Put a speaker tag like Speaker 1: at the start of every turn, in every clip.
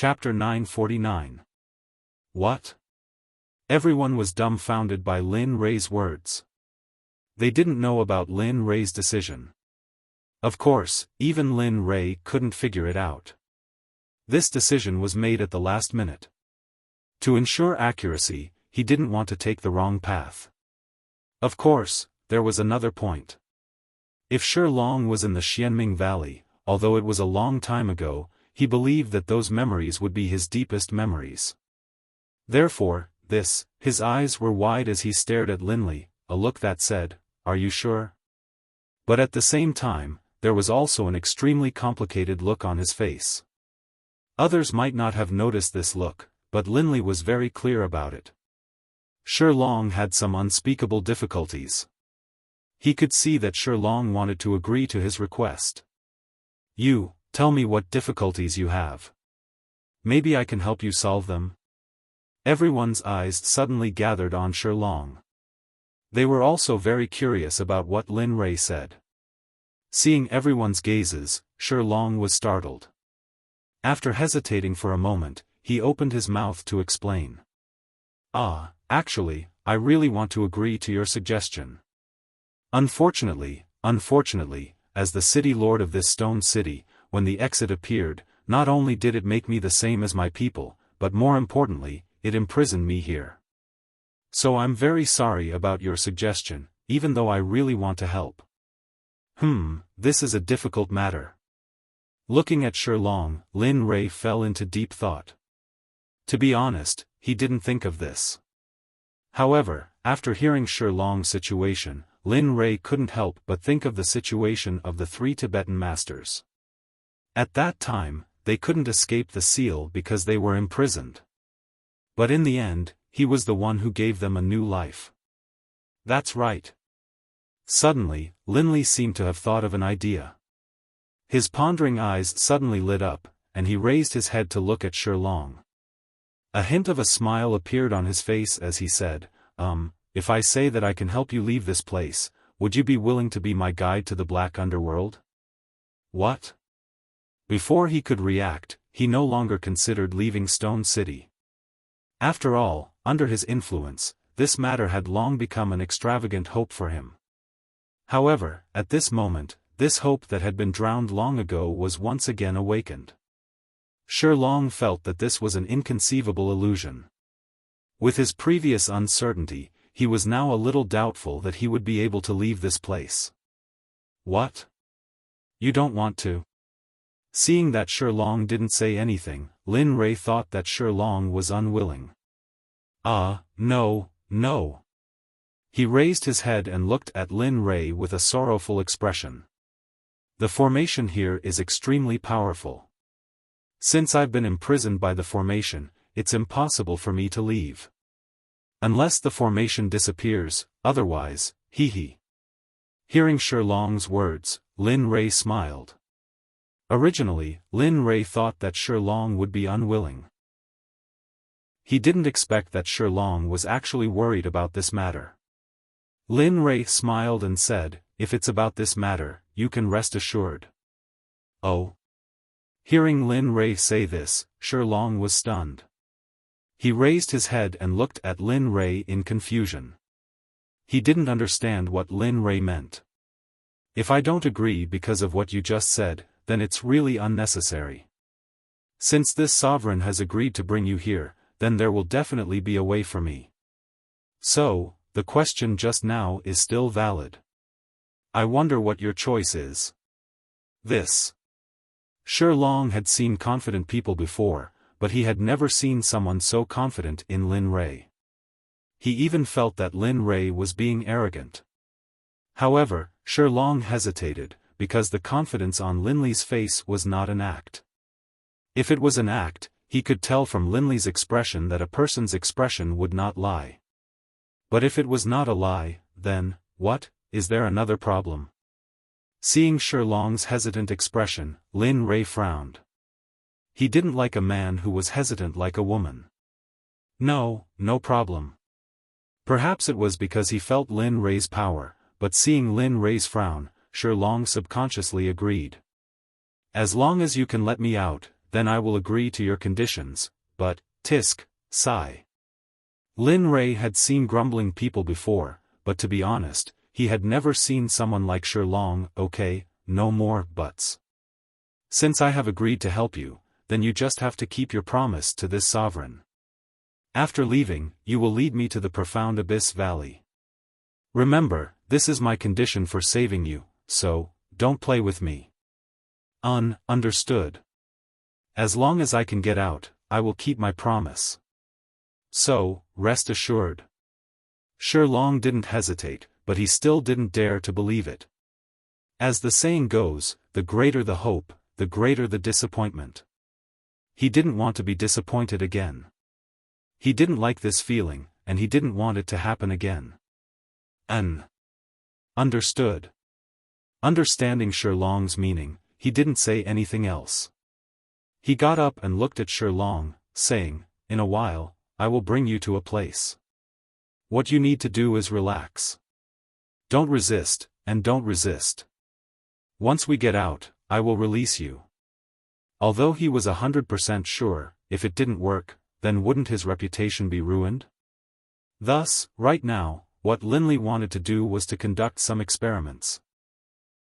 Speaker 1: Chapter 949. What? Everyone was dumbfounded by Lin Rei's words. They didn't know about Lin Rei's decision. Of course, even Lin Rei couldn't figure it out. This decision was made at the last minute. To ensure accuracy, he didn't want to take the wrong path. Of course, there was another point. If Shilong was in the Xianming Valley, although it was a long time ago, he believed that those memories would be his deepest memories. Therefore, his eyes were wide as he stared at Linley, a look that said, "Are you sure?" But at the same time, there was also an extremely complicated look on his face. Others might not have noticed this look, but Linley was very clear about it. Shilong had some unspeakable difficulties. He could see that Shilong wanted to agree to his request. "You, tell me what difficulties you have. Maybe I can help you solve them." Everyone's eyes suddenly gathered on Shilong. They were also very curious about what Lin Rei said. Seeing everyone's gazes, Shilong was startled. After hesitating for a moment, he opened his mouth to explain. Actually, I really want to agree to your suggestion. Unfortunately, as the city lord of this stone city, when the exit appeared, not only did it make me the same as my people, but more importantly, it imprisoned me here. So I'm very sorry about your suggestion, even though I really want to help. This is a difficult matter. Looking at Shilong, Lin Rei fell into deep thought. To be honest, he didn't think of this. However, after hearing Shilong's situation, Lin Rei couldn't help but think of the situation of the 3 Tibetan masters. At that time, they couldn't escape the seal because they were imprisoned. But in the end, he was the one who gave them a new life. That's right. Suddenly, Linley seemed to have thought of an idea. His pondering eyes suddenly lit up, and he raised his head to look at Shilong. A hint of a smile appeared on his face as he said, if I say that I can help you leave this place, would you be willing to be my guide to the black underworld? What? Before he could react, he no longer considered leaving Stone City. After all, under his influence, this matter had long become an extravagant hope for him. However, at this moment, this hope that had been drowned long ago was once again awakened. Shilong felt that this was an inconceivable illusion. With his previous uncertainty, he was now a little doubtful that he would be able to leave this place. What? You don't want to? Seeing that Shilong didn't say anything, Lin Rei thought that Shilong was unwilling. No. He raised his head and looked at Lin Rei with a sorrowful expression. The formation here is extremely powerful. Since I've been imprisoned by the formation, it's impossible for me to leave. Unless the formation disappears, otherwise, he. Hearing Shilong's words, Lin Rei smiled. Originally, Lin Rei thought that Shilong would be unwilling. He didn't expect that Shilong was actually worried about this matter. Lin Rei smiled and said, "If it's about this matter, you can rest assured." Oh. Hearing Lin Rei say this, Shilong was stunned. He raised his head and looked at Lin Rei in confusion. He didn't understand what Lin Rei meant. "If I don't agree because of what you just said, then it's really unnecessary. Since this sovereign has agreed to bring you here, then there will definitely be a way for me. So, the question just now is still valid. I wonder what your choice is." This. Shilong had seen confident people before, but he had never seen someone so confident in Lin Rei. He even felt that Lin Rei was being arrogant. However, Shilong hesitated, because the confidence on Linley's face was not an act. If it was an act, he could tell from Linley's expression that a person's expression would not lie. But if it was not a lie, then, what, is there another problem? Seeing Shilong's hesitant expression, Lin Rei frowned. He didn't like a man who was hesitant like a woman. No problem. Perhaps it was because he felt Lin Rei's power, but seeing Lin Rei's frown, Shilong subconsciously agreed. "As long as you can let me out, then I will agree to your conditions, but, tisk, sigh. Lin Rei had seen grumbling people before, but to be honest, he had never seen someone like Shilong. Okay, no more buts. Since I have agreed to help you, then you just have to keep your promise to this sovereign. After leaving, you will lead me to the profound abyss valley. Remember, this is my condition for saving you, so, don't play with me. Understood. As long as I can get out, I will keep my promise. So, rest assured. Shilong didn't hesitate, but he still didn't dare to believe it. As the saying goes, the greater the hope, the greater the disappointment. He didn't want to be disappointed again. He didn't like this feeling, and he didn't want it to happen again. Understood. Understanding Shilong's meaning, he didn't say anything else. He got up and looked at Shilong, saying, "In a while, I will bring you to a place. What you need to do is relax. Don't resist, and don't resist. Once we get out, I will release you." Although he was 100% sure, if it didn't work, then wouldn't his reputation be ruined? Thus, right now, what Linley wanted to do was to conduct some experiments.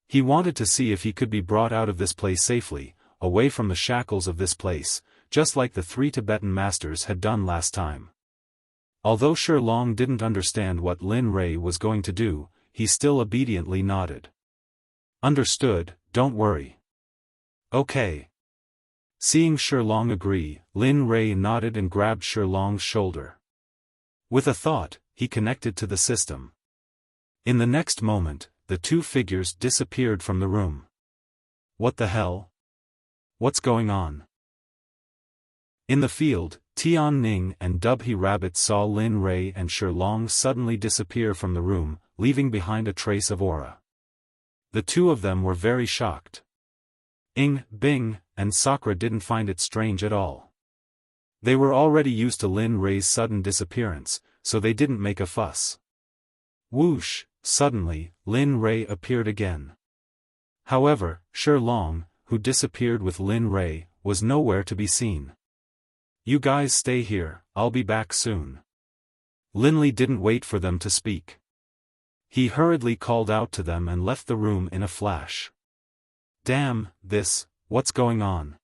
Speaker 1: He wanted to see if he could be brought out of this place safely, away from the shackles of this place, just like the 3 Tibetan masters had done last time. Although Shilong didn't understand what Lin Rei was going to do, he still obediently nodded. "Understood, don't worry." "Okay." Seeing Shilong agree, Lin Rei nodded and grabbed Shilong's shoulder. With a thought, he connected to the system. In the next moment, the 2 figures disappeared from the room. What the hell? What's going on? In the field, Tian Ning and Dubhe Rabbit saw Lin Rei and Shilong suddenly disappear from the room, leaving behind a trace of aura. The 2 of them were very shocked. Bing, and Sakura didn't find it strange at all. They were already used to Lin Rei's sudden disappearance, so they didn't make a fuss. Whoosh, suddenly, Lin Rei appeared again. However, Shilong, who disappeared with Lin Rei, was nowhere to be seen. "You guys stay here, I'll be back soon." Linley didn't wait for them to speak. He hurriedly called out to them and left the room in a flash. Damn, what's going on?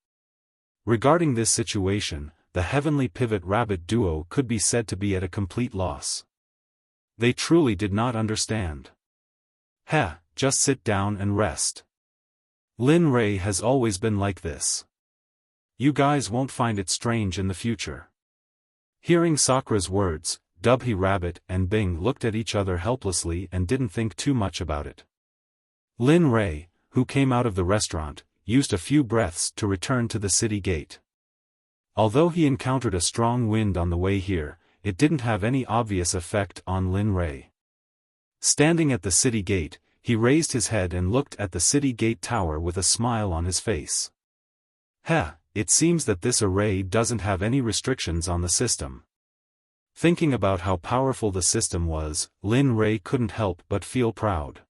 Speaker 1: Regarding this situation, the Heavenly Pivot Rabbit duo could be said to be at a complete loss. They truly did not understand. Just sit down and rest. Lin Rei has always been like this. You guys won't find it strange in the future. Hearing Sakura's words, Dubhe Rabbit and Bing looked at each other helplessly and didn't think too much about it. Lin Rei, who came out of the restaurant, used a few breaths to return to the city gate. Although he encountered a strong wind on the way here, it didn't have any obvious effect on Lin Rei. Standing at the city gate, he raised his head and looked at the city gate tower with a smile on his face. It seems that this array doesn't have any restrictions on the system. Thinking about how powerful the system was, Lin Rei couldn't help but feel proud.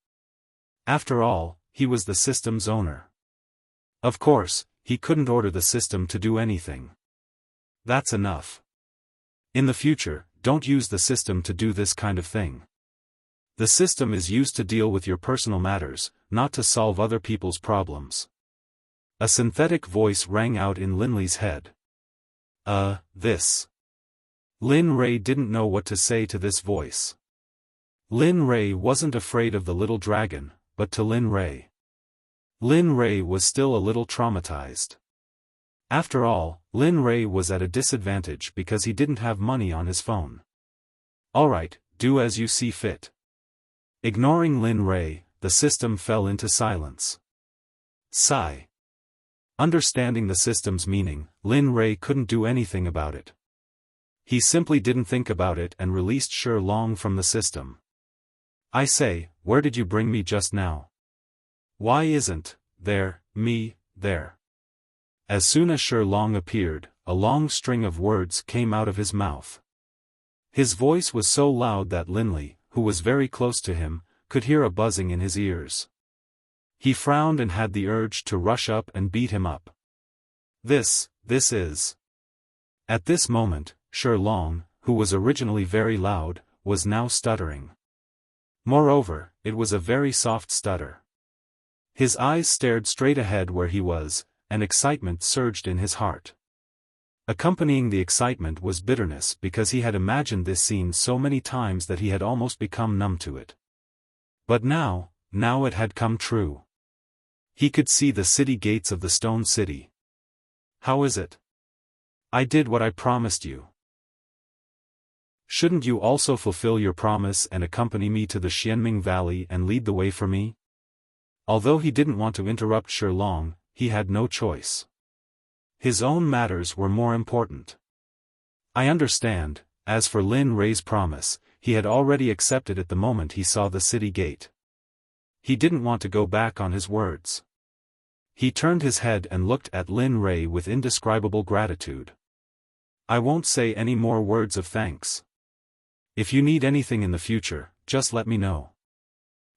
Speaker 1: After all, he was the system's owner. Of course, he couldn't order the system to do anything. That's enough. In the future, don't use the system to do this kind of thing. The system is used to deal with your personal matters, not to solve other people's problems. A synthetic voice rang out in Linley's head. This. Lin Rei didn't know what to say to this voice. Lin Rei wasn't afraid of the little dragon, but to Lin Rei was still a little traumatized. After all, Lin Rei was at a disadvantage because he didn't have money on his phone. Alright, do as you see fit. Ignoring Lin Rei, the system fell into silence. Sigh. Understanding the system's meaning, Lin Rei couldn't do anything about it. He simply didn't think about it and released Shilong from the system. I say, where did you bring me just now? Why isn't me there? As soon as Shilong appeared, a long string of words came out of his mouth. His voice was so loud that Linley, who was very close to him, could hear a buzzing in his ears. He frowned and had the urge to rush up and beat him up. This is. At this moment, Long, who was originally very loud, was now stuttering. Moreover, it was a very soft stutter. His eyes stared straight ahead where he was, and excitement surged in his heart. Accompanying the excitement was bitterness because he had imagined this scene so many times that he had almost become numb to it. But now it had come true. He could see the city gates of the stone city. How is it? I did what I promised you. Shouldn't you also fulfill your promise and accompany me to the Xianming Valley and lead the way for me? Although he didn't want to interrupt Long, he had no choice. His own matters were more important. I understand. As for Lin Rei's promise, he had already accepted it the moment he saw the city gate. He didn't want to go back on his words. He turned his head and looked at Lin Rei with indescribable gratitude. I won't say any more words of thanks. If you need anything in the future, just let me know.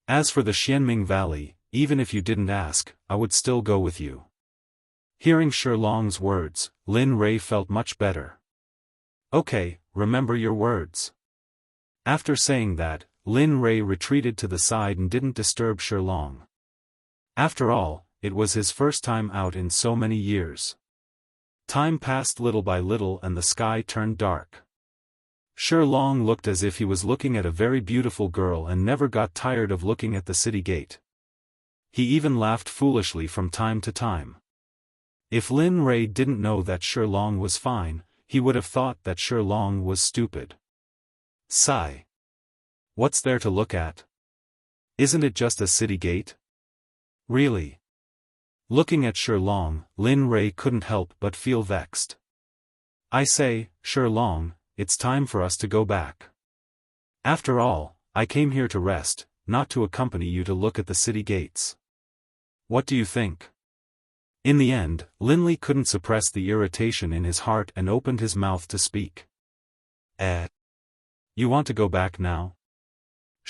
Speaker 1: As for the Xianming Valley, even if you didn't ask, I would still go with you. Hearing Long's words, Lin Rei felt much better. Okay, remember your words. After saying that, Lin Rei retreated to the side and didn't disturb Long. After all, it was his first time out in so many years. Time passed little by little and the sky turned dark. Long looked as if he was looking at a very beautiful girl and never got tired of looking at the city gate. He even laughed foolishly from time to time. If Lin Rei didn't know that Long was fine, he would have thought that Long was stupid. Sigh. What's there to look at? Isn't it just a city gate? Really? Looking at Long, Lin Rei couldn't help but feel vexed. I say, Long, it's time for us to go back. After all, I came here to rest, not to accompany you to look at the city gates. What do you think? In the end, Linley couldn't suppress the irritation in his heart and opened his mouth to speak. You want to go back now?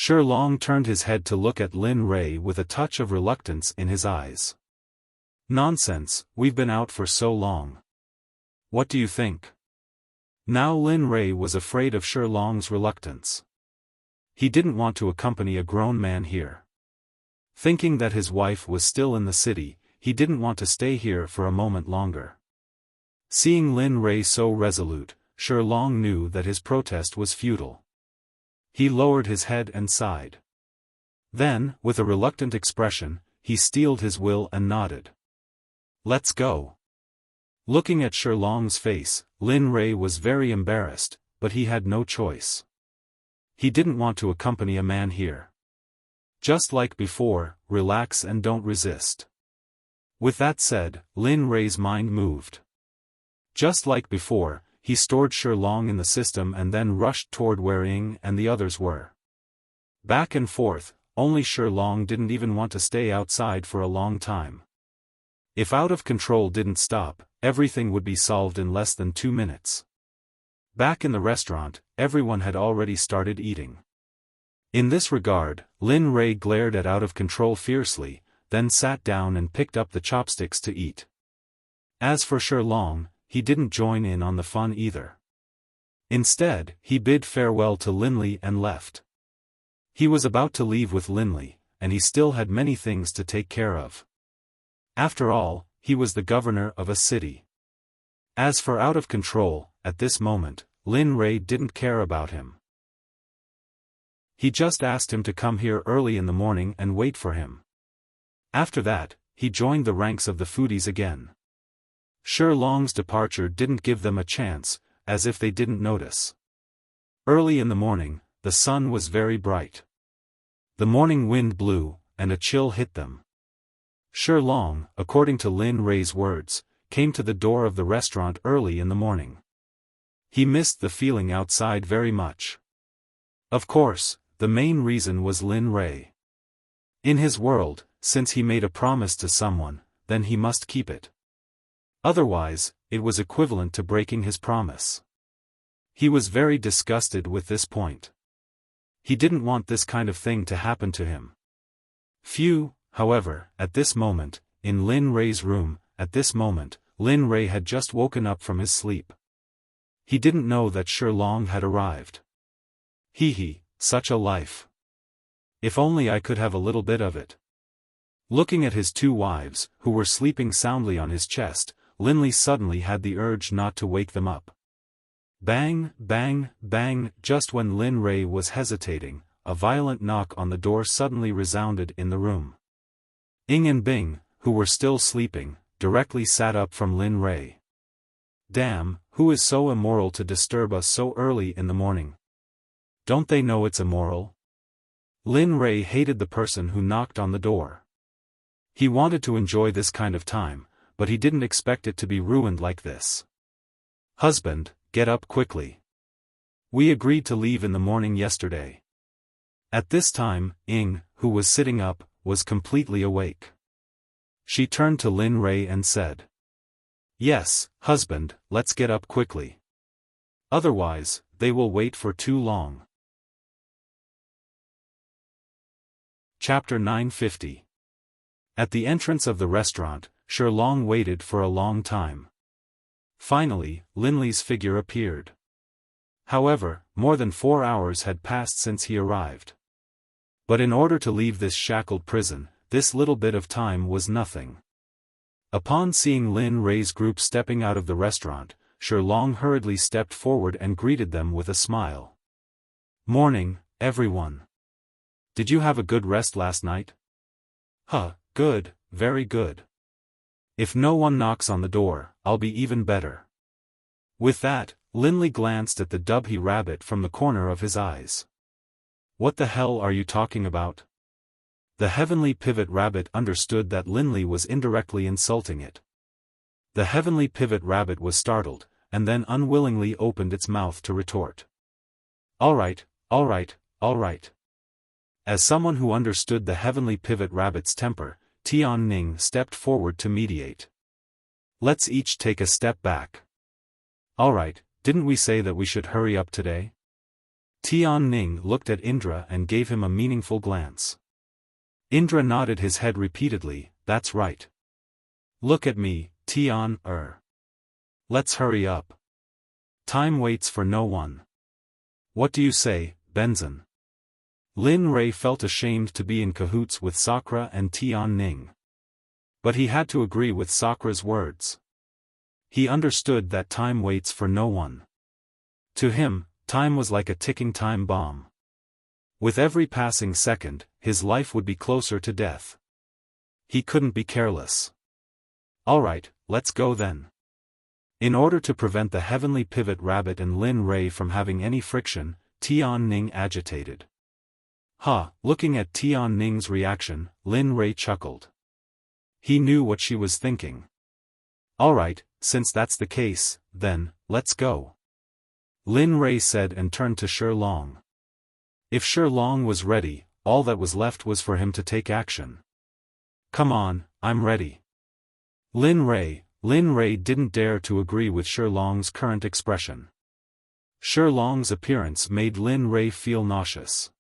Speaker 1: Long turned his head to look at Lin Rei with a touch of reluctance in his eyes. Nonsense, we've been out for so long. What do you think? Now Lin Rei was afraid of Long's reluctance. He didn't want to accompany a grown man here. Thinking that his wife was still in the city, he didn't want to stay here for a moment longer. Seeing Lin Rei so resolute, Long knew that his protest was futile. He lowered his head and sighed. Then, with a reluctant expression, he steeled his will and nodded. Let's go. Looking at Long's face, Lin Rei was very embarrassed, but he had no choice. He didn't want to accompany a man here. Just like before, relax and don't resist. With that said, Lin Rei's mind moved. Just like before, he stored Long in the system and then rushed toward where Ying and the others were. Back and forth, only Long didn't even want to stay outside for a long time. If out of control didn't stop, everything would be solved in less than 2 minutes. Back in the restaurant, everyone had already started eating. In this regard, Lin Rei glared at out of control fiercely, then sat down and picked up the chopsticks to eat. As for Long, he didn't join in on the fun either. Instead, he bid farewell to Linley and left. He was about to leave with Linley, and he still had many things to take care of. After all, he was the governor of a city. As for out of control, at this moment, Lin Rei didn't care about him. He just asked him to come here early in the morning and wait for him. After that, he joined the ranks of the foodies again. Long's departure didn't give them a chance, as if they didn't notice. Early in the morning, the sun was very bright. The morning wind blew, and a chill hit them. Long, according to Lin Rei's words, came to the door of the restaurant early in the morning. He missed the feeling outside very much. Of course, the main reason was Lin Rei. In his world, since he made a promise to someone, then he must keep it. Otherwise, it was equivalent to breaking his promise. He was very disgusted with this point. He didn't want this kind of thing to happen to him. Few, however, at this moment, in Lin Rei's room, at this moment, Lin Rei had just woken up from his sleep. He didn't know that Shi Long had arrived. Hee, such a life. If only I could have a little bit of it. Looking at his two wives, who were sleeping soundly on his chest, Lin Li suddenly had the urge not to wake them up. Bang, bang, bang, just when Lin Rei was hesitating, a violent knock on the door suddenly resounded in the room. Ying and Bing, who were still sleeping, directly sat up from Lin Rei. Damn, who is so immoral to disturb us so early in the morning? Don't they know it's immoral? Lin Rei hated the person who knocked on the door. He wanted to enjoy this kind of time, but he didn't expect it to be ruined like this. Husband, get up quickly. We agreed to leave in the morning yesterday. At this time, Ying, who was sitting up, was completely awake. She turned to Lin Rei and said, "Yes, husband, let's get up quickly. Otherwise, they will wait for too long." Chapter 950. At the entrance of the restaurant, Shi Long waited for a long time. Finally, Lin Li's figure appeared. However, more than 4 hours had passed since he arrived. But in order to leave this shackled prison, this little bit of time was nothing. Upon seeing Lin Rei's group stepping out of the restaurant, Shi Long hurriedly stepped forward and greeted them with a smile. "Morning, everyone. Did you have a good rest last night?" "Huh, good, very good. If no one knocks on the door, I'll be even better." With that, Lin Li glanced at the Dubhe rabbit from the corner of his eyes. "What the hell are you talking about?" The heavenly pivot rabbit understood that Lin Li was indirectly insulting it. The heavenly pivot rabbit was startled, and then unwillingly opened its mouth to retort. All right. As someone who understood the heavenly pivot rabbit's temper, Tian Ning stepped forward to mediate. "Let's each take a step back." "Alright, didn't we say that we should hurry up today?" Tian Ning looked at Indra and gave him a meaningful glance. Indra nodded his head repeatedly, "That's right. Look at me, Tian. Let's hurry up. Time waits for no one. What do you say, Benzin?" Lin Rei felt ashamed to be in cahoots with Sakura and Tian Ning. But he had to agree with Sakura's words. He understood that time waits for no one. To him, time was like a ticking time bomb. With every passing second, his life would be closer to death. He couldn't be careless. "Alright, let's go then." In order to prevent the heavenly pivot rabbit and Lin Rei from having any friction, Tian Ning agitated. Looking at Tian Ning's reaction, Lin Rei chuckled. He knew what she was thinking. "Alright, since that's the case, then, let's go," Lin Rei said and turned to Shi Long. If Shi Long was ready, all that was left was for him to take action. "Come on, I'm ready." Lin Rei didn't dare to agree with Shi Long's current expression. Shi Long's appearance made Lin Rei feel nauseous.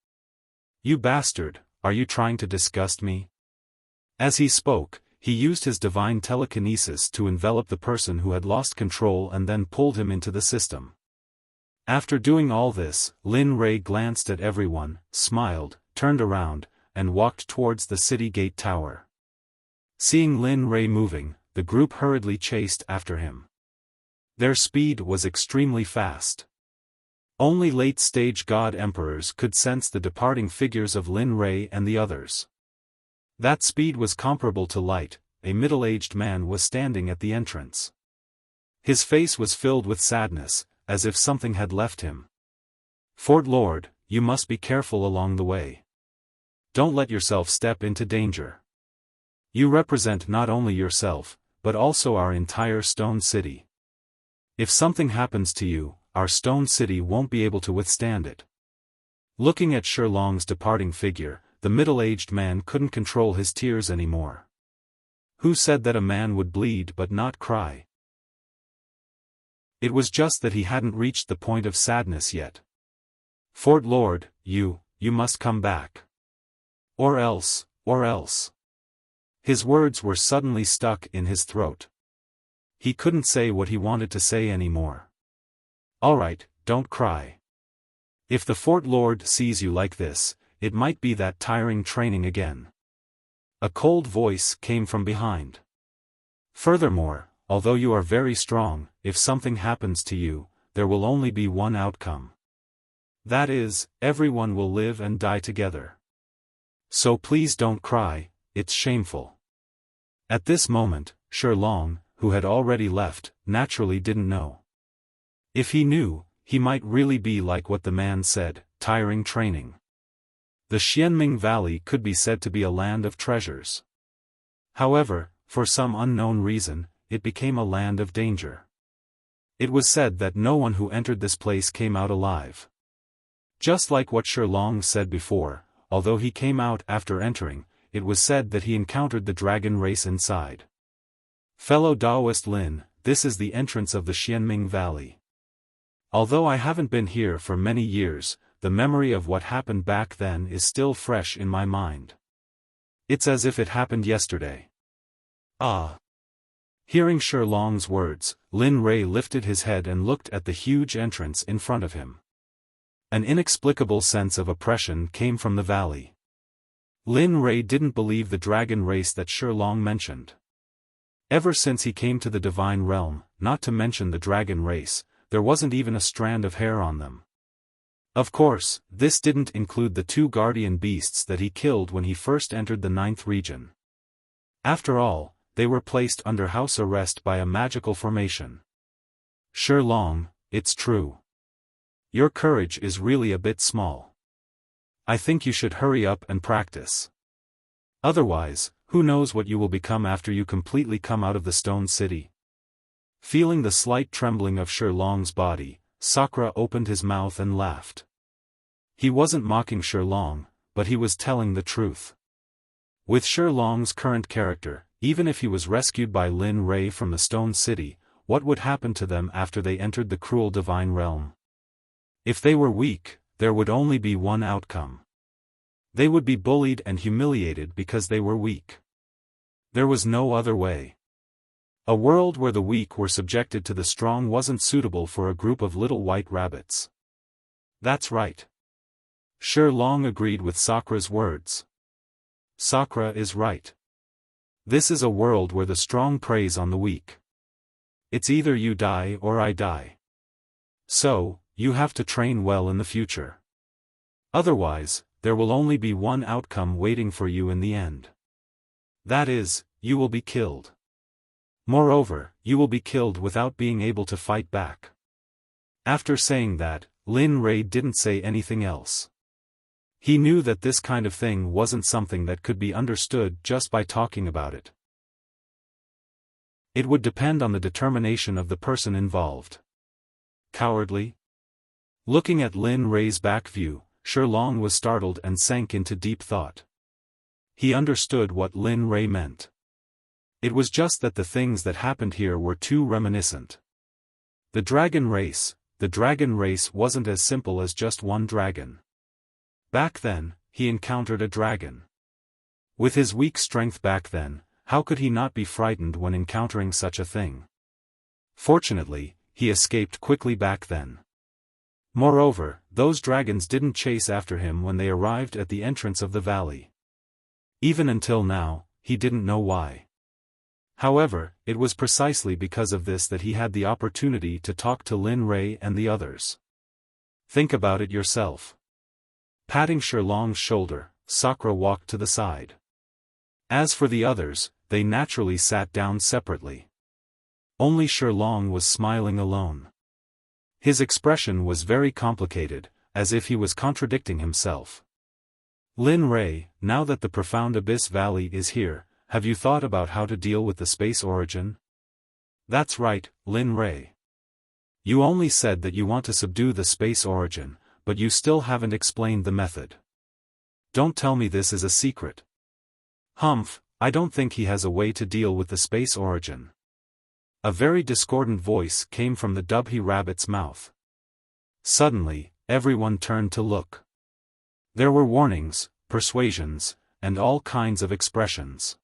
Speaker 1: "You bastard, are you trying to disgust me?" As he spoke, he used his divine telekinesis to envelop the person who had lost control and then pulled him into the system. After doing all this, Lin Rei glanced at everyone, smiled, turned around, and walked towards the city gate tower. Seeing Lin Rei moving, the group hurriedly chased after him. Their speed was extremely fast. Only late-stage god emperors could sense the departing figures of Lin Rei and the others. That speed was comparable to light. A middle-aged man was standing at the entrance. His face was filled with sadness, as if something had left him. "Fort Lord, you must be careful along the way. Don't let yourself step into danger. You represent not only yourself, but also our entire Stone City. If something happens to you, our Stone City won't be able to withstand it." Looking at Shi Long's departing figure, the middle-aged man couldn't control his tears anymore. Who said that a man would bleed but not cry? It was just that he hadn't reached the point of sadness yet. "Fort Lord, you must come back. Or else. His words were suddenly stuck in his throat. He couldn't say what he wanted to say anymore. Alright, don't cry. If the Fort Lord sees you like this, it might be that tiring training again. A cold voice came from behind. Furthermore, although you are very strong, if something happens to you, there will only be one outcome. That is, everyone will live and die together. So please don't cry, it's shameful. At this moment, Shilong, who had already left, naturally didn't know. If he knew, he might really be like what the man said, tiring training. The Xianming Valley could be said to be a land of treasures. However, for some unknown reason, it became a land of danger. It was said that no one who entered this place came out alive. Just like what Shilong said before, although he came out after entering, it was said that he encountered the dragon race inside. Fellow Taoist Lin, this is the entrance of the Xianming Valley. Although I haven't been here for many years, the memory of what happened back then is still fresh in my mind. It's as if it happened yesterday. Ah! Hearing Shilong's words, Lin Rei lifted his head and looked at the huge entrance in front of him. An inexplicable sense of oppression came from the valley. Lin Rei didn't believe the dragon race that Shilong mentioned. Ever since he came to the divine realm, not to mention the dragon race, there wasn't even a strand of hair on them. Of course, this didn't include the 2 guardian beasts that he killed when he first entered the 9th region. After all, they were placed under house arrest by a magical formation. Shilong, it's true. Your courage is really a bit small. I think you should hurry up and practice. Otherwise, who knows what you will become after you completely come out of the stone city. Feeling the slight trembling of Shilong's body, Sakura opened his mouth and laughed. He wasn't mocking Shilong, but he was telling the truth. With Shilong's current character, even if he was rescued by Lin Rei from the stone city, what would happen to them after they entered the cruel divine realm? If they were weak, there would only be one outcome. They would be bullied and humiliated because they were weak. There was no other way. A world where the weak were subjected to the strong wasn't suitable for a group of little white rabbits. That's right. Shilong agreed with Sakura's words. Sakura is right. This is a world where the strong preys on the weak. It's either you die or I die. So, you have to train well in the future. Otherwise, there will only be one outcome waiting for you in the end. That is, you will be killed. Moreover, you will be killed without being able to fight back. After saying that, Lin Rei didn't say anything else. He knew that this kind of thing wasn't something that could be understood just by talking about it. It would depend on the determination of the person involved. Cowardly? Looking at Lin Rei's back view, Shilong was startled and sank into deep thought. He understood what Lin Rei meant. It was just that the things that happened here were too reminiscent. The dragon race wasn't as simple as just one dragon. Back then, he encountered a dragon. With his weak strength back then, how could he not be frightened when encountering such a thing? Fortunately, he escaped quickly back then. Moreover, those dragons didn't chase after him when they arrived at the entrance of the valley. Even until now, he didn't know why. However, it was precisely because of this that he had the opportunity to talk to Lin Rei and the others. Think about it yourself. Patting Shilong's shoulder, Sakura walked to the side. As for the others, they naturally sat down separately. Only Shilong was smiling alone. His expression was very complicated, as if he was contradicting himself. Lin Rei, now that the profound Abyss Valley is here, have you thought about how to deal with the space origin? That's right, Lin Rei. You only said that you want to subdue the space origin, but you still haven't explained the method. Don't tell me this is a secret. Humph, I don't think he has a way to deal with the space origin. A very discordant voice came from the Dubhy rabbit's mouth. Suddenly, everyone turned to look. There were warnings, persuasions, and all kinds of expressions.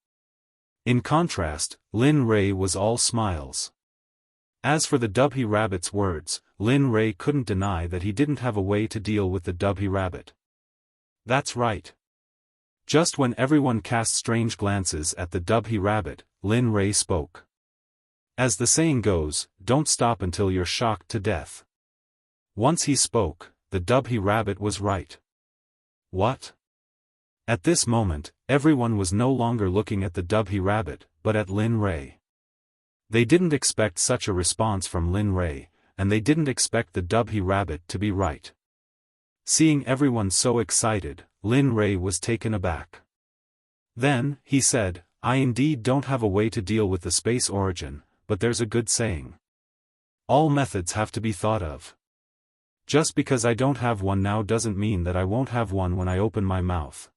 Speaker 1: In contrast, Lin Rei was all smiles. As for the Dubhy Rabbit's words, Lin Ray couldn't deny that he didn't have a way to deal with the Dubhy Rabbit. That's right. Just when everyone cast strange glances at the Dubhy Rabbit, Lin Ray spoke. As the saying goes, don't stop until you're shocked to death. Once he spoke, the Dubhy Rabbit was right. What? At this moment, everyone was no longer looking at the Dubhy Rabbit, but at Lin Ray. They didn't expect such a response from Lin Ray, and they didn't expect the Dubhy Rabbit to be right. Seeing everyone so excited, Lin Ray was taken aback. Then, he said, I indeed don't have a way to deal with the space origin, but there's a good saying. All methods have to be thought of. Just because I don't have one now doesn't mean that I won't have one when I open my mouth.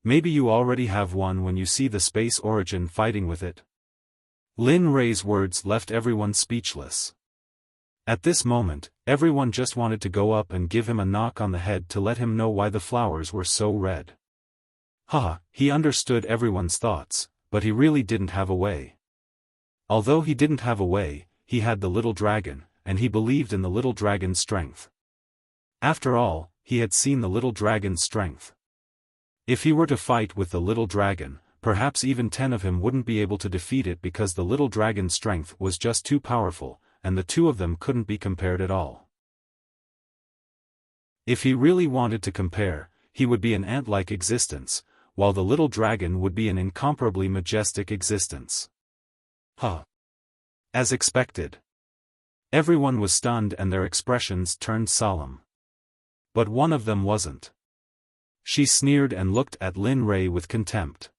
Speaker 1: Maybe you already have one when you see the space origin fighting with it. Lin Ray's words left everyone speechless. At this moment, everyone just wanted to go up and give him a knock on the head to let him know why the flowers were so red. He understood everyone's thoughts, but he really didn't have a way. Although he didn't have a way, he had the little dragon, and he believed in the little dragon's strength. After all, he had seen the little dragon's strength. If he were to fight with the little dragon, perhaps even 10 of him wouldn't be able to defeat it because the little dragon's strength was just too powerful, and the two of them couldn't be compared at all. If he really wanted to compare, he would be an ant-like existence, while the little dragon would be an incomparably majestic existence. As expected. Everyone was stunned and their expressions turned solemn. But one of them wasn't. She sneered and looked at Lin Ray with contempt.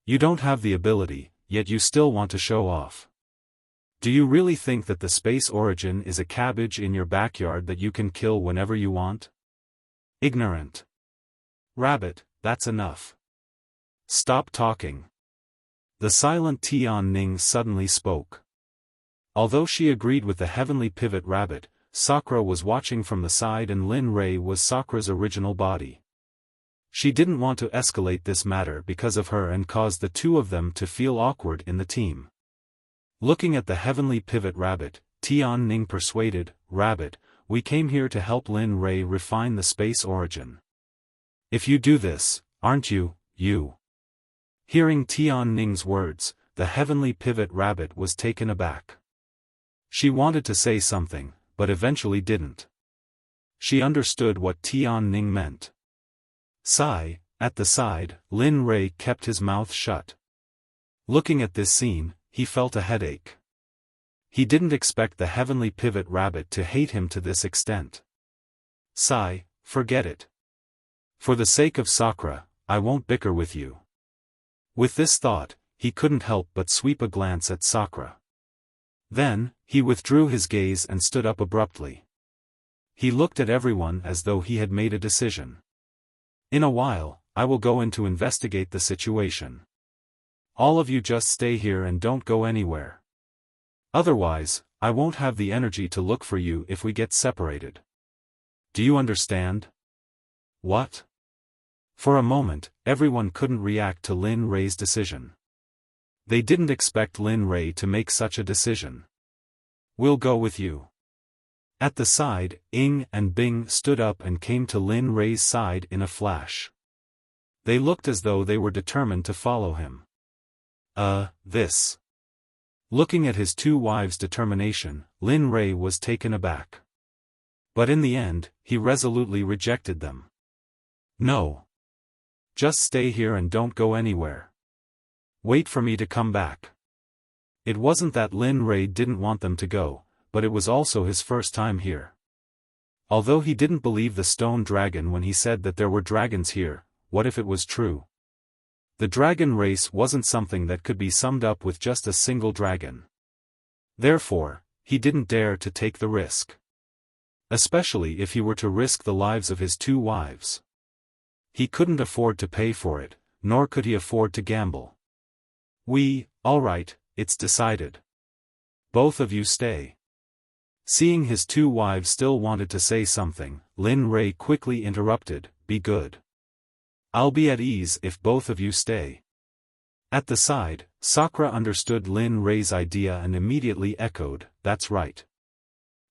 Speaker 1: You don't have the ability, yet you still want to show off. Do you really think that the space origin is a cabbage in your backyard that you can kill whenever you want? Ignorant. Rabbit, that's enough. Stop talking. The silent Tian Ning suddenly spoke. Although she agreed with the heavenly pivot rabbit, Sakura was watching from the side and Lin Ray was Sakura's original body. She didn't want to escalate this matter because of her and cause the two of them to feel awkward in the team. Looking at the heavenly pivot rabbit, Tian Ning persuaded, Rabbit, we came here to help Lin Ray refine the space origin. If you do this, aren't you? Hearing Tian Ning's words, the heavenly pivot rabbit was taken aback. She wanted to say something, but eventually didn't. She understood what Tian Ning meant. Sigh, at the side, Lin Ray kept his mouth shut. Looking at this scene, he felt a headache. He didn't expect the heavenly pivot rabbit to hate him to this extent. Sigh, forget it. For the sake of Sakura, I won't bicker with you. With this thought, he couldn't help but sweep a glance at Sakura. Then, he withdrew his gaze and stood up abruptly. He looked at everyone as though he had made a decision. In a while, I will go in to investigate the situation. All of you just stay here and don't go anywhere. Otherwise, I won't have the energy to look for you if we get separated. Do you understand? What? For a moment, everyone couldn't react to Lin Ray's decision. They didn't expect Lin Ray to make such a decision. We'll go with you. At the side, Ing and Bing stood up and came to Lin Ray's side in a flash. They looked as though they were determined to follow him. This. Looking at his two wives' determination, Lin Ray was taken aback. But in the end, he resolutely rejected them. No. Just stay here and don't go anywhere. Wait for me to come back. It wasn't that Lin Ray didn't want them to go, but it was also his first time here. Although he didn't believe the stone dragon when he said that there were dragons here, what if it was true? The dragon race wasn't something that could be summed up with just a single dragon. Therefore, he didn't dare to take the risk. Especially if he were to risk the lives of his two wives. He couldn't afford to pay for it, nor could he afford to gamble. All right, it's decided. Both of you stay. Seeing his two wives still wanted to say something, Lin Ray quickly interrupted, be good. I'll be at ease if both of you stay. At the side, Sakura understood Lin Rei's idea and immediately echoed, "That's right.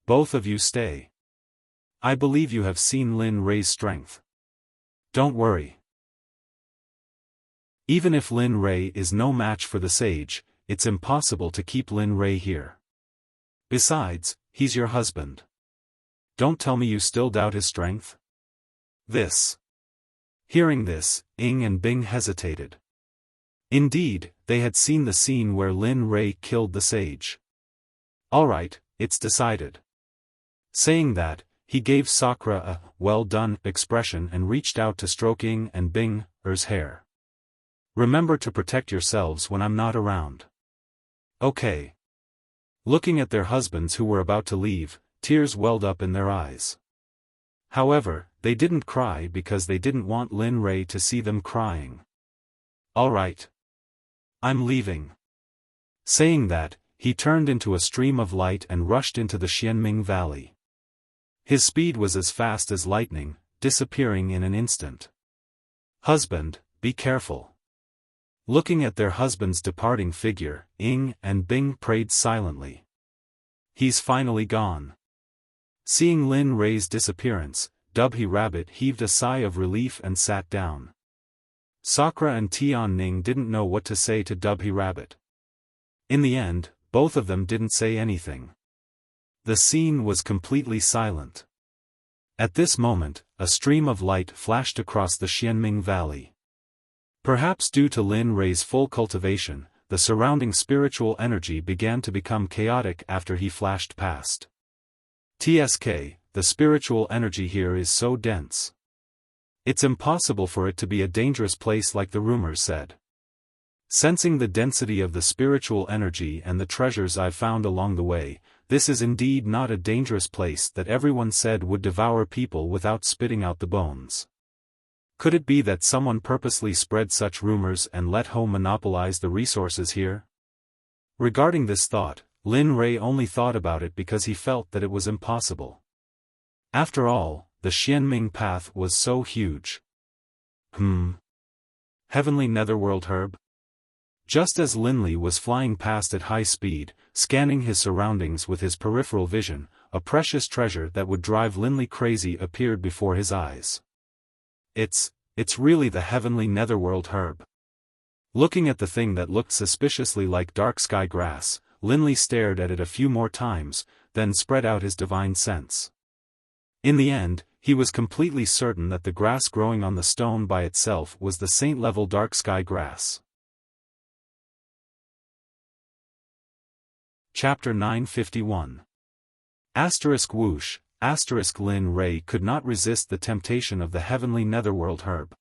Speaker 1: Both of you stay. I believe you have seen Lin Rei's strength. Don't worry. Even if Lin Rei is no match for the sage, it's impossible to keep Lin Rei here. Besides, he's your husband. Don't tell me you still doubt his strength?" Hearing this, Ying and Bing hesitated. Indeed, they had seen the scene where Lin Rei killed the sage. "All right, it's decided." Saying that, he gave Sakura a "well done" expression and reached out to stroke Ying and Bing's hair. "Remember to protect yourselves when I'm not around." "Okay." Looking at their husbands who were about to leave, tears welled up in their eyes. However, they didn't cry because they didn't want Lin Rei to see them crying. "All right. I'm leaving." Saying that, he turned into a stream of light and rushed into the Xianming Valley. His speed was as fast as lightning, disappearing in an instant. "Husband, be careful." Looking at their husband's departing figure, Ying and Bing prayed silently. "He's finally gone." Seeing Lin Rei's disappearance, Dubhe Rabbit heaved a sigh of relief and sat down. Sakura and Tianning didn't know what to say to Dubhe Rabbit. In the end, both of them didn't say anything. The scene was completely silent. At this moment, a stream of light flashed across the Xianming Valley. Perhaps due to Lin Rei's full cultivation, the surrounding spiritual energy began to become chaotic after he flashed past. "TSK, the spiritual energy here is so dense. It's impossible for it to be a dangerous place like the rumors said. Sensing the density of the spiritual energy and the treasures I've found along the way, this is indeed not a dangerous place that everyone said would devour people without spitting out the bones. Could it be that someone purposely spread such rumors and let Ho monopolize the resources here?" Regarding this thought, Lin Rei only thought about it because he felt that it was impossible. After all, the Xianming path was so huge. Heavenly Netherworld herb? Just as Linley was flying past at high speed, scanning his surroundings with his peripheral vision, a precious treasure that would drive Linley crazy appeared before his eyes. It's really the Heavenly Netherworld herb. Looking at the thing that looked suspiciously like dark sky grass, Linley stared at it a few more times, then spread out his divine sense. In the end, he was completely certain that the grass growing on the stone by itself was the saint-level dark sky grass. Chapter 951. Whoosh, Lin Rei could not resist the temptation of the Heavenly Netherworld herb.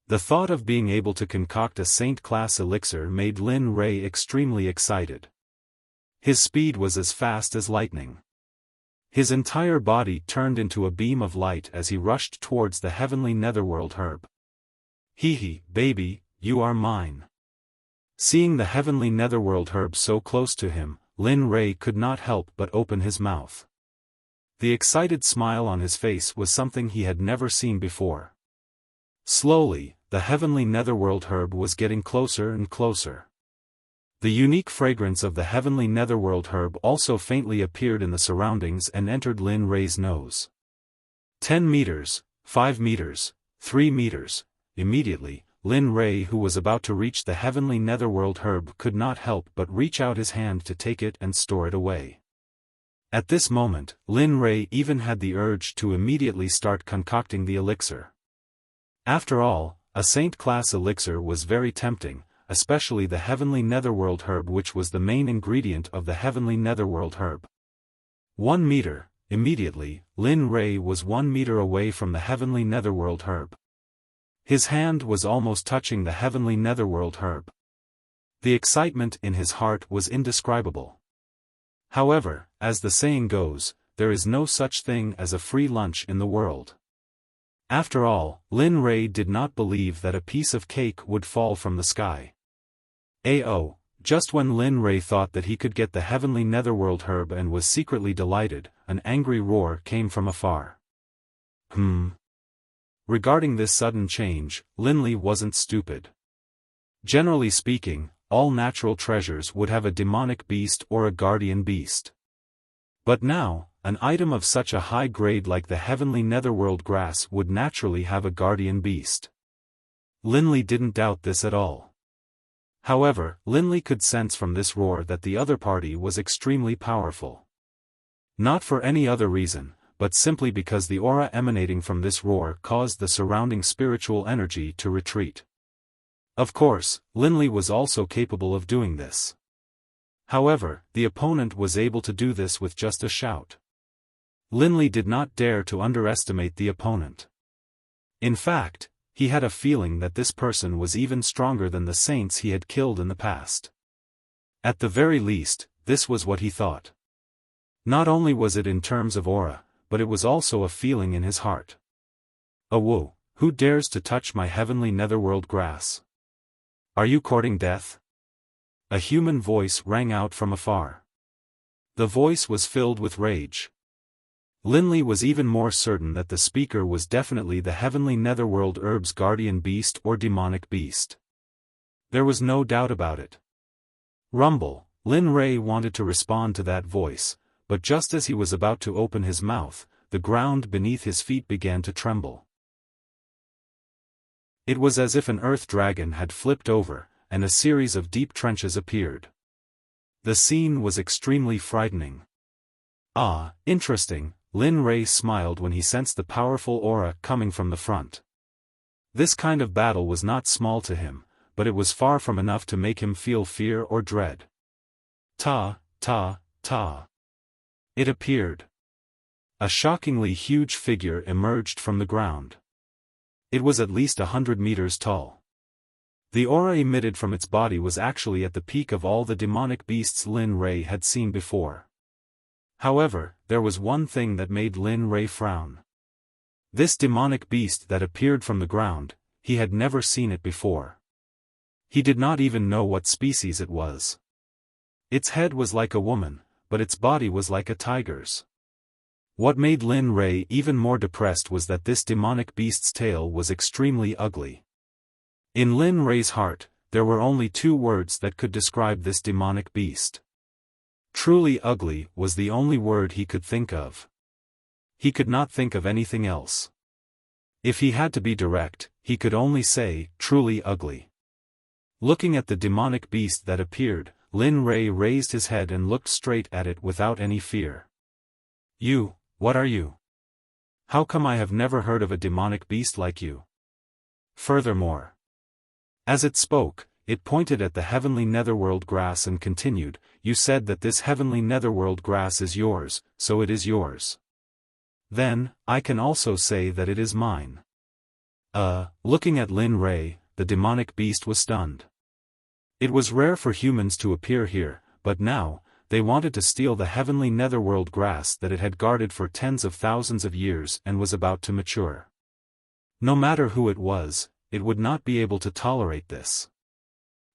Speaker 1: The thought of being able to concoct a saint-class elixir made Lin Rei extremely excited. His speed was as fast as lightning. His entire body turned into a beam of light as he rushed towards the Heavenly Netherworld herb. "Hee, baby, you are mine." Seeing the Heavenly Netherworld herb so close to him, Lin Rei could not help but open his mouth. The excited smile on his face was something he had never seen before. Slowly, the Heavenly Netherworld herb was getting closer and closer. The unique fragrance of the Heavenly Netherworld herb also faintly appeared in the surroundings and entered Lin Rei's nose. 10 meters, 5 meters, 3 meters. Immediately, Lin Rei, who was about to reach the Heavenly Netherworld herb, could not help but reach out his hand to take it and store it away. At this moment, Lin Rei even had the urge to immediately start concocting the elixir. After all, a saint-class elixir was very tempting, especially the Heavenly Netherworld herb, which was the main ingredient of the Heavenly Netherworld herb. 1 meter, immediately, Lin Rei was 1 meter away from the Heavenly Netherworld herb. His hand was almost touching the Heavenly Netherworld herb. The excitement in his heart was indescribable. However, as the saying goes, there is no such thing as a free lunch in the world. After all, Lin Rei did not believe that a piece of cake would fall from the sky. Just when Lin Rei thought that he could get the Heavenly Netherworld herb and was secretly delighted, an angry roar came from afar. Regarding this sudden change, Linley wasn't stupid. Generally speaking, all natural treasures would have a demonic beast or a guardian beast. But now, an item of such a high grade like the heavenly netherworld grass would naturally have a guardian beast. Linley didn't doubt this at all. However, Linley could sense from this roar that the other party was extremely powerful. Not for any other reason, but simply because the aura emanating from this roar caused the surrounding spiritual energy to retreat. Of course, Linley was also capable of doing this. However, the opponent was able to do this with just a shout. Linley did not dare to underestimate the opponent. In fact, he had a feeling that this person was even stronger than the saints he had killed in the past. At the very least, this was what he thought. Not only was it in terms of aura, but it was also a feeling in his heart. "Whoa, who dares to touch my heavenly netherworld grass? Are you courting death?" A human voice rang out from afar. The voice was filled with rage. Linley was even more certain that the speaker was definitely the heavenly netherworld herb's guardian beast or demonic beast. There was no doubt about it. Rumble, Lin Ray wanted to respond to that voice, but just as he was about to open his mouth, the ground beneath his feet began to tremble. It was as if an earth dragon had flipped over, and a series of deep trenches appeared. The scene was extremely frightening. "Ah, interesting," Lin Ray smiled when he sensed the powerful aura coming from the front. This kind of battle was not small to him, but it was far from enough to make him feel fear or dread. Ta, ta, ta. It appeared. A shockingly huge figure emerged from the ground. It was at least 100 meters tall. The aura emitted from its body was actually at the peak of all the demonic beasts Lin Ray had seen before. However, there was one thing that made Lin Ray frown. This demonic beast that appeared from the ground, he had never seen it before. He did not even know what species it was. Its head was like a woman, but its body was like a tiger's. What made Lin Ray even more depressed was that this demonic beast's tail was extremely ugly. In Lin Ray's heart, there were only two words that could describe this demonic beast. Truly ugly was the only word he could think of. He could not think of anything else. If he had to be direct, he could only say, truly ugly. Looking at the demonic beast that appeared, Lin Ray raised his head and looked straight at it without any fear. "You, what are you? How come I have never heard of a demonic beast like you?" Furthermore, as it spoke, it pointed at the heavenly netherworld grass and continued, "You said that this heavenly netherworld grass is yours, so it is yours. Then, I can also say that it is mine." Looking at Lin Ray, the demonic beast was stunned. It was rare for humans to appear here, but now, they wanted to steal the heavenly netherworld grass that it had guarded for tens of thousands of years and was about to mature. No matter who it was, it would not be able to tolerate this.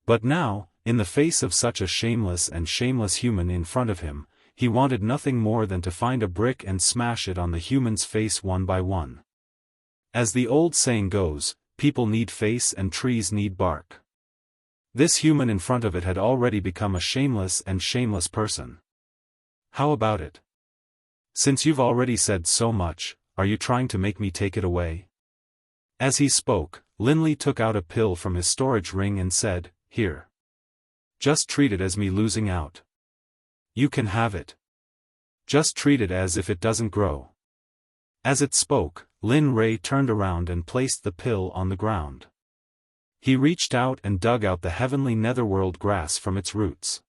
Speaker 1: But now, in the face of such a shameless human in front of him, he wanted nothing more than to find a brick and smash it on the human's face one by one. As the old saying goes, people need face and trees need bark. This human in front of it had already become a shameless person. "How about it? Since you've already said so much, are you trying to make me take it away?" As he spoke, Linley took out a pill from his storage ring and said, "Here. Just treat it as me losing out. You can have it. Just treat it as if it doesn't grow." As it spoke, Lin Ray turned around and placed the pill on the ground. He reached out and dug out the heavenly netherworld grass from its roots.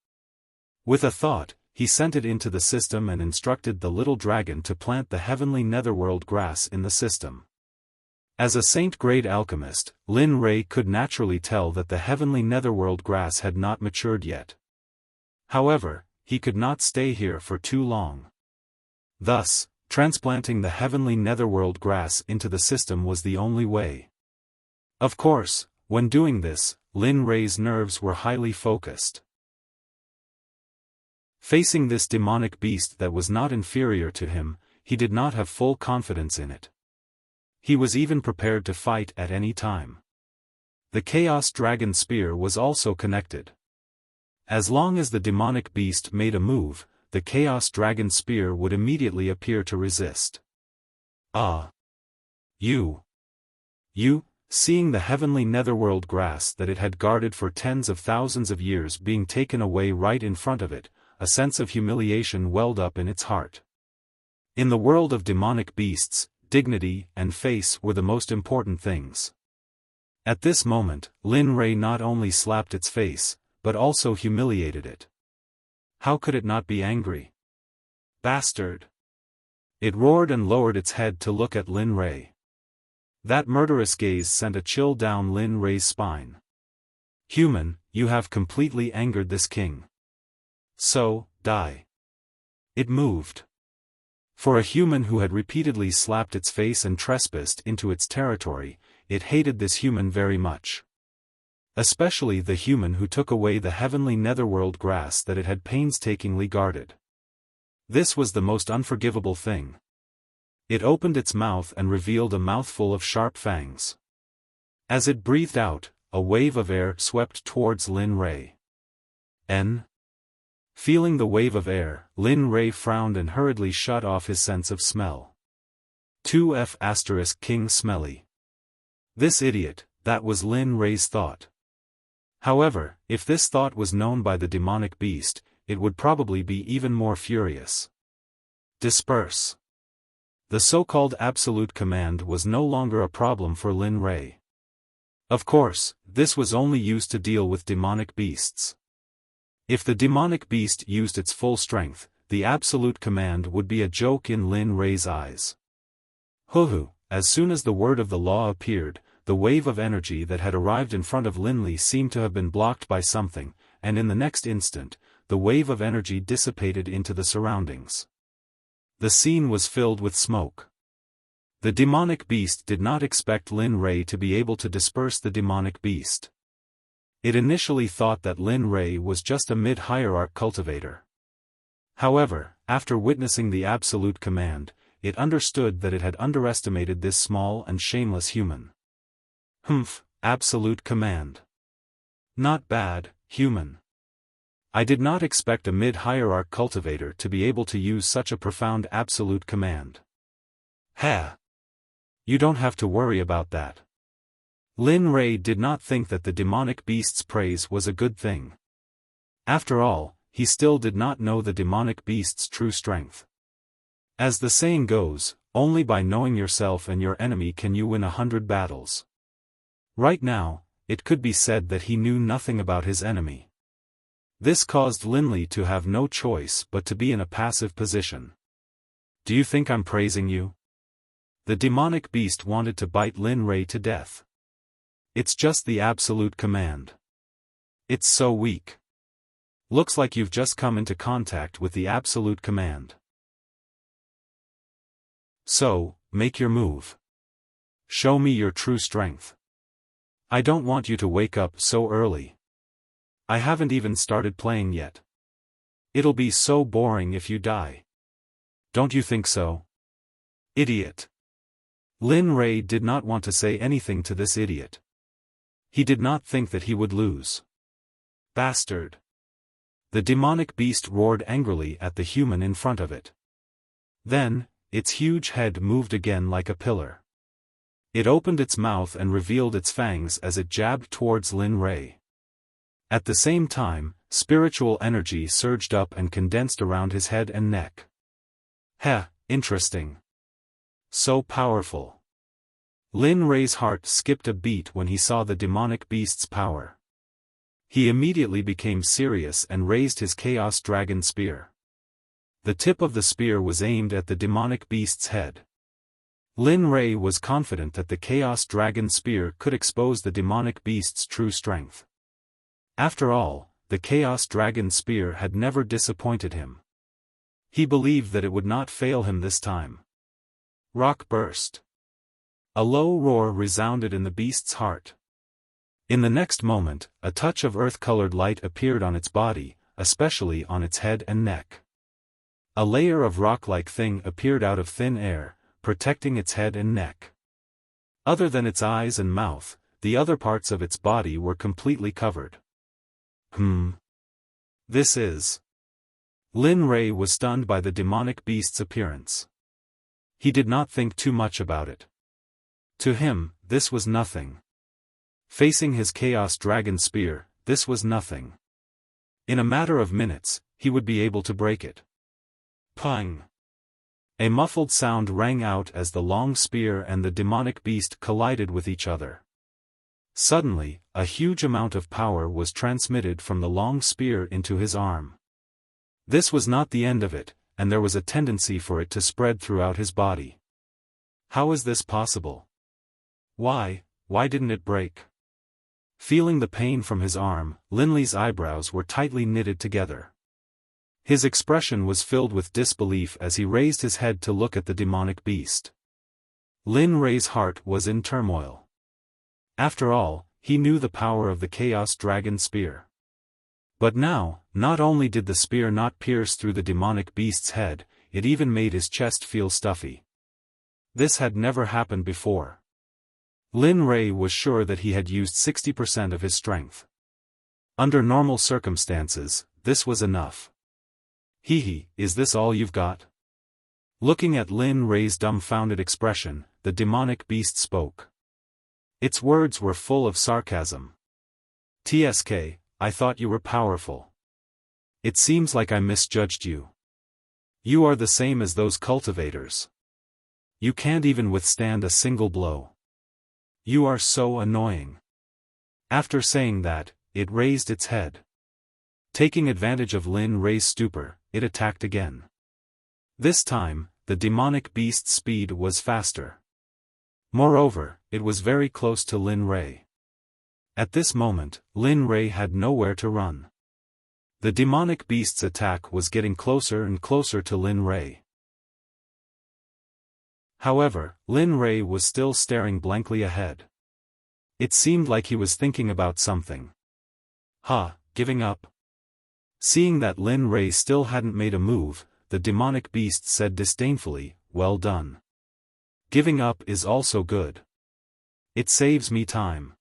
Speaker 1: With a thought, he sent it into the system and instructed the little dragon to plant the heavenly netherworld grass in the system. As a saint-grade alchemist, Lin Ray could naturally tell that the heavenly netherworld grass had not matured yet. However, he could not stay here for too long. Thus, transplanting the heavenly netherworld grass into the system was the only way. Of course, when doing this, Lin Ray's nerves were highly focused. Facing this demonic beast that was not inferior to him, he did not have full confidence in it. He was even prepared to fight at any time. The Chaos Dragon Spear was also connected. As long as the demonic beast made a move, the Chaos Dragon Spear would immediately appear to resist. Ah! You! Seeing the heavenly netherworld grass that it had guarded for tens of thousands of years being taken away right in front of it, a sense of humiliation welled up in its heart. In the world of demonic beasts, dignity and face were the most important things. At this moment, Lin Rei not only slapped its face, but also humiliated it. How could it not be angry? Bastard! It roared and lowered its head to look at Lin Rei. That murderous gaze sent a chill down Lin Rei's spine. Human, you have completely angered this king. So, die. It moved. For a human who had repeatedly slapped its face and trespassed into its territory, it hated this human very much. Especially the human who took away the heavenly netherworld grass that it had painstakingly guarded. This was the most unforgivable thing. It opened its mouth and revealed a mouthful of sharp fangs. As it breathed out, a wave of air swept towards Lin Rei. Feeling the wave of air, Lin Rei frowned and hurriedly shut off his sense of smell. 2F** King Smelly. This idiot, that was Lin Rei's thought. However, if this thought was known by the demonic beast, it would probably be even more furious. Disperse. The so-called absolute command was no longer a problem for Lin Rei. Of course, this was only used to deal with demonic beasts. If the demonic beast used its full strength, the absolute command would be a joke in Lin Rei's eyes. Hoo-hoo, as soon as the word of the law appeared, the wave of energy that had arrived in front of Lin Rei seemed to have been blocked by something, and in the next instant, the wave of energy dissipated into the surroundings. The scene was filled with smoke. The demonic beast did not expect Lin Rei to be able to disperse the demonic beast. It initially thought that Lin Rei was just a mid-hierarch cultivator. However, after witnessing the absolute command, it understood that it had underestimated this small and shameless human. Absolute command. Not bad, human. I did not expect a mid-hierarch cultivator to be able to use such a profound absolute command. You don't have to worry about that. Lin Rei did not think that the demonic beast's praise was a good thing. After all, he still did not know the demonic beast's true strength. As the saying goes, only by knowing yourself and your enemy can you win 100 battles. Right now, it could be said that he knew nothing about his enemy. This caused Lin Rei to have no choice but to be in a passive position. Do you think I'm praising you? The demonic beast wanted to bite Lin Rei to death. It's just the absolute command. It's so weak. Looks like you've just come into contact with the absolute command. So, make your move. Show me your true strength. I don't want you to wake up so early. I haven't even started playing yet. It'll be so boring if you die. Don't you think so? Idiot. Lin Rei did not want to say anything to this idiot. He did not think that he would lose. Bastard. The demonic beast roared angrily at the human in front of it. Then, its huge head moved again like a pillar. It opened its mouth and revealed its fangs as it jabbed towards Lin Rei. At the same time, spiritual energy surged up and condensed around his head and neck. Interesting. So powerful. Lin Rei's heart skipped a beat when he saw the demonic beast's power. He immediately became serious and raised his Chaos Dragon Spear. The tip of the spear was aimed at the demonic beast's head. Lin Rei was confident that the Chaos Dragon Spear could expose the demonic beast's true strength. After all, the Chaos Dragon Spear had never disappointed him. He believed that it would not fail him this time. Rock burst. A low roar resounded in the beast's heart. In the next moment, a touch of earth-colored light appeared on its body, especially on its head and neck. A layer of rock-like thing appeared out of thin air, protecting its head and neck. Other than its eyes and mouth, the other parts of its body were completely covered. This is... Lin Rei was stunned by the demonic beast's appearance. He did not think too much about it. To him, this was nothing. Facing his Chaos Dragon Spear, this was nothing. In a matter of minutes, he would be able to break it. Pang! A muffled sound rang out as the long spear and the demonic beast collided with each other. Suddenly, a huge amount of power was transmitted from the long spear into his arm. This was not the end of it, and there was a tendency for it to spread throughout his body. How is this possible? Why didn't it break? Feeling the pain from his arm, Lin Li's eyebrows were tightly knitted together. His expression was filled with disbelief as he raised his head to look at the demonic beast. Lin Rei's heart was in turmoil. After all, he knew the power of the Chaos Dragon Spear. But now, not only did the spear not pierce through the demonic beast's head, it even made his chest feel stuffy. This had never happened before. Lin Rei was sure that he had used 60% of his strength. Under normal circumstances, this was enough. Is this all you've got? Looking at Lin Rei's dumbfounded expression, the demonic beast spoke. Its words were full of sarcasm. "TSK, I thought you were powerful. It seems like I misjudged you. You are the same as those cultivators. You can't even withstand a single blow. You are so annoying." After saying that, it raised its head. Taking advantage of Lin Rei's stupor, it attacked again. This time, the demonic beast's speed was faster. Moreover, it was very close to Lin Rei. At this moment, Lin Rei had nowhere to run. The demonic beast's attack was getting closer and closer to Lin Rei. However, Lin Rei was still staring blankly ahead. It seemed like he was thinking about something. Giving up? Seeing that Lin Rei still hadn't made a move, the demonic beast said disdainfully, "Well done. Giving up is also good. It saves me time."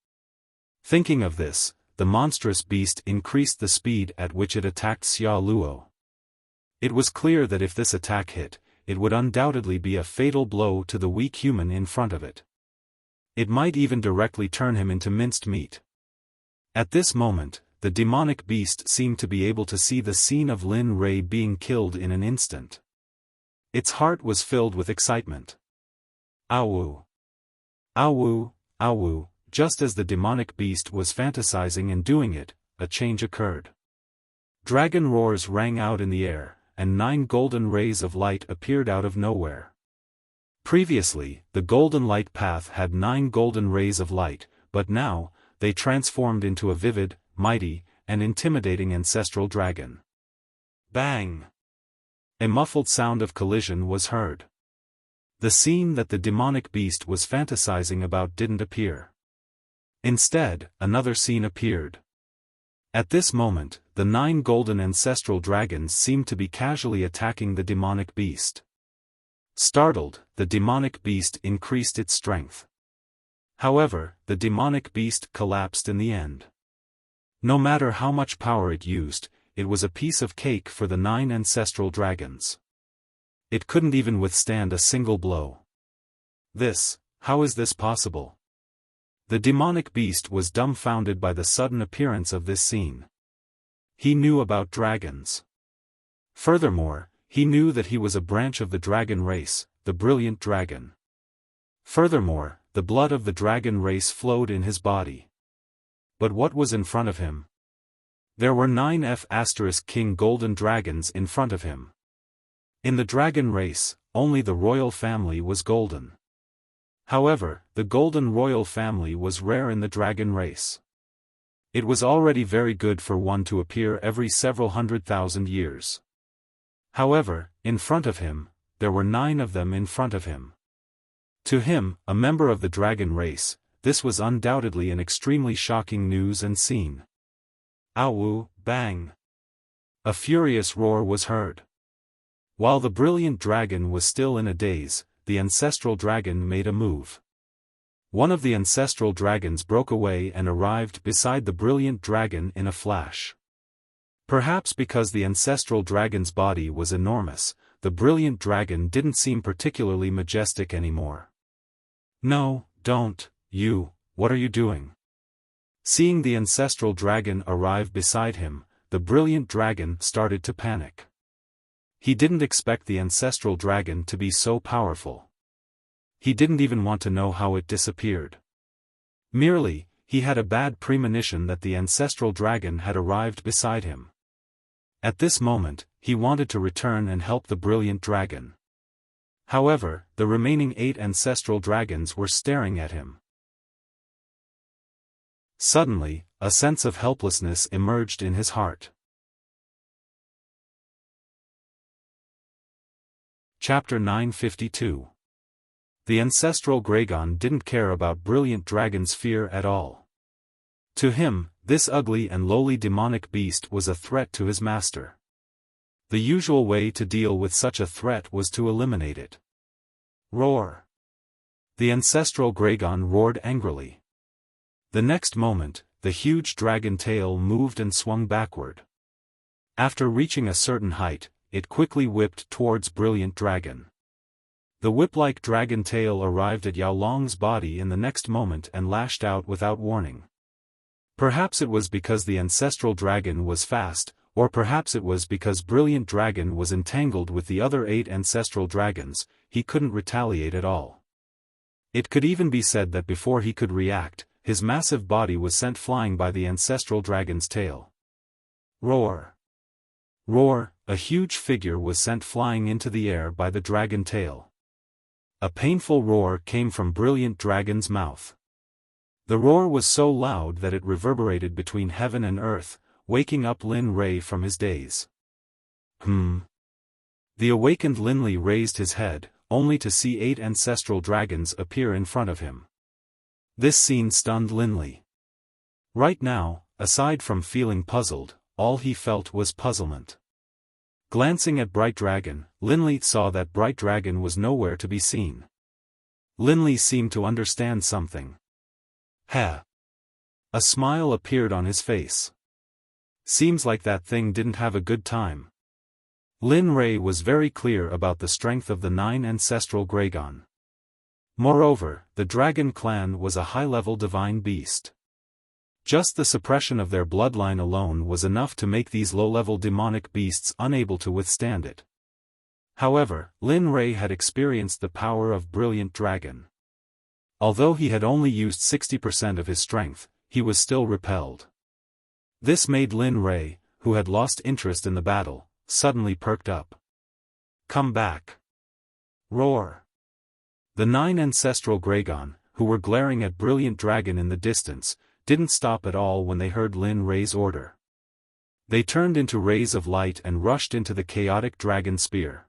Speaker 1: Thinking of this, the monstrous beast increased the speed at which it attacked Xia Luo. It was clear that if this attack hit, it would undoubtedly be a fatal blow to the weak human in front of it. It might even directly turn him into minced meat. At this moment, the demonic beast seemed to be able to see the scene of Lin Rei being killed in an instant. Its heart was filled with excitement. Awu! Awu! Awu! Just as the demonic beast was fantasizing and doing it, a change occurred. Dragon roars rang out in the air, and 9 golden rays of light appeared out of nowhere. Previously, the golden light path had 9 golden rays of light, but now, they transformed into a vivid, mighty, and intimidating ancestral dragon. Bang! A muffled sound of collision was heard. The scene that the demonic beast was fantasizing about didn't appear. Instead, another scene appeared. At this moment, the 9 golden ancestral dragons seemed to be casually attacking the demonic beast. Startled, the demonic beast increased its strength. However, the demonic beast collapsed in the end. No matter how much power it used, it was a piece of cake for the 9 ancestral dragons. It couldn't even withstand a single blow. How is this possible? The demonic beast was dumbfounded by the sudden appearance of this scene. He knew about dragons. Furthermore, he knew that he was a branch of the dragon race, the brilliant dragon. Furthermore, the blood of the dragon race flowed in his body. But what was in front of him? There were 9 King golden dragons in front of him. In the dragon race, only the royal family was golden. However, the golden royal family was rare in the dragon race. It was already very good for one to appear every several 100,000 years. However, in front of him, there were 9 of them in front of him. To him, a member of the dragon race, this was undoubtedly an extremely shocking news and scene. Awu, bang! A furious roar was heard. While the brilliant dragon was still in a daze, the ancestral dragon made a move. One of the ancestral dragons broke away and arrived beside the brilliant dragon in a flash. Perhaps because the ancestral dragon's body was enormous, the brilliant dragon didn't seem particularly majestic anymore. "No, don't, what are you doing?" Seeing the ancestral dragon arrive beside him, the brilliant dragon started to panic. He didn't expect the ancestral dragon to be so powerful. He didn't even want to know how it disappeared. Merely, he had a bad premonition that the ancestral dragon had arrived beside him. At this moment, he wanted to return and help the brilliant dragon. However, the remaining 8 ancestral dragons were staring at him. Suddenly, a sense of helplessness emerged in his heart. Chapter 952. The ancestral Dragon didn't care about brilliant dragon's fear at all. To him, this ugly and lowly demonic beast was a threat to his master. The usual way to deal with such a threat was to eliminate it. Roar! The ancestral Dragon roared angrily. The next moment, the huge dragon tail moved and swung backward. After reaching a certain height, it quickly whipped towards brilliant dragon. The whip-like dragon tail arrived at Yao Long's body in the next moment and lashed out without warning. Perhaps it was because the ancestral dragon was fast, or perhaps it was because brilliant dragon was entangled with the other 8 ancestral dragons, he couldn't retaliate at all. It could even be said that before he could react, his massive body was sent flying by the ancestral dragon's tail. Roar! Roar! A huge figure was sent flying into the air by the dragon tail. A painful roar came from brilliant dragon's mouth. The roar was so loud that it reverberated between heaven and earth, waking up Lin Rei from his daze. The awakened Lin Li raised his head, only to see 8 ancestral dragons appear in front of him. This scene stunned Lin Li. Right now, aside from feeling puzzled, all he felt was puzzlement. Glancing at Bright Dragon, Lin Li saw that Bright Dragon was nowhere to be seen. Lin Li seemed to understand something. A smile appeared on his face. Seems like that thing didn't have a good time. Lin Rei was very clear about the strength of the 9 ancestral Dragon. Moreover, the Dragon clan was a high-level divine beast. Just the suppression of their bloodline alone was enough to make these low-level demonic beasts unable to withstand it. However, Lin Rei had experienced the power of Brilliant Dragon. Although he had only used 60% of his strength, he was still repelled. This made Lin Rei, who had lost interest in the battle, suddenly perked up. "Come back!" Roar! The 9 ancestral Dragon, who were glaring at Brilliant Dragon in the distance, didn't stop at all when they heard Lin Rei's order. They turned into rays of light and rushed into the chaotic dragon spear.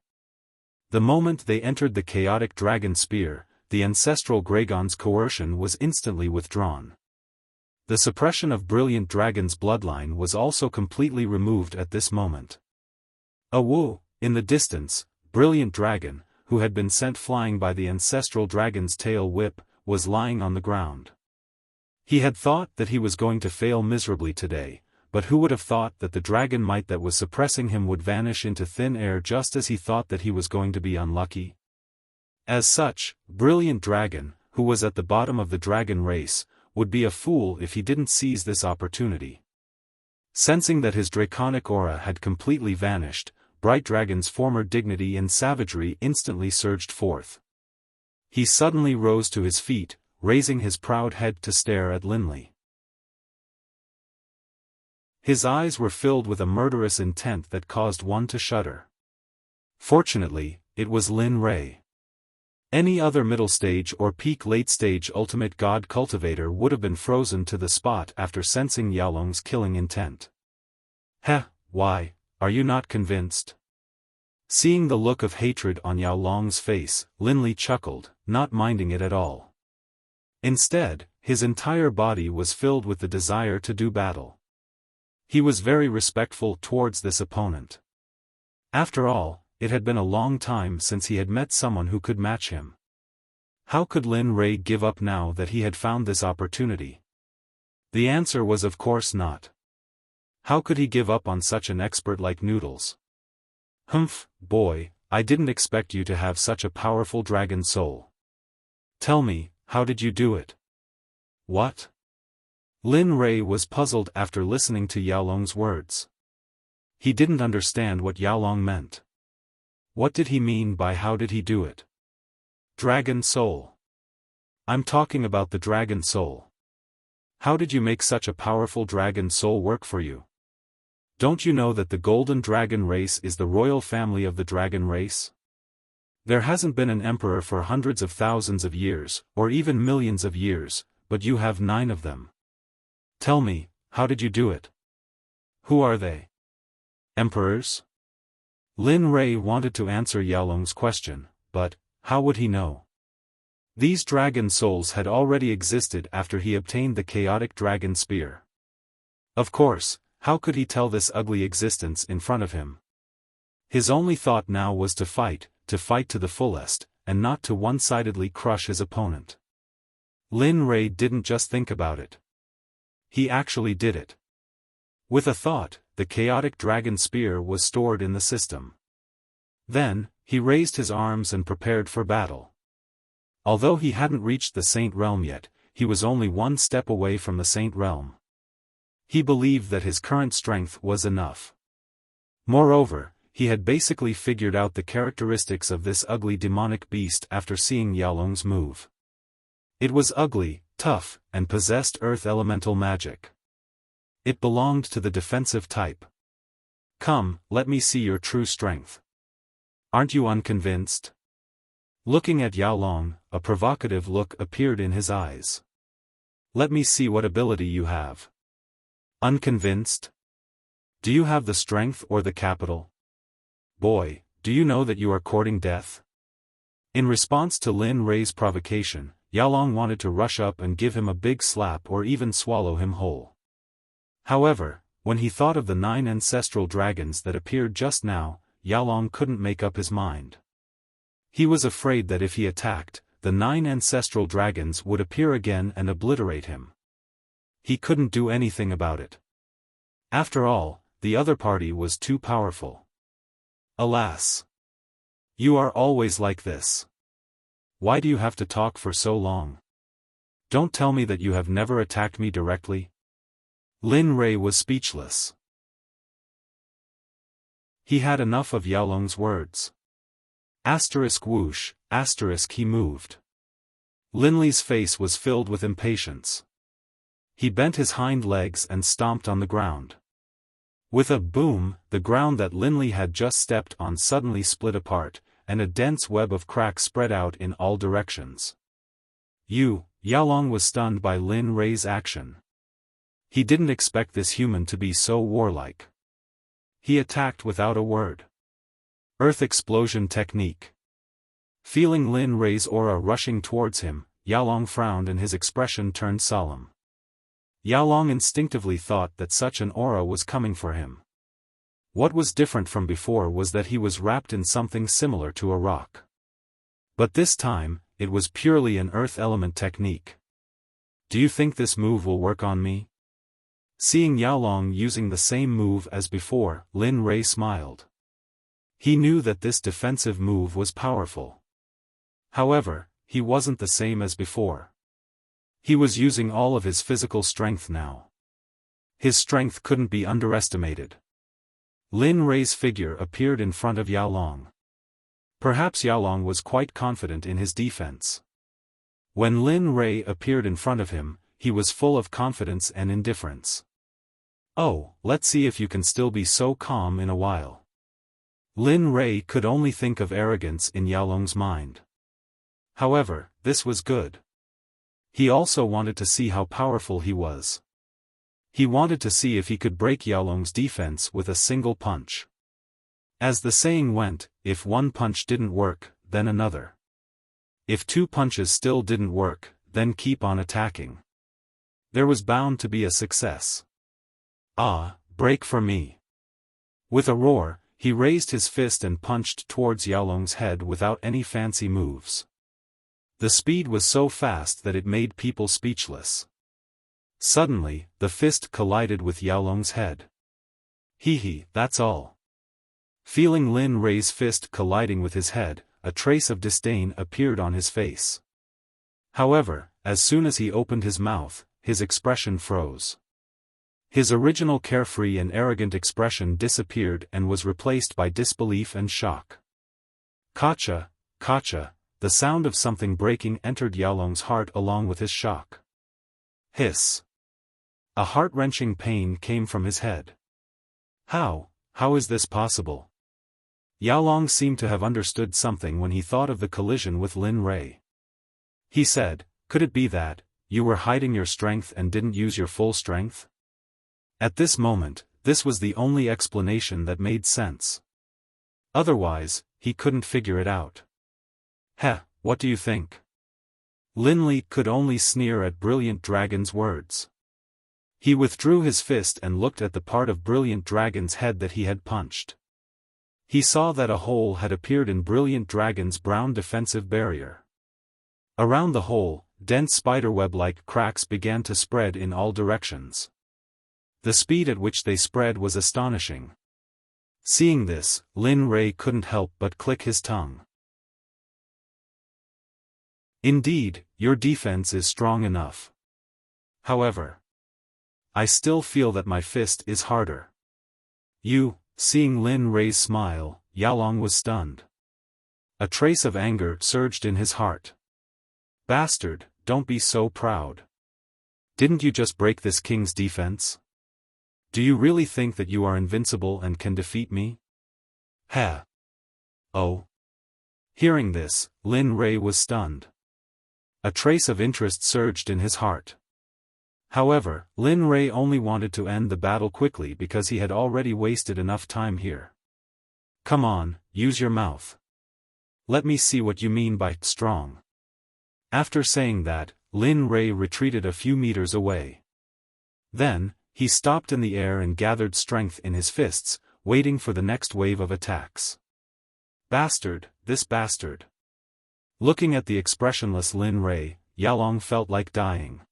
Speaker 1: The moment they entered the chaotic dragon spear, the ancestral Dragon's coercion was instantly withdrawn. The suppression of Brilliant Dragon's bloodline was also completely removed at this moment. In the distance, Brilliant Dragon, who had been sent flying by the ancestral dragon's tail whip, was lying on the ground. He had thought that he was going to fail miserably today, but who would have thought that the dragon might that was suppressing him would vanish into thin air just as he thought that he was going to be unlucky? As such, Brilliant Dragon, who was at the bottom of the dragon race, would be a fool if he didn't seize this opportunity. Sensing that his draconic aura had completely vanished, Bright Dragon's former dignity and savagery instantly surged forth. He suddenly rose to his feet, raising his proud head to stare at Lin Li. His eyes were filled with a murderous intent that caused one to shudder. Fortunately, it was Lin Rei. Any other middle stage or peak late stage ultimate god cultivator would have been frozen to the spot after sensing Yaolong's killing intent. Why, are you not convinced? Seeing the look of hatred on Yaolong's face, Lin Li chuckled, not minding it at all. Instead, his entire body was filled with the desire to do battle. He was very respectful towards this opponent. After all, it had been a long time since he had met someone who could match him. How could Lin Rei give up now that he had found this opportunity? The answer was of course not. How could he give up on such an expert like Noodles? Humph, boy, I didn't expect you to have such a powerful dragon soul. Tell me, how did you do it? What? Lin Rei was puzzled after listening to Yaolong's words. He didn't understand what Yaolong meant. What did he mean by how did he do it? Dragon soul. I'm talking about the dragon soul. How did you make such a powerful dragon soul work for you? Don't you know that the golden dragon race is the royal family of the dragon race? There hasn't been an emperor for hundreds of thousands of years, or even millions of years, but you have 9 of them. Tell me, how did you do it? Who are they? Emperors? Lin Rei wanted to answer Yaolong's question, but how would he know? These dragon souls had already existed after he obtained the chaotic dragon spear. Of course, how could he tell this ugly existence in front of him? His only thought now was to fight to the fullest, and not to one-sidedly crush his opponent. Lin Rei didn't just think about it. He actually did it. With a thought, the chaotic dragon spear was stored in the system. Then, he raised his arms and prepared for battle. Although he hadn't reached the Saint Realm yet, he was only 1 step away from the Saint Realm. He believed that his current strength was enough. Moreover, he had basically figured out the characteristics of this ugly demonic beast after seeing Yaolong's move. It was ugly, tough, and possessed earth elemental magic. It belonged to the defensive type. Come, let me see your true strength. Aren't you unconvinced? Looking at Yaolong, a provocative look appeared in his eyes. Let me see what ability you have. Unconvinced? Do you have the strength or the capital? Boy, do you know that you are courting death? In response to Lin Rei's provocation, Yaolong wanted to rush up and give him a big slap or even swallow him whole. However, when he thought of the 9 ancestral dragons that appeared just now, Yaolong couldn't make up his mind. He was afraid that if he attacked, the 9 ancestral dragons would appear again and obliterate him. He couldn't do anything about it. After all, the other party was too powerful. Alas! You are always like this. Why do you have to talk for so long? Don't tell me that you have never attacked me directly. Lin Rei was speechless. He had enough of Yaolong's words. Asterisk whoosh, asterisk he moved. Linley's face was filled with impatience. He bent his hind legs and stomped on the ground. With a boom, the ground that Linley had just stepped on suddenly split apart, and a dense web of cracks spread out in all directions. Yaolong was stunned by Lin Rei's action. He didn't expect this human to be so warlike. He attacked without a word. Earth explosion technique. Feeling Lin Rei's aura rushing towards him, Yaolong frowned and his expression turned solemn. Yaolong instinctively thought that such an aura was coming for him. What was different from before was that he was wrapped in something similar to a rock. But this time, it was purely an earth element technique. Do you think this move will work on me? Seeing Yaolong using the same move as before, Lin Rei smiled. He knew that this defensive move was powerful. However, he wasn't the same as before. He was using all of his physical strength now. His strength couldn't be underestimated. Lin Rei's figure appeared in front of Yaolong. Perhaps Yaolong was quite confident in his defense. When Lin Rei appeared in front of him, he was full of confidence and indifference. Oh, let's see if you can still be so calm in a while. Lin Rei could only think of arrogance in Yaolong's mind. However, this was good. He also wanted to see how powerful he was. He wanted to see if he could break Yaolong's defense with a single punch. As the saying went, if one punch didn't work, then another. If 2 punches still didn't work, then keep on attacking. There was bound to be a success. Ah, break for me. With a roar, he raised his fist and punched towards Yaolong's head without any fancy moves. The speed was so fast that it made people speechless. Suddenly, the fist collided with Yaolong's head. That's all. Feeling Lin Rei's fist colliding with his head, a trace of disdain appeared on his face. However, as soon as he opened his mouth, his expression froze. His original carefree and arrogant expression disappeared and was replaced by disbelief and shock. Kacha, kacha, the sound of something breaking entered Yaolong's heart along with his shock. Hiss. A heart-wrenching pain came from his head. How is this possible? Yaolong seemed to have understood something when he thought of the collision with Lin Rei. He said, "Could it be that you were hiding your strength and didn't use your full strength?" At this moment, this was the only explanation that made sense. Otherwise, he couldn't figure it out. What do you think? Lin Li could only sneer at Brilliant Dragon's words. He withdrew his fist and looked at the part of Brilliant Dragon's head that he had punched. He saw that a hole had appeared in Brilliant Dragon's brown defensive barrier. Around the hole, dense spiderweb-like cracks began to spread in all directions. The speed at which they spread was astonishing. Seeing this, Lin Rei couldn't help but click his tongue. Indeed, your defense is strong enough. However, I still feel that my fist is harder. Seeing Lin Rei's smile, Yaolong was stunned. A trace of anger surged in his heart. Bastard, don't be so proud. Didn't you just break this king's defense? Do you really think that you are invincible and can defeat me? Oh. Hearing this, Lin Rei was stunned. A trace of interest surged in his heart. However, Lin Rei only wanted to end the battle quickly because he had already wasted enough time here. Come on, use your mouth. Let me see what you mean by strong. After saying that, Lin Rei retreated a few meters away. Then, he stopped in the air and gathered strength in his fists, waiting for the next wave of attacks. Bastard, this bastard. Looking at the expressionless Lin Rei, Yaolong felt like dying.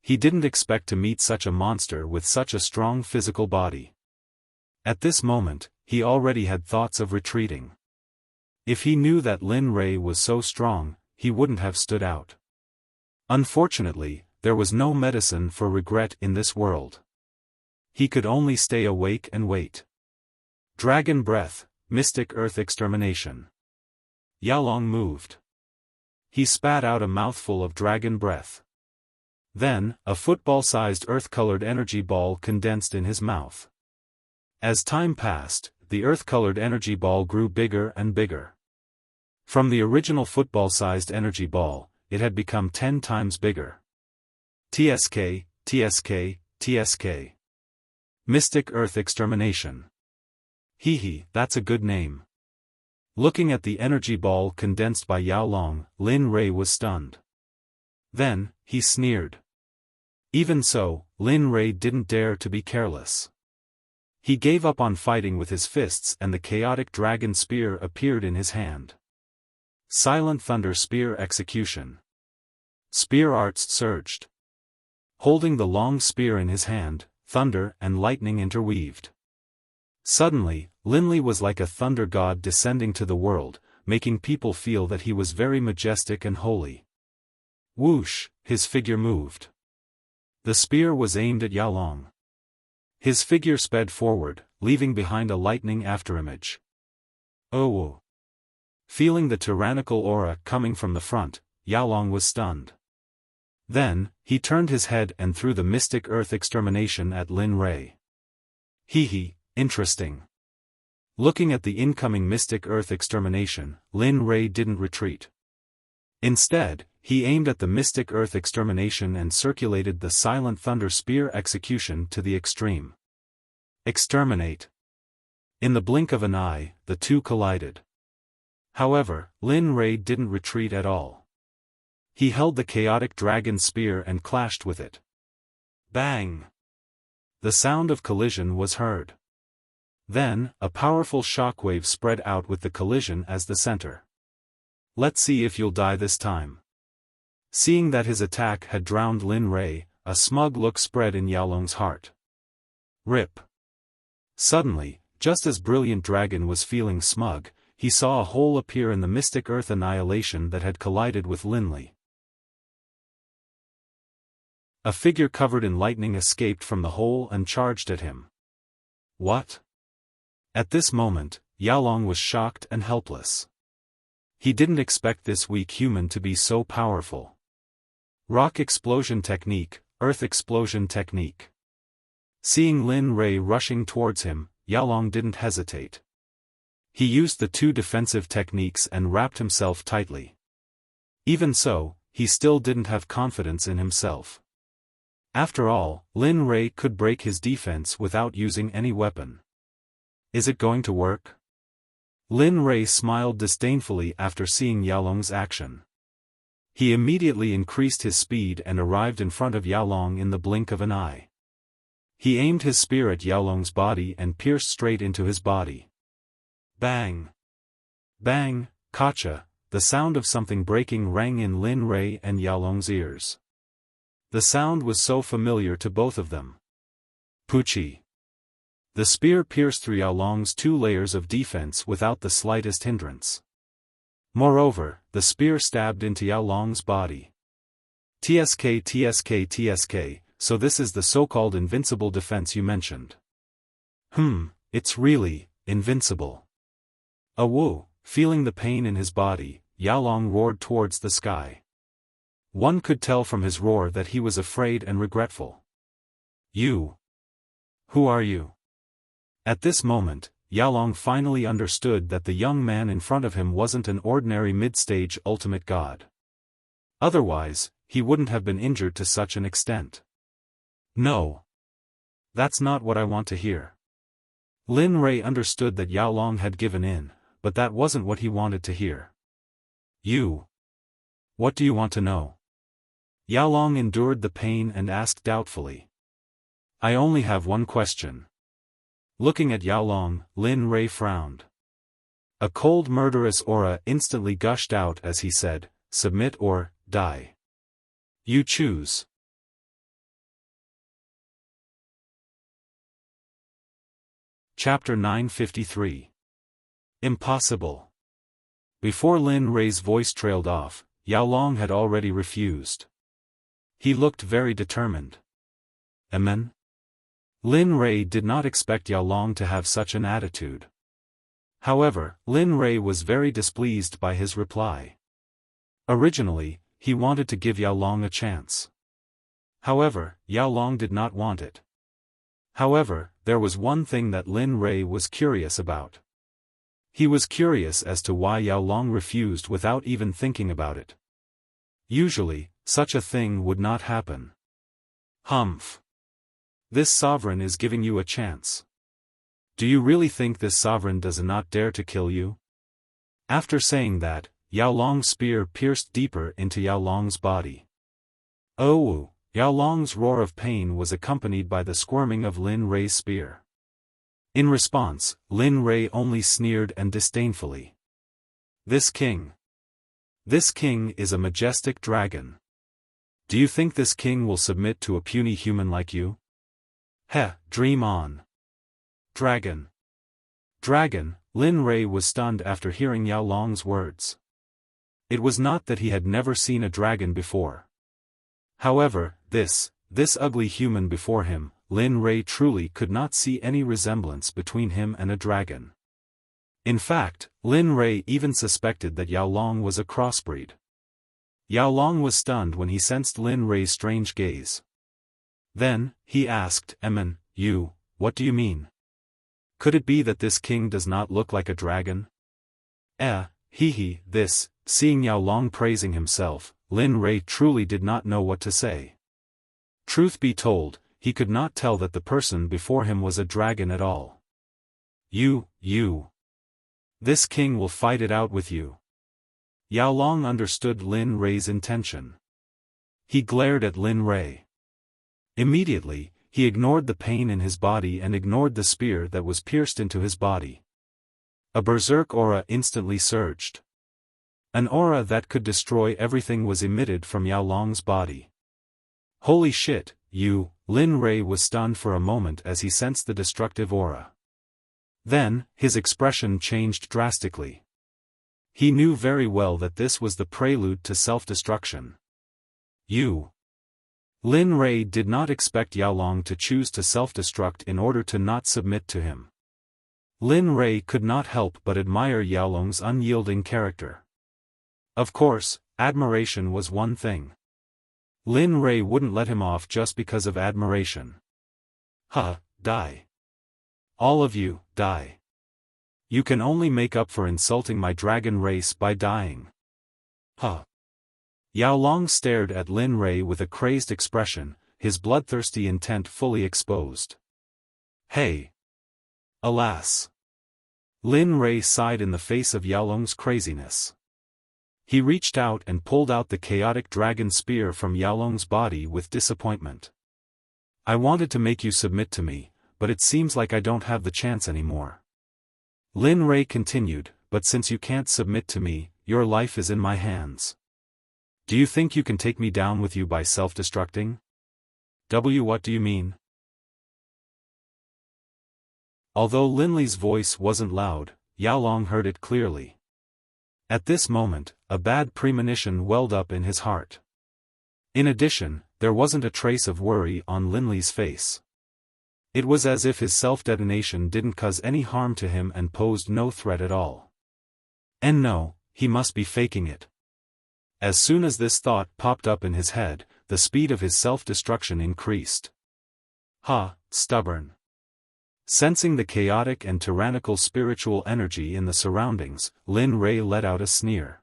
Speaker 1: He didn't expect to meet such a monster with such a strong physical body. At this moment, he already had thoughts of retreating. If he knew that Lin Rei was so strong, he wouldn't have stood out. Unfortunately, there was no medicine for regret in this world. He could only stay awake and wait. Dragon Breath, Mystic Earth Extermination. Yaolong moved. He spat out a mouthful of dragon breath. Then, a football-sized earth-colored energy ball condensed in his mouth. As time passed, the earth-colored energy ball grew bigger and bigger. From the original football-sized energy ball, it had become 10 times bigger. TSK, TSK, TSK. Mystic Earth Extermination. That's a good name. Looking at the energy ball condensed by Yaolong, Lin Rei was stunned. Then, he sneered. Even so, Lin Rei didn't dare to be careless. He gave up on fighting with his fists and the chaotic dragon spear appeared in his hand. Silent Thunder Spear Execution. Spear arts surged. Holding the long spear in his hand, thunder and lightning interweaved. Suddenly, Lin Li was like a thunder god descending to the world, making people feel that he was very majestic and holy. Whoosh, his figure moved. The spear was aimed at Yaolong. His figure sped forward, leaving behind a lightning afterimage. Oh! Feeling the tyrannical aura coming from the front, Yaolong was stunned. Then, he turned his head and threw the Mystic Earth Extermination at Lin Rei. Interesting. Looking at the incoming Mystic Earth Extermination, Lin Rei didn't retreat. Instead, he aimed at the Mystic Earth Extermination and circulated the Silent Thunder Spear Execution to the extreme. Exterminate. In the blink of an eye, the two collided. However, Lin Rei didn't retreat at all. He held the chaotic dragon spear and clashed with it. Bang! The sound of collision was heard. Then, a powerful shockwave spread out with the collision as the center. Let's see if you'll die this time. Seeing that his attack had drowned Lin Rei, a smug look spread in Yaolong's heart. Rip. Suddenly, just as Brilliant Dragon was feeling smug, he saw a hole appear in the mystic earth annihilation that had collided with Linli. A figure covered in lightning escaped from the hole and charged at him. What? At this moment, Yaolong was shocked and helpless. He didn't expect this weak human to be so powerful. Rock explosion technique, earth explosion technique. Seeing Lin Rei rushing towards him, Yaolong didn't hesitate. He used the two defensive techniques and wrapped himself tightly. Even so, he still didn't have confidence in himself. After all, Lin Rei could break his defense without using any weapon. Is it going to work? Lin Rei smiled disdainfully after seeing Yaolong's action. He immediately increased his speed and arrived in front of Yaolong in the blink of an eye. He aimed his spear at Yaolong's body and pierced straight into his body. Bang! Bang! Kacha! The sound of something breaking rang in Lin Rei and Yaolong's ears. The sound was so familiar to both of them. Puchi! The spear pierced through Yaolong's 2 layers of defense without the slightest hindrance. Moreover, the spear stabbed into Yaolong's body. TSK TSK TSK, so this is the so-called invincible defense you mentioned. It's really invincible. Woo! Feeling the pain in his body, Yaolong roared towards the sky. One could tell from his roar that he was afraid and regretful. You! Who are you? At this moment, Yaolong finally understood that the young man in front of him wasn't an ordinary mid-stage ultimate god. Otherwise, he wouldn't have been injured to such an extent. No. That's not what I want to hear. Lin Rei understood that Yaolong had given in, but that wasn't what he wanted to hear. You. What do you want to know? Yaolong endured the pain and asked doubtfully. I only have one question. Looking at Yaolong, Lin Rei frowned. A cold murderous aura instantly gushed out as he said, submit or die. You choose. Chapter 953. Impossible. Before Lin Rei's voice trailed off, Yaolong had already refused. He looked very determined. Amen? Lin Rei did not expect Yaolong to have such an attitude. However, Lin Rei was very displeased by his reply. Originally, he wanted to give Yaolong a chance. However, Yaolong did not want it. However, there was one thing that Lin Rei was curious about. He was curious as to why Yaolong refused without even thinking about it. Usually, such a thing would not happen. Humph. This sovereign is giving you a chance. Do you really think this sovereign does not dare to kill you? After saying that, Yaolong's spear pierced deeper into Yaolong's body. Oh! Yaolong's roar of pain was accompanied by the squirming of Lin Rei's spear. In response, Lin Rei only sneered and disdainfully. This king is a majestic dragon. Do you think this king will submit to a puny human like you? Heh, dream on. Dragon. Lin Rei was stunned after hearing Yaolong's words. It was not that he had never seen a dragon before. However, this ugly human before him, Lin Rei truly could not see any resemblance between him and a dragon. In fact, Lin Rei even suspected that Yaolong was a crossbreed. Yaolong was stunned when he sensed Lin Rei's strange gaze. Then, he asked, Emin, what do you mean? Could it be that this king does not look like a dragon? Seeing Yaolong praising himself, Lin Rei truly did not know what to say. Truth be told, he could not tell that the person before him was a dragon at all. This king will fight it out with you. Yaolong understood Lin Rei's intention. He glared at Lin Rei. Immediately, he ignored the pain in his body and ignored the spear that was pierced into his body. A berserk aura instantly surged. An aura that could destroy everything was emitted from Yao Long's body. Holy shit, you! Lin Rei was stunned for a moment as he sensed the destructive aura. Then, his expression changed drastically. He knew very well that this was the prelude to self-destruction. You! Lin Rei did not expect Yao Long to choose to self-destruct in order to not submit to him. Lin Rei could not help but admire Yao Long's unyielding character. Of course, admiration was one thing. Lin Rei wouldn't let him off just because of admiration. Die. All of you, die. You can only make up for insulting my dragon race by dying. Yao Long stared at Lin Rei with a crazed expression, his bloodthirsty intent fully exposed. Hey! Alas! Lin Rei sighed in the face of Yao Long's craziness. He reached out and pulled out the chaotic dragon spear from Yao Long's body with disappointment. I wanted to make you submit to me, but it seems like I don't have the chance anymore. Lin Rei continued, but since you can't submit to me, your life is in my hands. Do you think you can take me down with you by self-destructing? What do you mean? Although Lin Li's voice wasn't loud, Yao Long heard it clearly. At this moment, a bad premonition welled up in his heart. In addition, there wasn't a trace of worry on Lin Li's face. It was as if his self-detonation didn't cause any harm to him and posed no threat at all. And no, he must be faking it. As soon as this thought popped up in his head, the speed of his self-destruction increased. Stubborn. Sensing the chaotic and tyrannical spiritual energy in the surroundings, Lin Rei let out a sneer.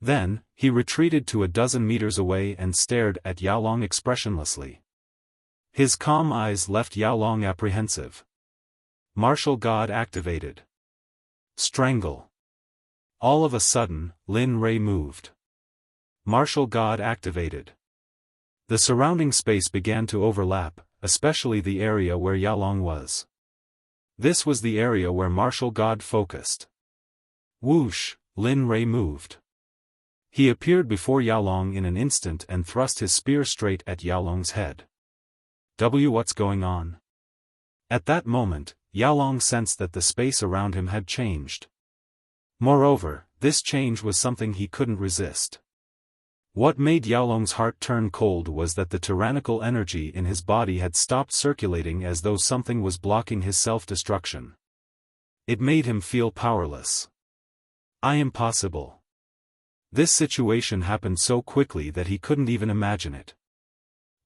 Speaker 1: Then, he retreated to a dozen meters away and stared at Yao Long expressionlessly. His calm eyes left Yao Long apprehensive. Martial God activated. Strangle. All of a sudden, Lin Rei moved. Martial God activated. The surrounding space began to overlap, especially the area where Yao Long was. This was the area where Martial God focused. Whoosh, Lin Rei moved. He appeared before Yao Long in an instant and thrust his spear straight at Yao Long's head. What's going on? At that moment, Yao Long sensed that the space around him had changed. Moreover, this change was something he couldn't resist. What made Yao Long's heart turn cold was that the tyrannical energy in his body had stopped circulating as though something was blocking his self-destruction. It made him feel powerless. Impossible. This situation happened so quickly that he couldn't even imagine it.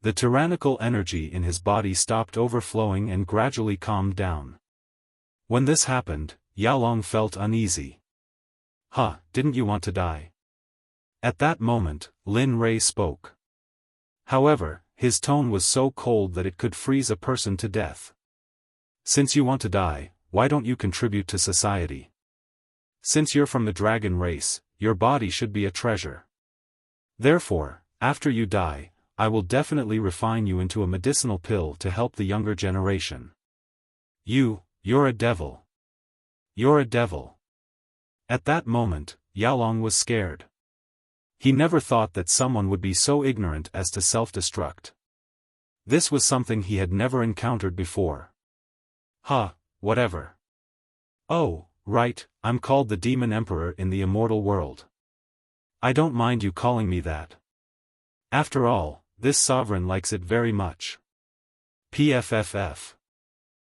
Speaker 1: The tyrannical energy in his body stopped overflowing and gradually calmed down. When this happened, Yao Long felt uneasy. Didn't you want to die? At that moment, Lin Rei spoke. However, his tone was so cold that it could freeze a person to death. Since you want to die, why don't you contribute to society? Since you're from the dragon race, your body should be a treasure. Therefore, after you die, I will definitely refine you into a medicinal pill to help the younger generation. You're a devil. You're a devil. At that moment, Yao Long was scared. He never thought that someone would be so ignorant as to self-destruct. This was something he had never encountered before. Whatever. Oh, right, I'm called the Demon Emperor in the immortal world. I don't mind you calling me that. After all, this sovereign likes it very much. PFFF.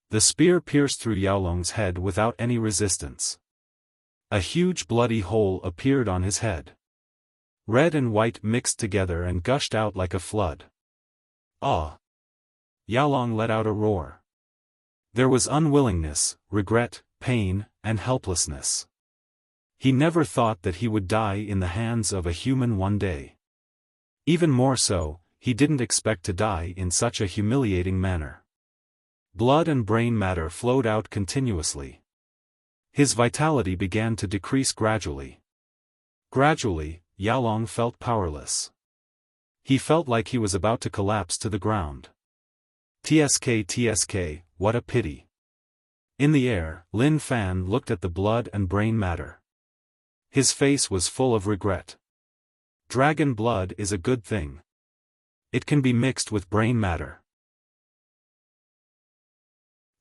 Speaker 1: The spear pierced through Yao Long's head without any resistance. A huge bloody hole appeared on his head. Red and white mixed together and gushed out like a flood. Yao Long let out a roar. There was unwillingness, regret, pain, and helplessness. He never thought that he would die in the hands of a human one day. Even more so, he didn't expect to die in such a humiliating manner. Blood and brain matter flowed out continuously. His vitality began to decrease gradually. Gradually, Yao Long felt powerless. He felt like he was about to collapse to the ground. TSK, what a pity. In the air, Lin Fan looked at the blood and brain matter. His face was full of regret. Dragon blood is a good thing. It can be mixed with brain matter.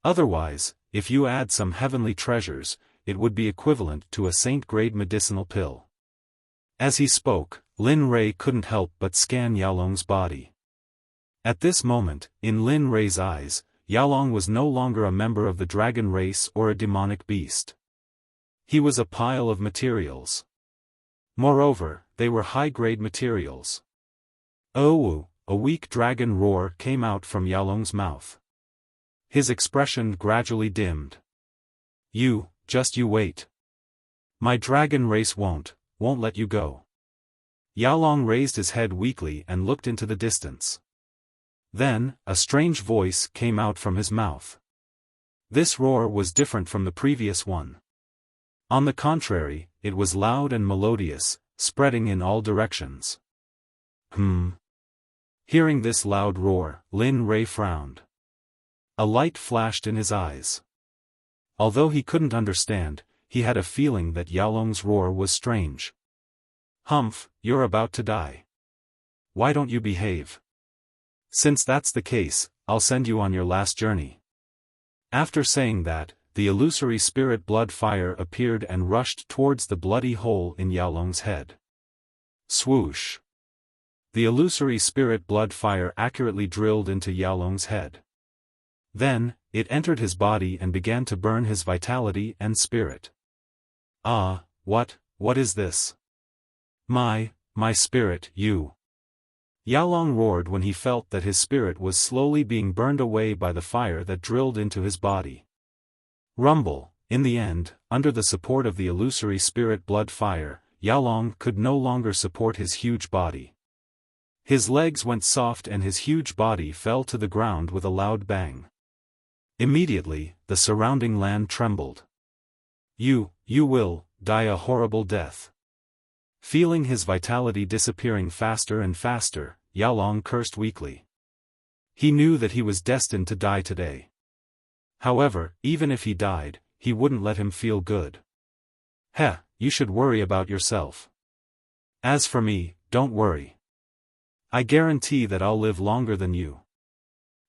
Speaker 1: Otherwise, if you add some heavenly treasures, it would be equivalent to a saint-grade medicinal pill. As he spoke, Lin Rei couldn't help but scan Yaolong's body. At this moment, in Lin Rei's eyes, Yaolong was no longer a member of the dragon race or a demonic beast. He was a pile of materials. Moreover, they were high-grade materials. Oh! A weak dragon roar came out from Yaolong's mouth. His expression gradually dimmed. Just you wait. My dragon race won't let you go. Yaolong raised his head weakly and looked into the distance. Then, a strange voice came out from his mouth. This roar was different from the previous one. On the contrary, it was loud and melodious, spreading in all directions. Hearing this loud roar, Lin Rei frowned. A light flashed in his eyes. Although he couldn't understand, he had a feeling that Yaolong's roar was strange. Humph, you're about to die. Why don't you behave? Since that's the case, I'll send you on your last journey. After saying that, the illusory spirit blood fire appeared and rushed towards the bloody hole in Yaolong's head. Swoosh! The illusory spirit blood fire accurately drilled into Yaolong's head. Then, it entered his body and began to burn his vitality and spirit. Ah, what is this? My spirit, you! Yaolong roared when he felt that his spirit was slowly being burned away by the fire that drilled into his body. Rumble! In the end, under the support of the illusory spirit blood fire, Yaolong could no longer support his huge body. His legs went soft and his huge body fell to the ground with a loud bang. Immediately, the surrounding land trembled. You will die a horrible death. Feeling his vitality disappearing faster and faster, Yaolong cursed weakly. He knew that he was destined to die today. However, even if he died, he wouldn't let him feel good. You should worry about yourself. As for me, don't worry. I guarantee that I'll live longer than you.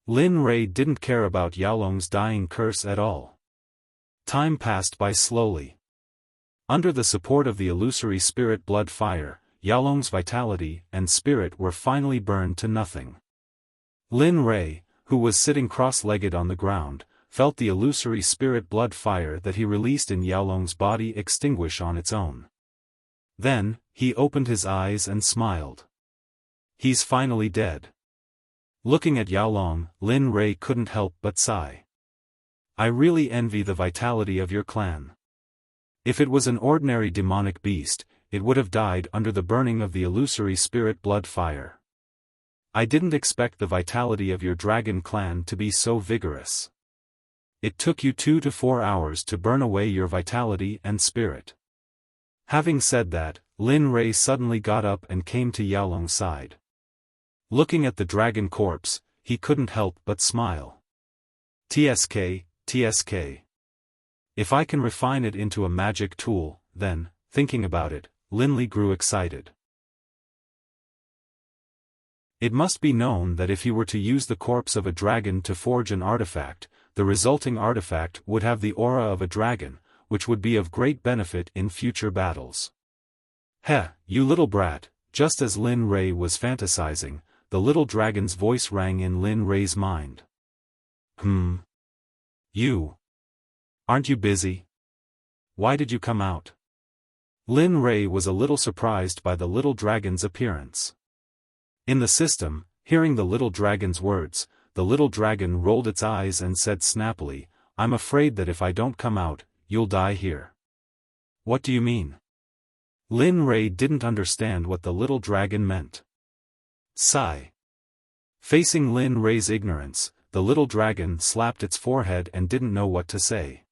Speaker 1: Lin Rei didn't care about Yaolong's dying curse at all. Time passed by slowly. Under the support of the illusory spirit blood fire, Yaolong's vitality and spirit were finally burned to nothing. Lin Rei, who was sitting cross-legged on the ground, felt the illusory spirit blood fire that he released in Yaolong's body extinguish on its own. Then, he opened his eyes and smiled. He's finally dead. Looking at Yaolong, Lin Rei couldn't help but sigh. I really envy the vitality of your clan. If it was an ordinary demonic beast, it would have died under the burning of the illusory spirit blood fire. I didn't expect the vitality of your dragon clan to be so vigorous. It took you 2 to 4 hours to burn away your vitality and spirit. Having said that, Lin Rei suddenly got up and came to Yaolong's side. Looking at the dragon corpse, he couldn't help but smile. TSK. If I can refine it into a magic tool, then, thinking about it, Lin Li grew excited. It must be known that if he were to use the corpse of a dragon to forge an artifact, the resulting artifact would have the aura of a dragon, which would be of great benefit in future battles. You little brat! Just as Lin Rei was fantasizing, the little dragon's voice rang in Lin Rei's mind. You? Aren't you busy? Why did you come out? Lin Rei was a little surprised by the little dragon's appearance. In the system, hearing the little dragon's words, the little dragon rolled its eyes and said snappily, I'm afraid that if I don't come out, you'll die here. What do you mean? Lin Rei didn't understand what the little dragon meant. Sigh. Facing Lin Rei's ignorance, the little dragon slapped its forehead and didn't know what to say.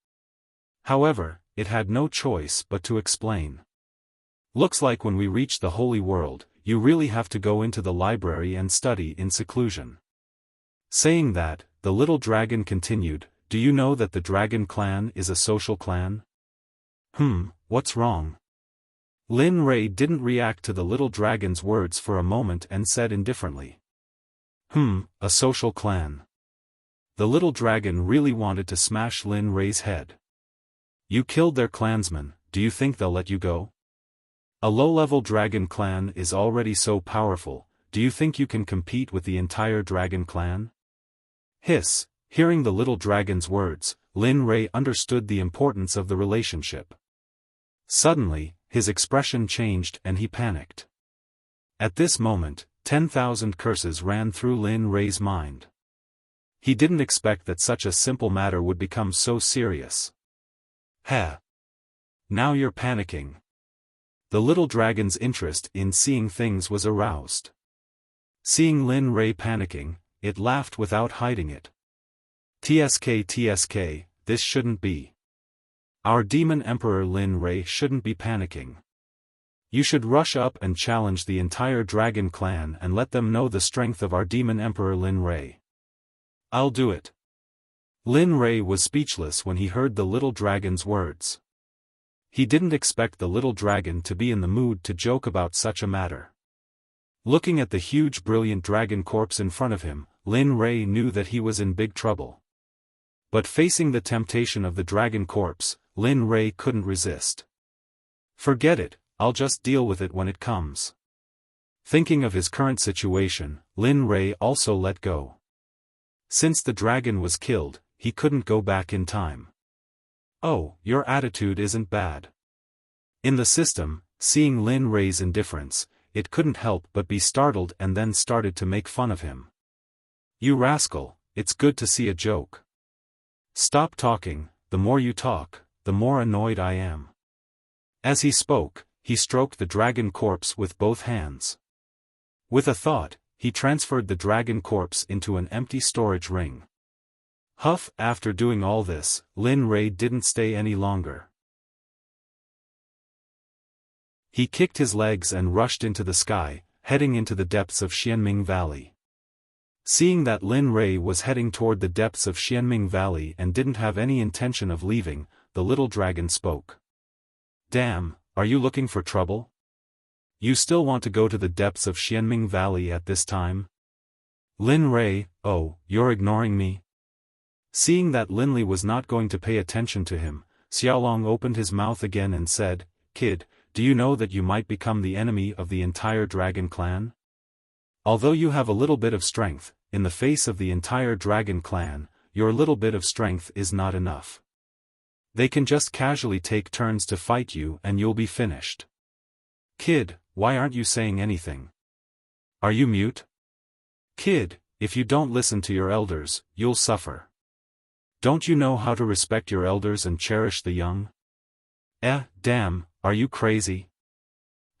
Speaker 1: However, it had no choice but to explain. Looks like when we reach the holy world, you really have to go into the library and study in seclusion. Saying that, the little dragon continued, do you know that the dragon clan is a social clan? What's wrong? Lin Rei didn't react to the little dragon's words for a moment and said indifferently. A social clan. The little dragon really wanted to smash Lin Rei's head. You killed their clansmen, do you think they'll let you go? A low-level dragon clan is already so powerful, do you think you can compete with the entire dragon clan? Hiss, hearing the little dragon's words, Lin Rei understood the importance of the relationship. Suddenly, his expression changed and he panicked. At this moment, 10,000 curses ran through Lin Rei's mind. He didn't expect that such a simple matter would become so serious. Now you're panicking. The little dragon's interest in seeing things was aroused. Seeing Lin Rei panicking, it laughed without hiding it. TSK, this shouldn't be. Our demon emperor Lin Rei shouldn't be panicking. You should rush up and challenge the entire dragon clan and let them know the strength of our demon emperor Lin Rei. I'll do it. Lin Rei was speechless when he heard the little dragon's words. He didn't expect the little dragon to be in the mood to joke about such a matter. Looking at the huge brilliant dragon corpse in front of him, Lin Rei knew that he was in big trouble. But facing the temptation of the dragon corpse, Lin Rei couldn't resist. Forget it, I'll just deal with it when it comes. Thinking of his current situation, Lin Rei also let go. Since the dragon was killed, he couldn't go back in time. Oh, your attitude isn't bad. In the system, seeing Lin Rei's indifference, it couldn't help but be startled and then started to make fun of him. You rascal, it's good to see a joke. Stop talking, the more you talk, the more annoyed I am. As he spoke, he stroked the dragon corpse with both hands. With a thought, he transferred the dragon corpse into an empty storage ring. After doing all this, Lin Rei didn't stay any longer. He kicked his legs and rushed into the sky, heading into the depths of Xianming Valley. Seeing that Lin Rei was heading toward the depths of Xianming Valley and didn't have any intention of leaving, the little dragon spoke. Damn, are you looking for trouble? You still want to go to the depths of Xianming Valley at this time? Lin Rei, oh, you're ignoring me? Seeing that Lin Li was not going to pay attention to him, Xiaolong opened his mouth again and said, Kid, do you know that you might become the enemy of the entire dragon clan? Although you have a little bit of strength, in the face of the entire dragon clan, your little bit of strength is not enough. They can just casually take turns to fight you and you'll be finished. Kid, why aren't you saying anything? Are you mute? Kid, if you don't listen to your elders, you'll suffer. Don't you know how to respect your elders and cherish the young? Damn, are you crazy?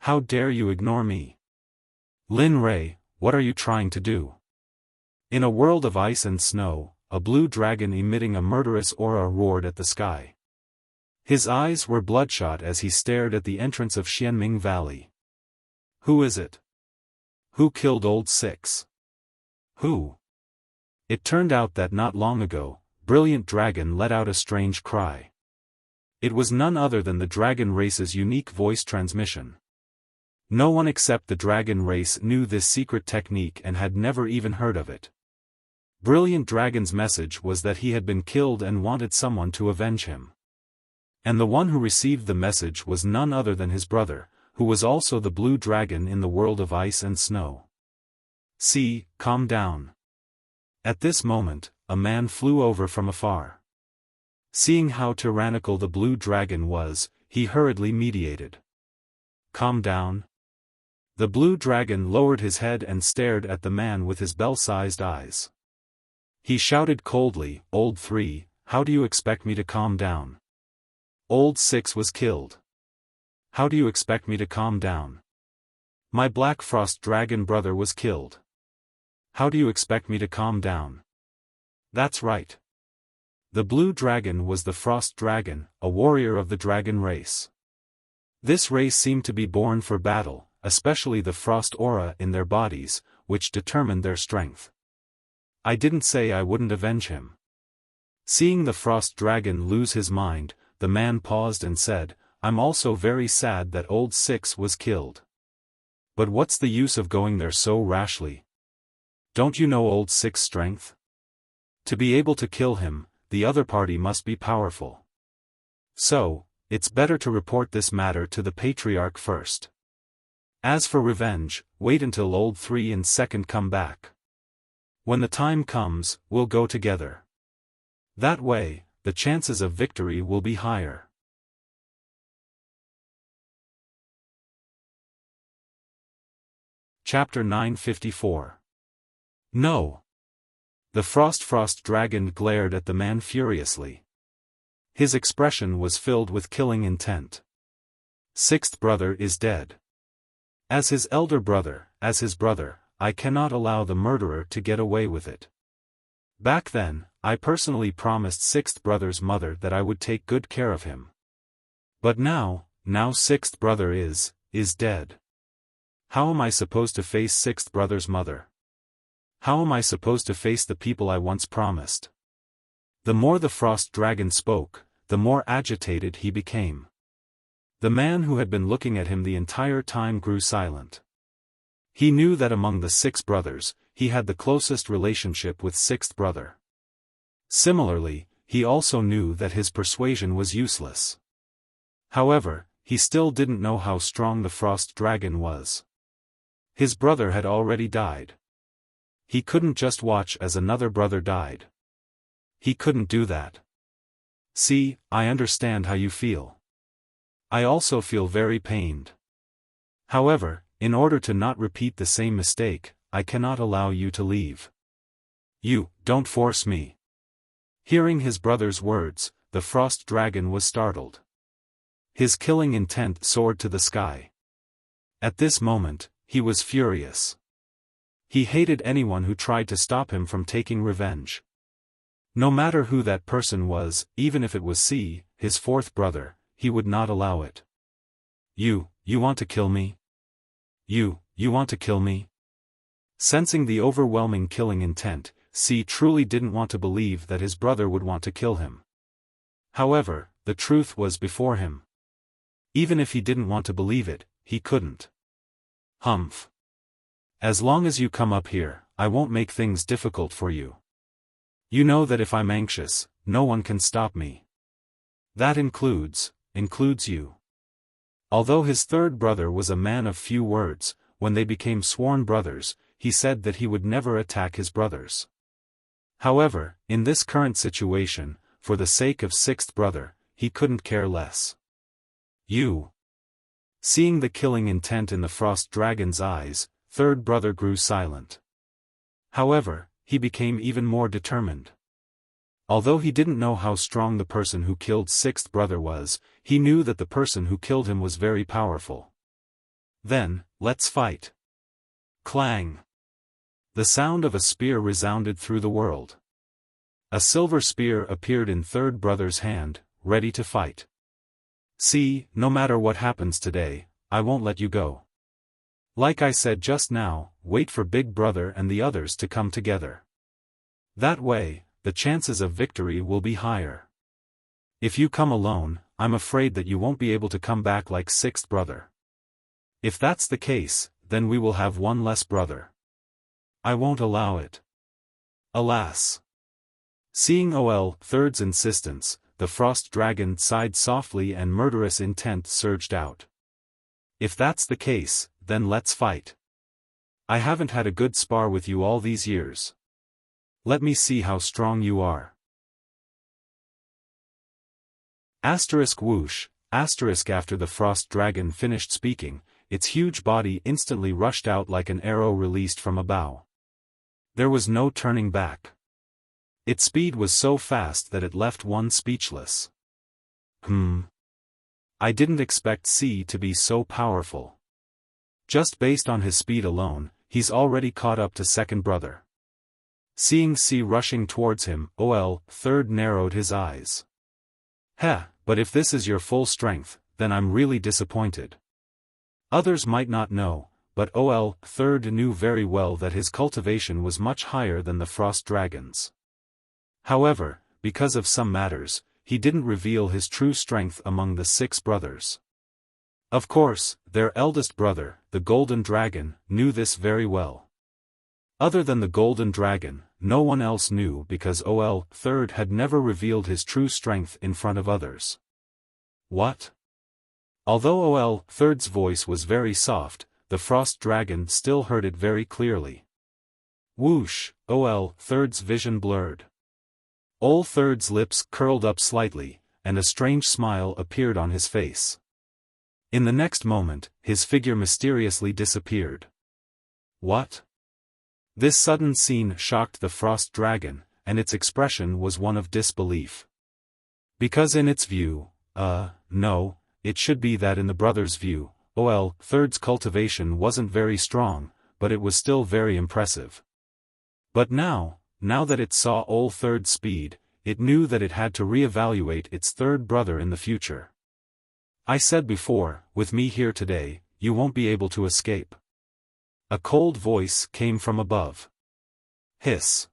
Speaker 1: How dare you ignore me? Lin Rei, what are you trying to do? In a world of ice and snow, a blue dragon emitting a murderous aura roared at the sky. His eyes were bloodshot as he stared at the entrance of Xianming Valley. Who is it? Who killed old Six? Who? It turned out that not long ago, Brilliant Dragon let out a strange cry. It was none other than the dragon race's unique voice transmission. No one except the dragon race knew this secret technique and had never even heard of it. Brilliant Dragon's message was that he had been killed and wanted someone to avenge him. And the one who received the message was none other than his brother, who was also the blue dragon in the world of ice and snow. See, calm down. At this moment, a man flew over from afar. Seeing how tyrannical the blue dragon was, he hurriedly mediated. Calm down. The blue dragon lowered his head and stared at the man with his bell-sized eyes. He shouted coldly, Old 3, how do you expect me to calm down? Old 6 was killed. How do you expect me to calm down? My Black Frost dragon brother was killed. How do you expect me to calm down? That's right. The blue dragon was the frost dragon, a warrior of the dragon race. This race seemed to be born for battle, especially the frost aura in their bodies, which determined their strength. I didn't say I wouldn't avenge him. Seeing the frost dragon lose his mind, the man paused and said, I'm also very sad that old Six was killed. But what's the use of going there so rashly? Don't you know old Six's strength? To be able to kill him, the other party must be powerful. So, it's better to report this matter to the Patriarch first. As for revenge, wait until old 3 and Second come back. When the time comes, we'll go together. That way, the chances of victory will be higher. Chapter 954. No. The Frost Dragon glared at the man furiously. His expression was filled with killing intent. Sixth brother is dead. As his elder brother, as his brother, I cannot allow the murderer to get away with it. Back then, I personally promised sixth brother's mother that I would take good care of him. But now sixth brother is dead. How am I supposed to face sixth brother's mother? How am I supposed to face the people I once promised? The more the Frost Dragon spoke, the more agitated he became. The man who had been looking at him the entire time grew silent. He knew that among the 6 brothers, he had the closest relationship with sixth brother. Similarly, he also knew that his persuasion was useless. However, he still didn't know how strong the Frost Dragon was. His brother had already died. He couldn't just watch as another brother died. He couldn't do that. See, I understand how you feel. I also feel very pained. However, in order to not repeat the same mistake, I cannot allow you to leave. You, don't force me. Hearing his brother's words, the Frost Dragon was startled. His killing intent soared to the sky. At this moment, he was furious. He hated anyone who tried to stop him from taking revenge. No matter who that person was, even if it was C, his fourth brother, he would not allow it. You want to kill me? You want to kill me? Sensing the overwhelming killing intent, C truly didn't want to believe that his brother would want to kill him. However, the truth was before him. Even if he didn't want to believe it, he couldn't. Humph. As long as you come up here, I won't make things difficult for you. You know that if I'm anxious, no one can stop me. That includes you. Although his third brother was a man of few words, when they became sworn brothers, he said that he would never attack his brothers. However, in this current situation, for the sake of sixth brother, he couldn't care less. You. Seeing the killing intent in the Frost Dragon's eyes, third brother grew silent. However, he became even more determined. Although he didn't know how strong the person who killed sixth brother was, he knew that the person who killed him was very powerful. Then, let's fight. Clang. The sound of a spear resounded through the world. A silver spear appeared in third brother's hand, ready to fight. See, no matter what happens today, I won't let you go. Like I said just now, wait for big brother and the others to come together. That way, the chances of victory will be higher. If you come alone, I'm afraid that you won't be able to come back like sixth brother. If that's the case, then we will have one less brother. I won't allow it. Alas. Seeing OL third's insistence, the Frost Dragon sighed softly and murderous intent surged out. If that's the case, then let's fight. I haven't had a good spar with you all these years. Let me see how strong you are. Asterisk whoosh, asterisk after the Frost Dragon finished speaking, its huge body instantly rushed out like an arrow released from a bow. There was no turning back. Its speed was so fast that it left one speechless. I didn't expect C to be so powerful. Just based on his speed alone, he's already caught up to second brother. Seeing C rushing towards him, OL third narrowed his eyes. But if this is your full strength, then I'm really disappointed. Others might not know, but OL third knew very well that his cultivation was much higher than the Frost Dragon's. However, because of some matters, he didn't reveal his true strength among the 6 brothers. Of course, their eldest brother, the Golden Dragon, knew this very well. Other than the Golden Dragon, no one else knew because Ol III had never revealed his true strength in front of others. What? Although Ol III's voice was very soft, the Frost Dragon still heard it very clearly. Whoosh, Ol III's vision blurred. Ol III's lips curled up slightly, and a strange smile appeared on his face. In the next moment, his figure mysteriously disappeared. What? This sudden scene shocked the Frost Dragon, and its expression was one of disbelief. Because in its view, no, it should be that in the brothers' view, Ol III's cultivation wasn't very strong, but it was still very impressive. But now that it saw Ol III's speed, it knew that it had to reevaluate its third brother in the future. I said before, with me here today, you won't be able to escape. A cold voice came from above. Hiss.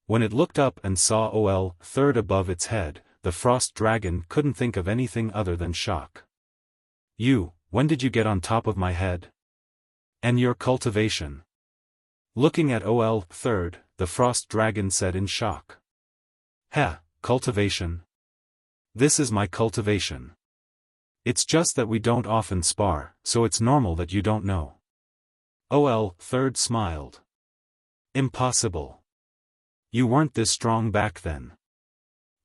Speaker 1: When it looked up and saw Ol III above its head, the Frost Dragon couldn't think of anything other than shock. When did you get on top of my head? And your cultivation? Looking at Ol III, the Frost Dragon said in shock. Cultivation? This is my cultivation. It's just that we don't often spar, so it's normal that you don't know. Ol III smiled. Impossible. You weren't this strong back then.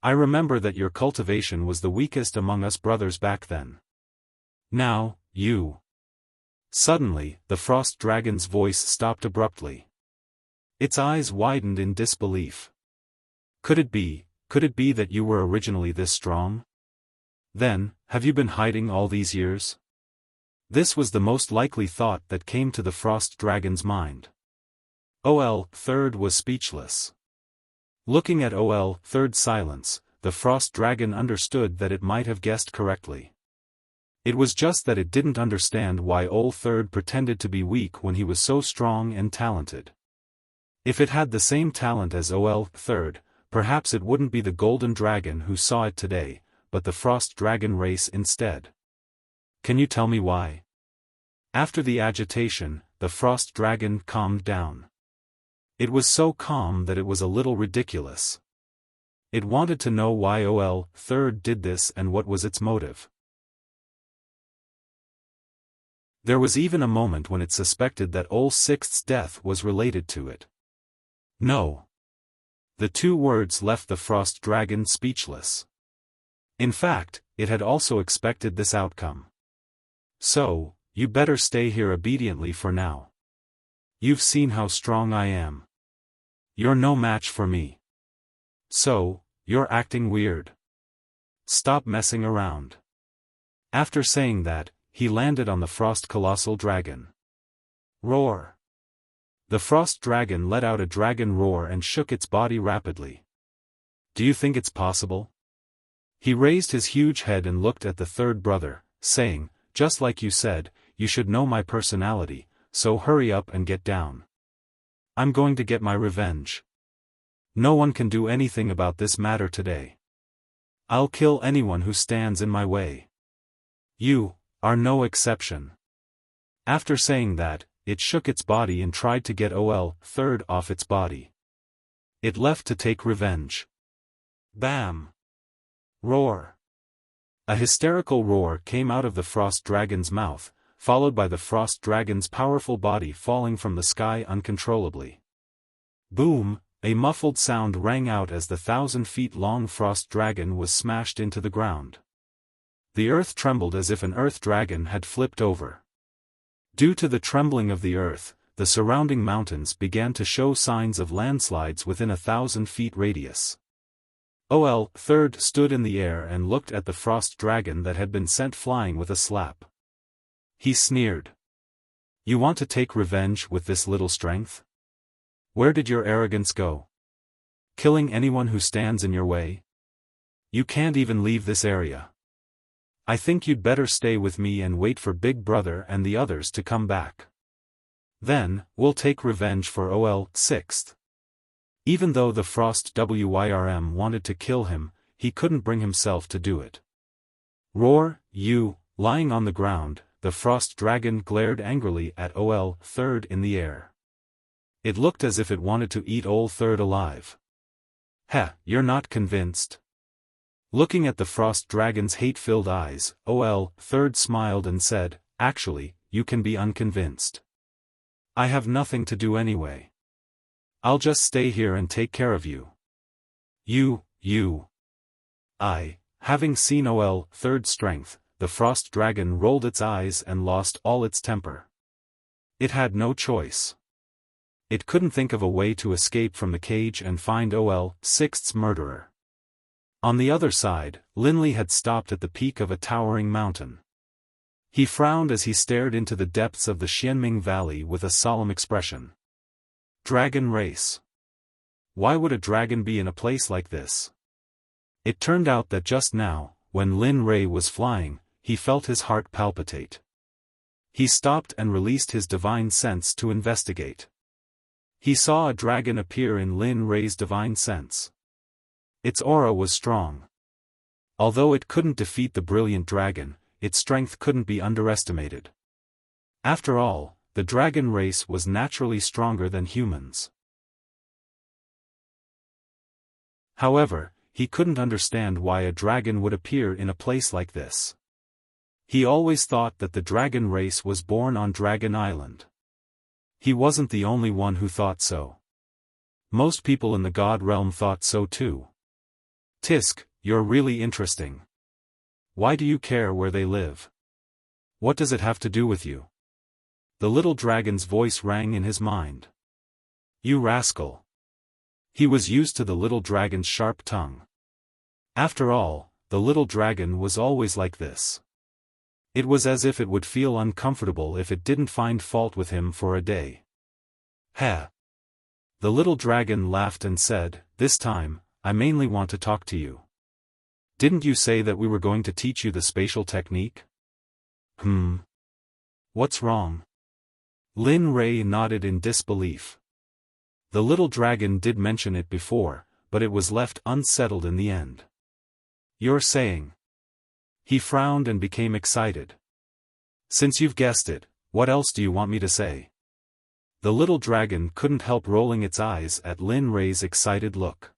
Speaker 1: I remember that your cultivation was the weakest among us brothers back then. Now, you. Suddenly, the Frost Dragon's voice stopped abruptly. Its eyes widened in disbelief. Could it be that you were originally this strong? Then, have you been hiding all these years? This was the most likely thought that came to the Frost Dragon's mind. Ol III was speechless. Looking at Ol III's silence, the Frost Dragon understood that it might have guessed correctly. It was just that it didn't understand why Ol III pretended to be weak when he was so strong and talented. If it had the same talent as Ol III, perhaps it wouldn't be the Golden Dragon who saw it today, but the Frost Dragon race instead. Can you tell me why? After the agitation, the Frost Dragon calmed down. It was so calm that it was a little ridiculous. It wanted to know why Ol III did this and what was its motive. There was even a moment when it suspected that Ol VI's death was related to it. No. The 2 words left the Frost Dragon speechless. In fact, it had also expected this outcome. So, you better stay here obediently for now. You've seen how strong I am. You're no match for me. So, you're acting weird. Stop messing around. After saying that, he landed on the Frost Colossal Dragon. Roar. The Frost Dragon let out a dragon roar and shook its body rapidly. Do you think it's possible? He raised his huge head and looked at the third brother, saying, just like you said, you should know my personality, so hurry up and get down. I'm going to get my revenge. No one can do anything about this matter today. I'll kill anyone who stands in my way. You are no exception. After saying that, it shook its body and tried to get Ol III off its body. It left to take revenge. Bam! Roar! A hysterical roar came out of the Frost Dragon's mouth, followed by the Frost Dragon's powerful body falling from the sky uncontrollably. Boom! A muffled sound rang out as the 1,000-feet-long Frost Dragon was smashed into the ground. The earth trembled as if an earth dragon had flipped over. Due to the trembling of the earth, the surrounding mountains began to show signs of landslides within 1,000-feet radius. Ol III stood in the air and looked at the Frost Dragon that had been sent flying with a slap. He sneered. You want to take revenge with this little strength? Where did your arrogance go? Killing anyone who stands in your way? You can't even leave this area. I think you'd better stay with me and wait for Big Brother and the others to come back. Then, we'll take revenge for Ol VI. Even though the Frost Wyrm wanted to kill him, he couldn't bring himself to do it. Roar, you! Lying on the ground, the frost dragon glared angrily at Ol Third in the air. It looked as if it wanted to eat Ol Third alive. "Heh, you're not convinced?" Looking at the frost dragon's hate-filled eyes, Ol Third smiled and said, "Actually, you can be unconvinced. I have nothing to do anyway. I'll just stay here and take care of you." Having seen Ol Third's strength, the frost dragon rolled its eyes and lost all its temper. It had no choice. It couldn't think of a way to escape from the cage and find Ol Sixth's murderer. On the other side, Linley had stopped at the peak of a towering mountain. He frowned as he stared into the depths of the Xianming Valley with a solemn expression. Dragon race. Why would a dragon be in a place like this? It turned out that just now, when Lin Rei was flying, he felt his heart palpitate. He stopped and released his divine sense to investigate. He saw a dragon appear in Lin Rei's divine sense. Its aura was strong. Although it couldn't defeat the brilliant dragon, its strength couldn't be underestimated. After all, the dragon race was naturally stronger than humans. However, he couldn't understand why a dragon would appear in a place like this. He always thought that the dragon race was born on Dragon Island. He wasn't the only one who thought so. Most people in the God realm thought so too. Tisk, you're really interesting. Why do you care where they live? What does it have to do with you? The little dragon's voice rang in his mind. You rascal. He was used to the little dragon's sharp tongue. After all, the little dragon was always like this. It was as if it would feel uncomfortable if it didn't find fault with him for a day. "Ha!" The little dragon laughed and said, "This time, I mainly want to talk to you. Didn't you say that we were going to teach you the spatial technique?" What's wrong? Lin Rei nodded in disbelief. The little dragon did mention it before, but it was left unsettled in the end. You're saying... He frowned and became excited. Since you've guessed it, what else do you want me to say? The little dragon couldn't help rolling its eyes at Lin Rei's excited look.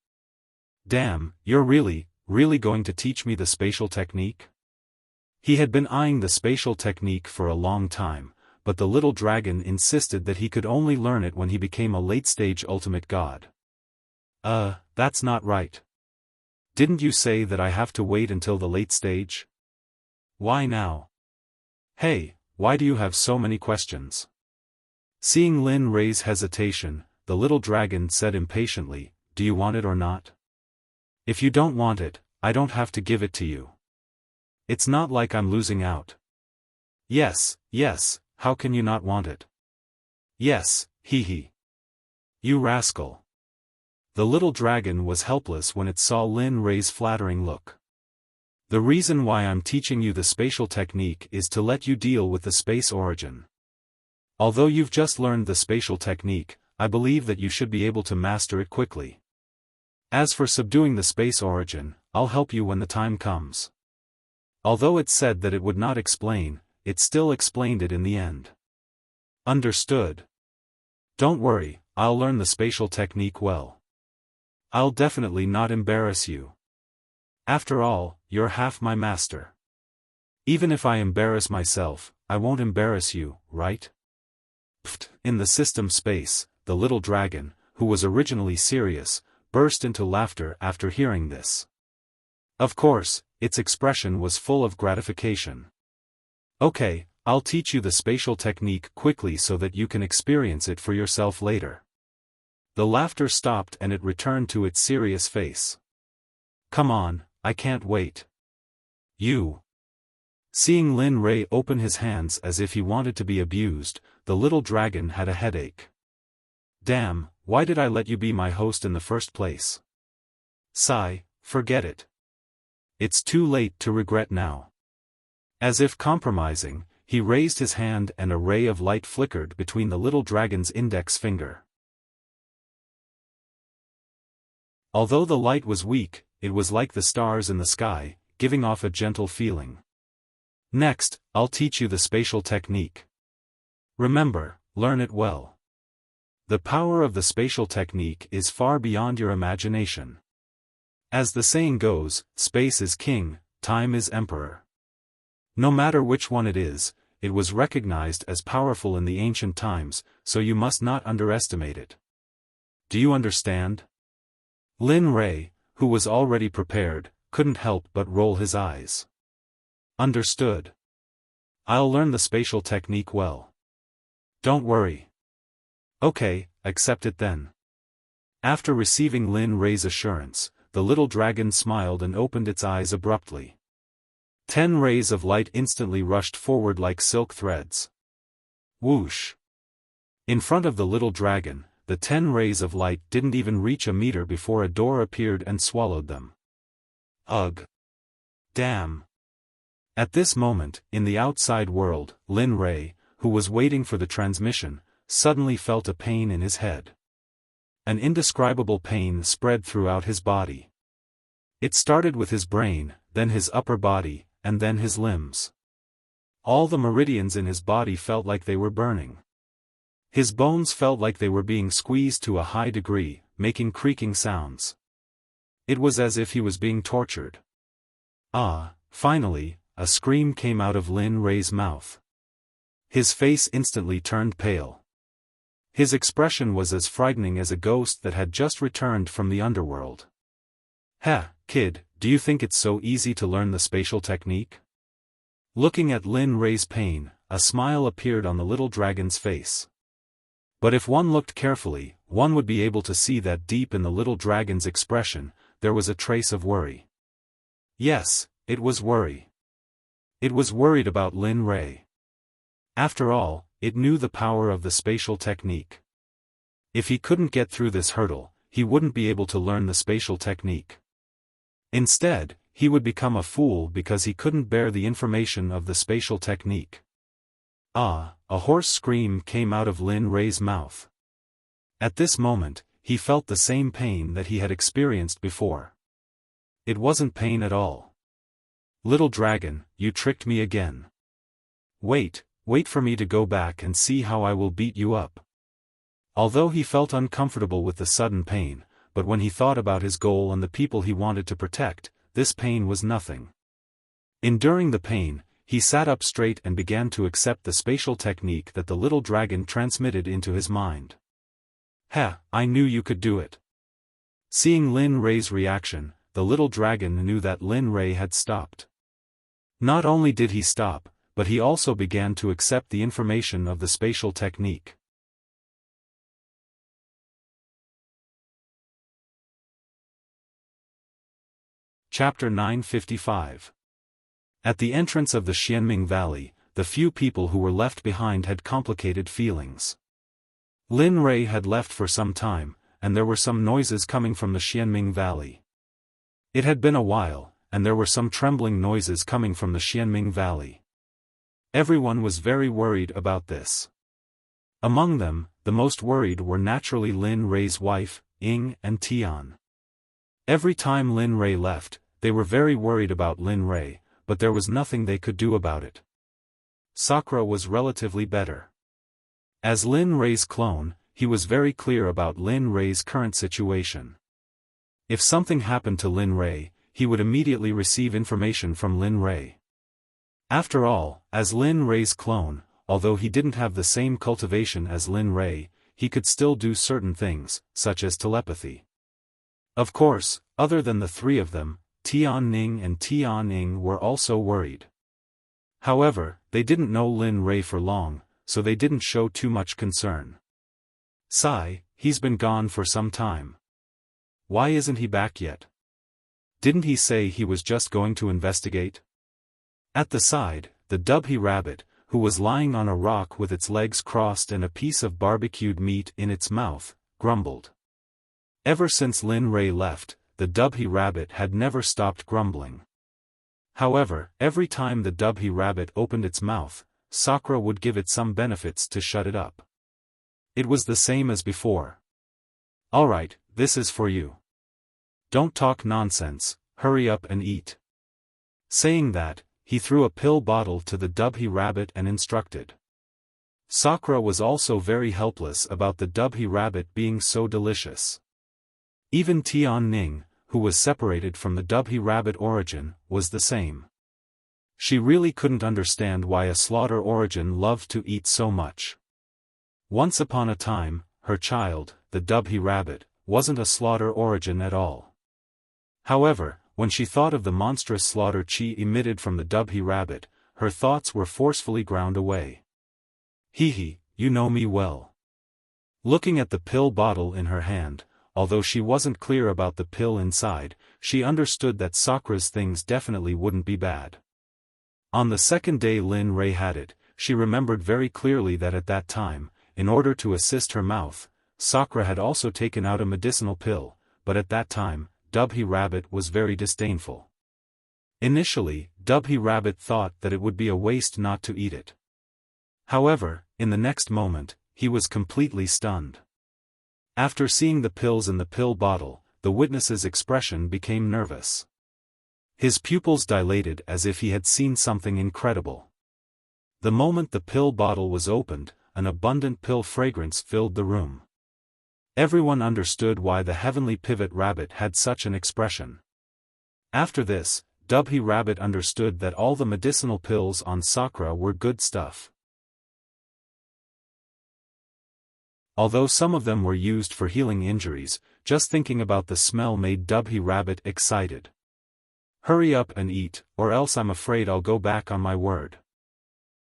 Speaker 1: Damn, you're really going to teach me the spatial technique? He had been eyeing the spatial technique for a long time, but the little dragon insisted that he could only learn it when he became a late-stage ultimate god. That's not right. Didn't you say that I have to wait until the late stage? Why now? Hey, why do you have so many questions? Seeing Lin Rei's hesitation, the little dragon said impatiently, Do you want it or not? If you don't want it, I don't have to give it to you. It's not like I'm losing out. Yes, how can you not want it? Yes, hee. You rascal. The little dragon was helpless when it saw Lin Rei's flattering look. The reason why I'm teaching you the spatial technique is to let you deal with the space origin. Although you've just learned the spatial technique, I believe that you should be able to master it quickly. As for subduing the space origin, I'll help you when the time comes. Although it said that it would not explain, it still explained it in the end. Understood. Don't worry, I'll learn the spatial technique well. I'll definitely not embarrass you. After all, you're half my master. Even if I embarrass myself, I won't embarrass you, right? Pfft. In the system space, the little dragon, who was originally serious, burst into laughter after hearing this. Of course, its expression was full of gratification. Okay, I'll teach you the spatial technique quickly so that you can experience it for yourself later. The laughter stopped and it returned to its serious face. Come on, I can't wait. You. Seeing Lin Rei open his hands as if he wanted to be abused, the little dragon had a headache. Damn, why did I let you be my host in the first place? Sigh, forget it. It's too late to regret now. As if compromising, he raised his hand and a ray of light flickered between the little dragon's index finger. Although the light was weak, it was like the stars in the sky, giving off a gentle feeling. Next, I'll teach you the spatial technique. Remember, learn it well. The power of the spatial technique is far beyond your imagination. As the saying goes, space is king, time is emperor. No matter which one it was recognized as powerful in the ancient times, so you must not underestimate it. Do you understand? Lin Rei, who was already prepared, couldn't help but roll his eyes. Understood. I'll learn the spatial technique well. Don't worry. Okay, accept it then. After receiving Lin Rei's assurance, the little dragon smiled and opened its eyes abruptly. 10 rays of light instantly rushed forward like silk threads. Whoosh! In front of the little dragon, the 10 rays of light didn't even reach a meter before a door appeared and swallowed them. Ugh! Damn! At this moment, in the outside world, Lin Rei, who was waiting for the transmission, suddenly felt a pain in his head. An indescribable pain spread throughout his body. It started with his brain, then his upper body, and then his limbs. All the meridians in his body felt like they were burning. His bones felt like they were being squeezed to a high degree, making creaking sounds. It was as if he was being tortured. Finally, a scream came out of Lin Rei's mouth. His face instantly turned pale. His expression was as frightening as a ghost that had just returned from the underworld. Kid, do you think it's so easy to learn the spatial technique? Looking at Lin Rei's pain, a smile appeared on the little dragon's face. But if one looked carefully, one would be able to see that deep in the little dragon's expression, there was a trace of worry. Yes, it was worry. It was worried about Lin Rei. After all, it knew the power of the spatial technique. If he couldn't get through this hurdle, he wouldn't be able to learn the spatial technique. Instead, he would become a fool because he couldn't bear the information of the spatial technique. A hoarse scream came out of Lin Rei's mouth. At this moment, he felt the same pain that he had experienced before. It wasn't pain at all. Little dragon, you tricked me again. Wait for me to go back and see how I will beat you up. Although he felt uncomfortable with the sudden pain, but when he thought about his goal and the people he wanted to protect, this pain was nothing. Enduring the pain, he sat up straight and began to accept the spatial technique that the little dragon transmitted into his mind. I knew you could do it. Seeing Lin Rei's reaction, the little dragon knew that Lin Rei had stopped. Not only did he stop, but he also began to accept the information of the spatial technique. Chapter 955. At the entrance of the Xianming Valley, the few people who were left behind had complicated feelings. Lin Rei had left for some time, and there were some noises coming from the Xianming Valley. It had been a while, and there were some trembling noises coming from the Xianming Valley. Everyone was very worried about this. Among them, the most worried were naturally Lin Rei's wife, Ying and Tian. Every time Lin Rei left, they were very worried about Lin Rei, but there was nothing they could do about it. Sakura was relatively better. As Lin Rei's clone, he was very clear about Lin Rei's current situation. If something happened to Lin Rei, he would immediately receive information from Lin Rei. After all, as Lin Rei's clone, although he didn't have the same cultivation as Lin Rei, he could still do certain things, such as telepathy. Of course, other than the three of them, Tian Ning and Tian Ying were also worried. However, they didn't know Lin Rei for long, so they didn't show too much concern. He's been gone for some time. Why isn't he back yet? Didn't he say he was just going to investigate? At the side, the Dubhe rabbit, who was lying on a rock with its legs crossed and a piece of barbecued meat in its mouth, grumbled. Ever since Lin Rei left, the Dubhe rabbit had never stopped grumbling. However, every time the Dubhe rabbit opened its mouth, Sakura would give it some benefits to shut it up. It was the same as before. Alright, this is for you. Don't talk nonsense, hurry up and eat. Saying that, he threw a pill bottle to the Dubhy rabbit and instructed. Sakura was also very helpless about the Dubhy rabbit being so delicious. Even Tian Ning, who was separated from the Dubhy rabbit origin, was the same. She really couldn't understand why a slaughter origin loved to eat so much. Once upon a time, her child, the Dubhy rabbit, wasn't a slaughter origin at all. However, when she thought of the monstrous slaughter chi emitted from the Dubhy rabbit, her thoughts were forcefully ground away. Hee, you know me well. Looking at the pill bottle in her hand, although she wasn't clear about the pill inside, she understood that Sakura's things definitely wouldn't be bad. On the second day Lin Rei had it, she remembered very clearly that at that time, in order to assist her mouth, Sakura had also taken out a medicinal pill, but at that time, Dubhy rabbit was very disdainful. Initially, Dubhy rabbit thought that it would be a waste not to eat it. However, in the next moment, he was completely stunned. After seeing the pills in the pill bottle, the witness's expression became nervous. His pupils dilated as if he had seen something incredible. The moment the pill bottle was opened, an abundant pill fragrance filled the room. Everyone understood why the heavenly pivot rabbit had such an expression. After this, Dubhy rabbit understood that all the medicinal pills on Sakura were good stuff. Although some of them were used for healing injuries, just thinking about the smell made Dubhy rabbit excited. Hurry up and eat, or else I'm afraid I'll go back on my word.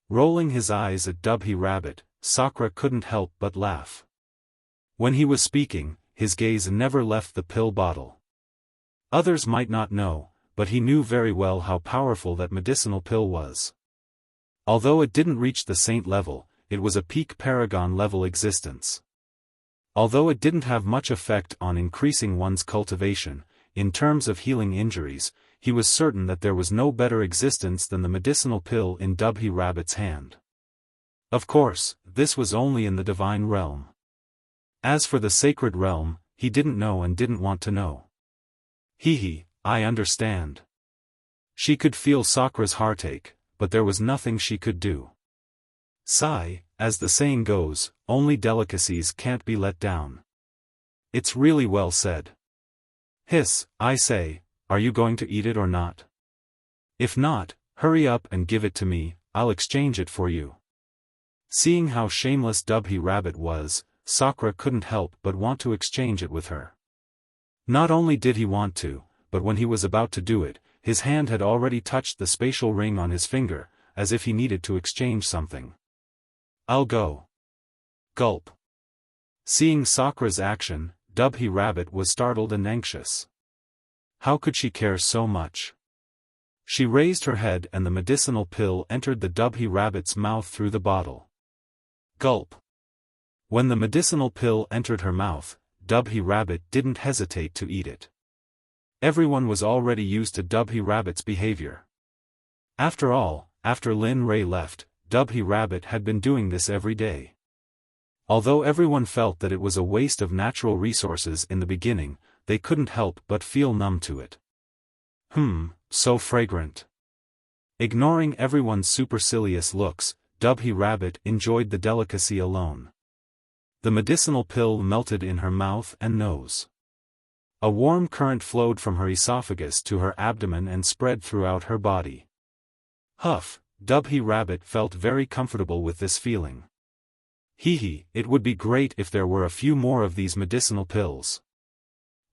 Speaker 1: Rolling his eyes at Dubhy rabbit, Sakura couldn't help but laugh. When he was speaking, his gaze never left the pill bottle. Others might not know, but he knew very well how powerful that medicinal pill was. Although it didn't reach the saint level, it was a peak paragon level existence. Although it didn't have much effect on increasing one's cultivation, in terms of healing injuries, he was certain that there was no better existence than the medicinal pill in Dubhy rabbit's hand. Of course, this was only in the divine realm. As for the sacred realm, he didn't know and didn't want to know. Hee, I understand. She could feel Sakura's heartache, but there was nothing she could do. Sigh, as the saying goes, only delicacies can't be let down. It's really well said. Hiss, I say, are you going to eat it or not? If not, hurry up and give it to me, I'll exchange it for you. Seeing how shameless Dubhy rabbit was, Sakura couldn't help but want to exchange it with her. Not only did he want to, but when he was about to do it, his hand had already touched the spatial ring on his finger, as if he needed to exchange something. I'll go. Gulp. Seeing Sakura's action, Dubhy rabbit was startled and anxious. How could she care so much? She raised her head and the medicinal pill entered the Dubhy rabbit's mouth through the bottle. Gulp. When the medicinal pill entered her mouth, Dubhy rabbit didn't hesitate to eat it. Everyone was already used to Dubhy rabbit's behavior. After all, after Lin Rei left, Dubhy rabbit had been doing this every day. Although everyone felt that it was a waste of natural resources in the beginning, they couldn't help but feel numb to it. So fragrant. Ignoring everyone's supercilious looks, Dubhy rabbit enjoyed the delicacy alone. The medicinal pill melted in her mouth and nose. A warm current flowed from her esophagus to her abdomen and spread throughout her body. Huff, Dubhy rabbit felt very comfortable with this feeling. Hee, it would be great if there were a few more of these medicinal pills.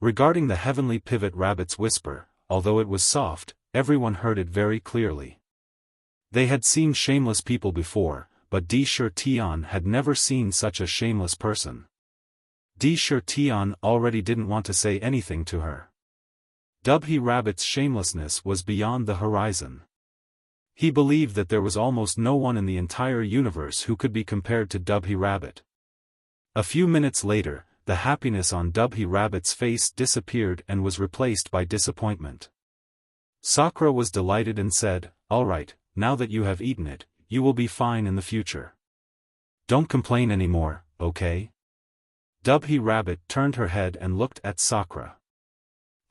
Speaker 1: Regarding the heavenly pivot rabbit's whisper, although it was soft, everyone heard it very clearly. They had seen shameless people before, but Di Shi Tian had never seen such a shameless person. Di Shi Tian already didn't want to say anything to her. Dubhy rabbit's shamelessness was beyond the horizon. He believed that there was almost no one in the entire universe who could be compared to Dubhy rabbit. A few minutes later, the happiness on Dubhy rabbit's face disappeared and was replaced by disappointment. Sakura was delighted and said, "All right, now that you have eaten it, you will be fine in the future. Don't complain anymore, okay?" Dubhy rabbit turned her head and looked at Sakura.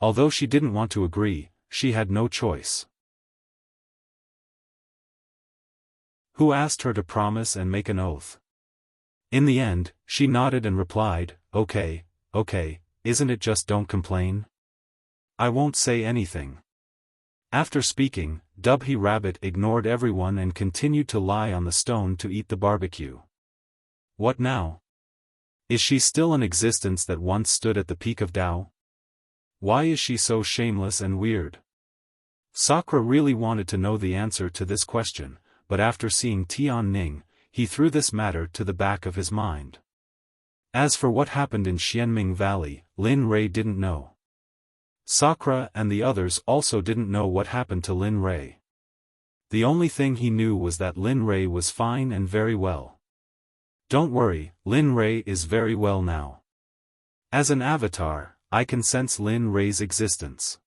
Speaker 1: Although she didn't want to agree, she had no choice. Who asked her to promise and make an oath? In the end, she nodded and replied, okay, isn't it just don't complain? I won't say anything. After speaking, Dubhy Rabbit ignored everyone and continued to lie on the stone to eat the barbecue. What now? Is she still an existence that once stood at the peak of Tao? Why is she so shameless and weird? Sakura really wanted to know the answer to this question, but after seeing Tian Ning, he threw this matter to the back of his mind. As for what happened in Xianming Valley, Lin Rei didn't know. Sakura and the others also didn't know what happened to Lin Rei. The only thing he knew was that Lin Rei was fine and very well. Don't worry, Lin Rei is very well now. As an avatar, I can sense Lin Rei's existence.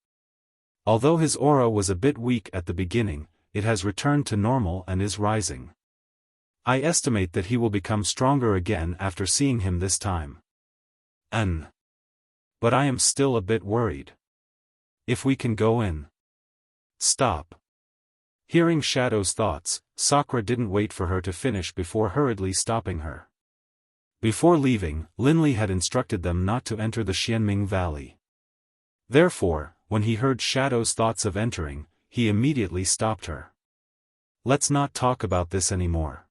Speaker 1: Although his aura was a bit weak at the beginning, it has returned to normal and is rising. I estimate that he will become stronger again after seeing him this time. But I am still a bit worried. If we can go in. Stop. Hearing Shadow's thoughts, Sakura didn't wait for her to finish before hurriedly stopping her. Before leaving, Linli had instructed them not to enter the Xianming Valley. Therefore, when he heard Shadow's thoughts of entering, he immediately stopped her. Let's not talk about this anymore.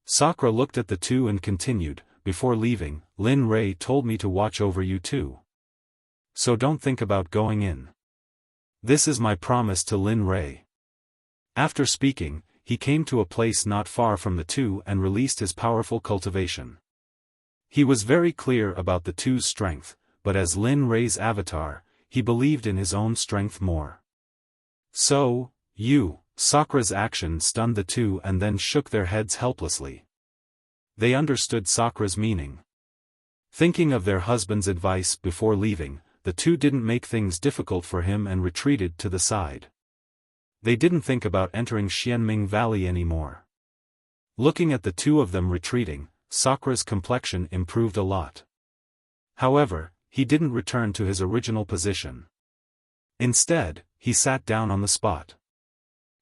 Speaker 1: Sakura looked at the two and continued, before leaving, Lin Rei told me to watch over you too. So don't think about going in. This is my promise to Lin Rei. After speaking, he came to a place not far from the two and released his powerful cultivation. He was very clear about the two's strength, but as Lin Rei's avatar, he believed in his own strength more. So, Sakura's action stunned the two and then shook their heads helplessly. They understood Sakura's meaning. Thinking of their husband's advice before leaving, the two didn't make things difficult for him and retreated to the side. They didn't think about entering Xianming Valley anymore. Looking at the two of them retreating, Sakura's complexion improved a lot. However, he didn't return to his original position. Instead, he sat down on the spot.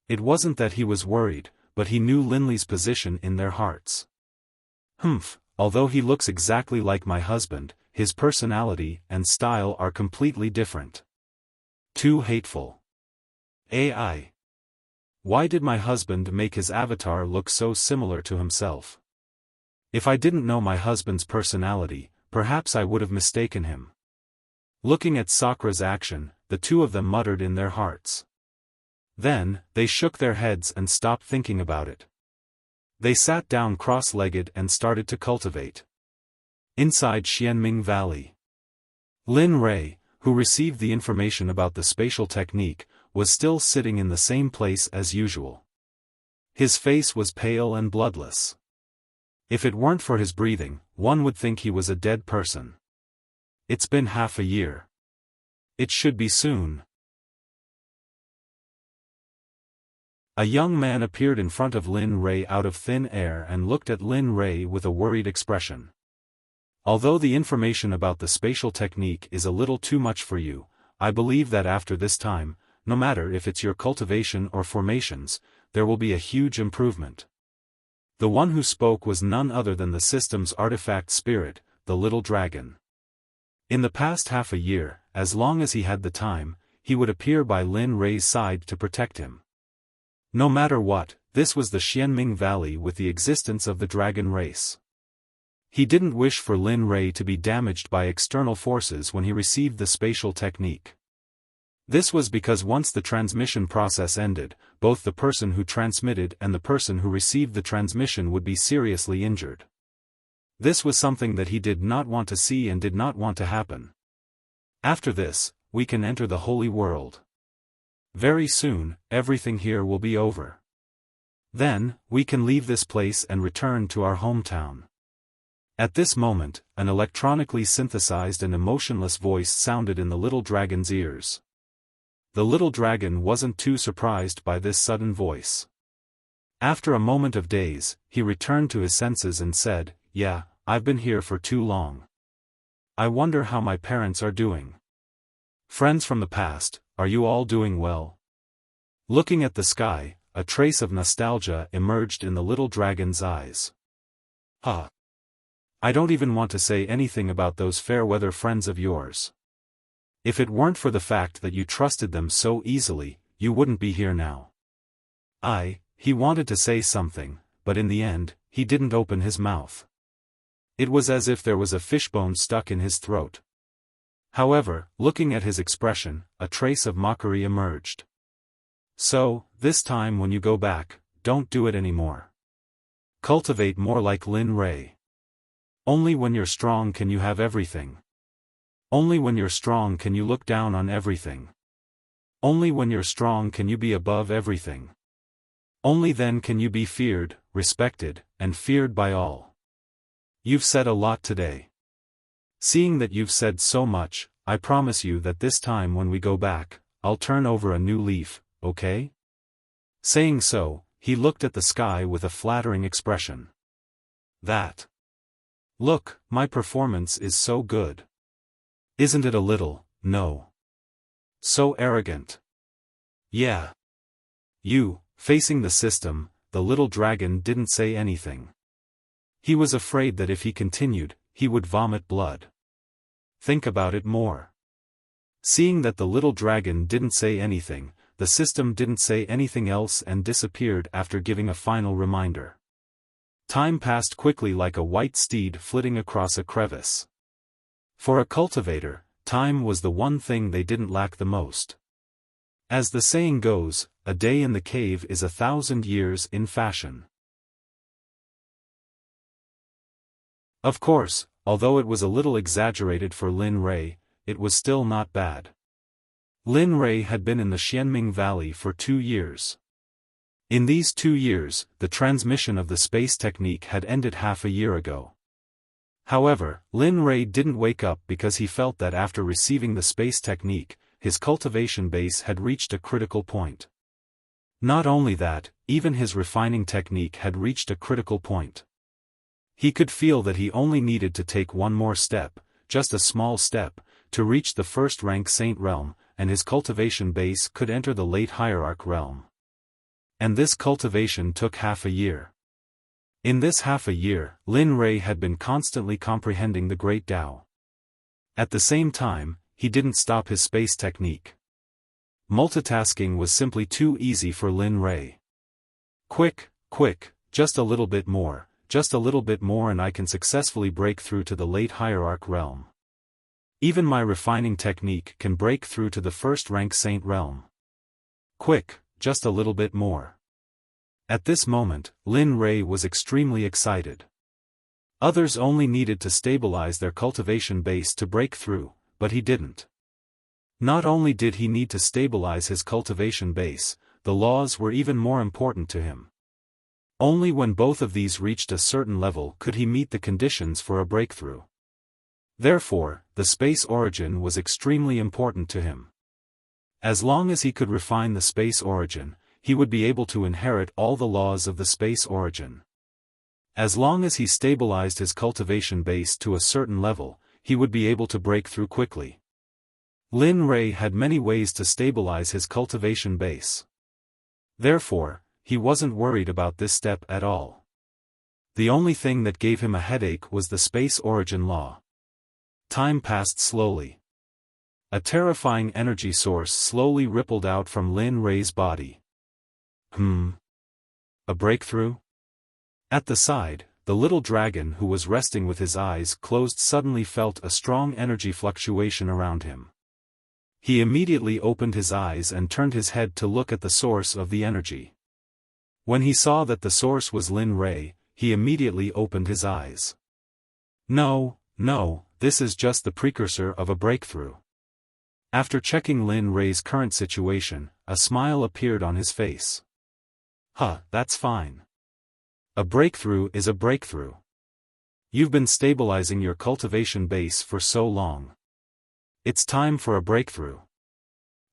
Speaker 1: It wasn't that he was worried, but he knew Linli's position in their hearts. Although he looks exactly like my husband, his personality and style are completely different. Too hateful. AI. Why did my husband make his avatar look so similar to himself? If I didn't know my husband's personality, perhaps I would have mistaken him. Looking at Sakura's action, the two of them muttered in their hearts. Then, they shook their heads and stopped thinking about it. They sat down cross-legged and started to cultivate. Inside Xianming Valley. Lin Rei, who received the information about the spatial technique, was still sitting in the same place as usual. His face was pale and bloodless. If it weren't for his breathing, one would think he was a dead person. It's been half a year. It should be soon. A young man appeared in front of Lin Rei out of thin air and looked at Lin Rei with a worried expression. Although the information about the spatial technique is a little too much for you, I believe that after this time, no matter if it's your cultivation or formations, there will be a huge improvement. The one who spoke was none other than the system's artifact spirit, the little dragon. In the past half a year, as long as he had the time, he would appear by Lin Rei's side to protect him. No matter what, this was the Xianming Valley with the existence of the dragon race. He didn't wish for Lin Rei to be damaged by external forces when he received the spatial technique. This was because once the transmission process ended, both the person who transmitted and the person who received the transmission would be seriously injured. This was something that he did not want to see and did not want to happen. After this, we can enter the holy world. Very soon, everything here will be over. Then, we can leave this place and return to our hometown. At this moment, an electronically synthesized and emotionless voice sounded in the little dragon's ears. The little dragon wasn't too surprised by this sudden voice. After a moment of daze, he returned to his senses and said, "Yeah, I've been here for too long. I wonder how my parents are doing." Friends from the past, are you all doing well? Looking at the sky, a trace of nostalgia emerged in the little dragon's eyes. Ah. I don't even want to say anything about those fair-weather friends of yours. If it weren't for the fact that you trusted them so easily, you wouldn't be here now. He wanted to say something, but in the end, he didn't open his mouth. It was as if there was a fishbone stuck in his throat. However, looking at his expression, a trace of mockery emerged. So, this time when you go back, don't do it anymore. Cultivate more like Lin Rei. Only when you're strong can you have everything. Only when you're strong can you look down on everything. Only when you're strong can you be above everything. Only then can you be feared, respected, and feared by all. You've said a lot today. Seeing that you've said so much, I promise you that this time when we go back, I'll turn over a new leaf, okay? Saying so, he looked at the sky with a flattering expression. Look, my performance is so good. Isn't it a little, no? So arrogant. Yeah. You, facing the system, the little dragon didn't say anything. He was afraid that if he continued, he would vomit blood. Think about it more. Seeing that the little dragon didn't say anything, the system didn't say anything else and disappeared after giving a final reminder. Time passed quickly like a white steed flitting across a crevice. For a cultivator, time was the one thing they didn't lack the most. As the saying goes, a day in the cave is 1,000 years in fashion. Of course, although it was a little exaggerated for Lin Rei, it was still not bad. Lin Rei had been in the Xianming Valley for 2 years. In these 2 years, the transmission of the space technique had ended half a year ago. However, Lin Rei didn't wake up because he felt that after receiving the space technique, his cultivation base had reached a critical point. Not only that, even his refining technique had reached a critical point. He could feel that he only needed to take one more step, just a small step, to reach the first-rank Saint realm, and his cultivation base could enter the late Hierarch realm. And this cultivation took half a year. In this half a year, Lin Rei had been constantly comprehending the Great Tao. At the same time, he didn't stop his space technique. Multitasking was simply too easy for Lin Rei. Quick, just a little bit more and I can successfully break through to the late Hierarch realm. Even my refining technique can break through to the first-rank Saint realm. Quick, just a little bit more. At this moment, Lin Rei was extremely excited. Others only needed to stabilize their cultivation base to break through, but he didn't. Not only did he need to stabilize his cultivation base, the laws were even more important to him. Only when both of these reached a certain level could he meet the conditions for a breakthrough. Therefore, the space origin was extremely important to him. As long as he could refine the space origin, he would be able to inherit all the laws of the space origin. As long as he stabilized his cultivation base to a certain level, he would be able to break through quickly. Lin Rei had many ways to stabilize his cultivation base. Therefore, he wasn't worried about this step at all. The only thing that gave him a headache was the space origin law. Time passed slowly. A terrifying energy source slowly rippled out from Lin Rei's body. A breakthrough? At the side, the little dragon who was resting with his eyes closed suddenly felt a strong energy fluctuation around him. He immediately opened his eyes and turned his head to look at the source of the energy. When he saw that the source was Lin Rei, he immediately opened his eyes. No, this is just the precursor of a breakthrough. After checking Lin Rei's current situation, a smile appeared on his face. That's fine. A breakthrough is a breakthrough. You've been stabilizing your cultivation base for so long. It's time for a breakthrough.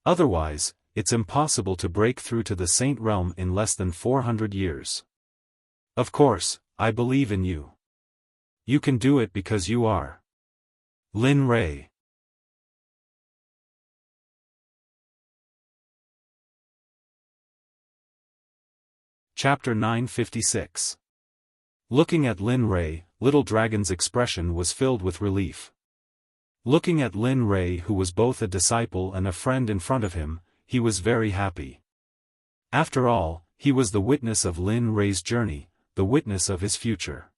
Speaker 1: Otherwise, it's impossible to break through to the Saint realm in less than 400 years. Of course, I believe in you. You can do it because you are Lin Rei. Chapter 956. Looking at Lin Rei, Little Dragon's expression was filled with relief. Looking at Lin Rei, who was both a disciple and a friend in front of him, he was very happy. After all, he was the witness of Lin Rei's journey, the witness of his future.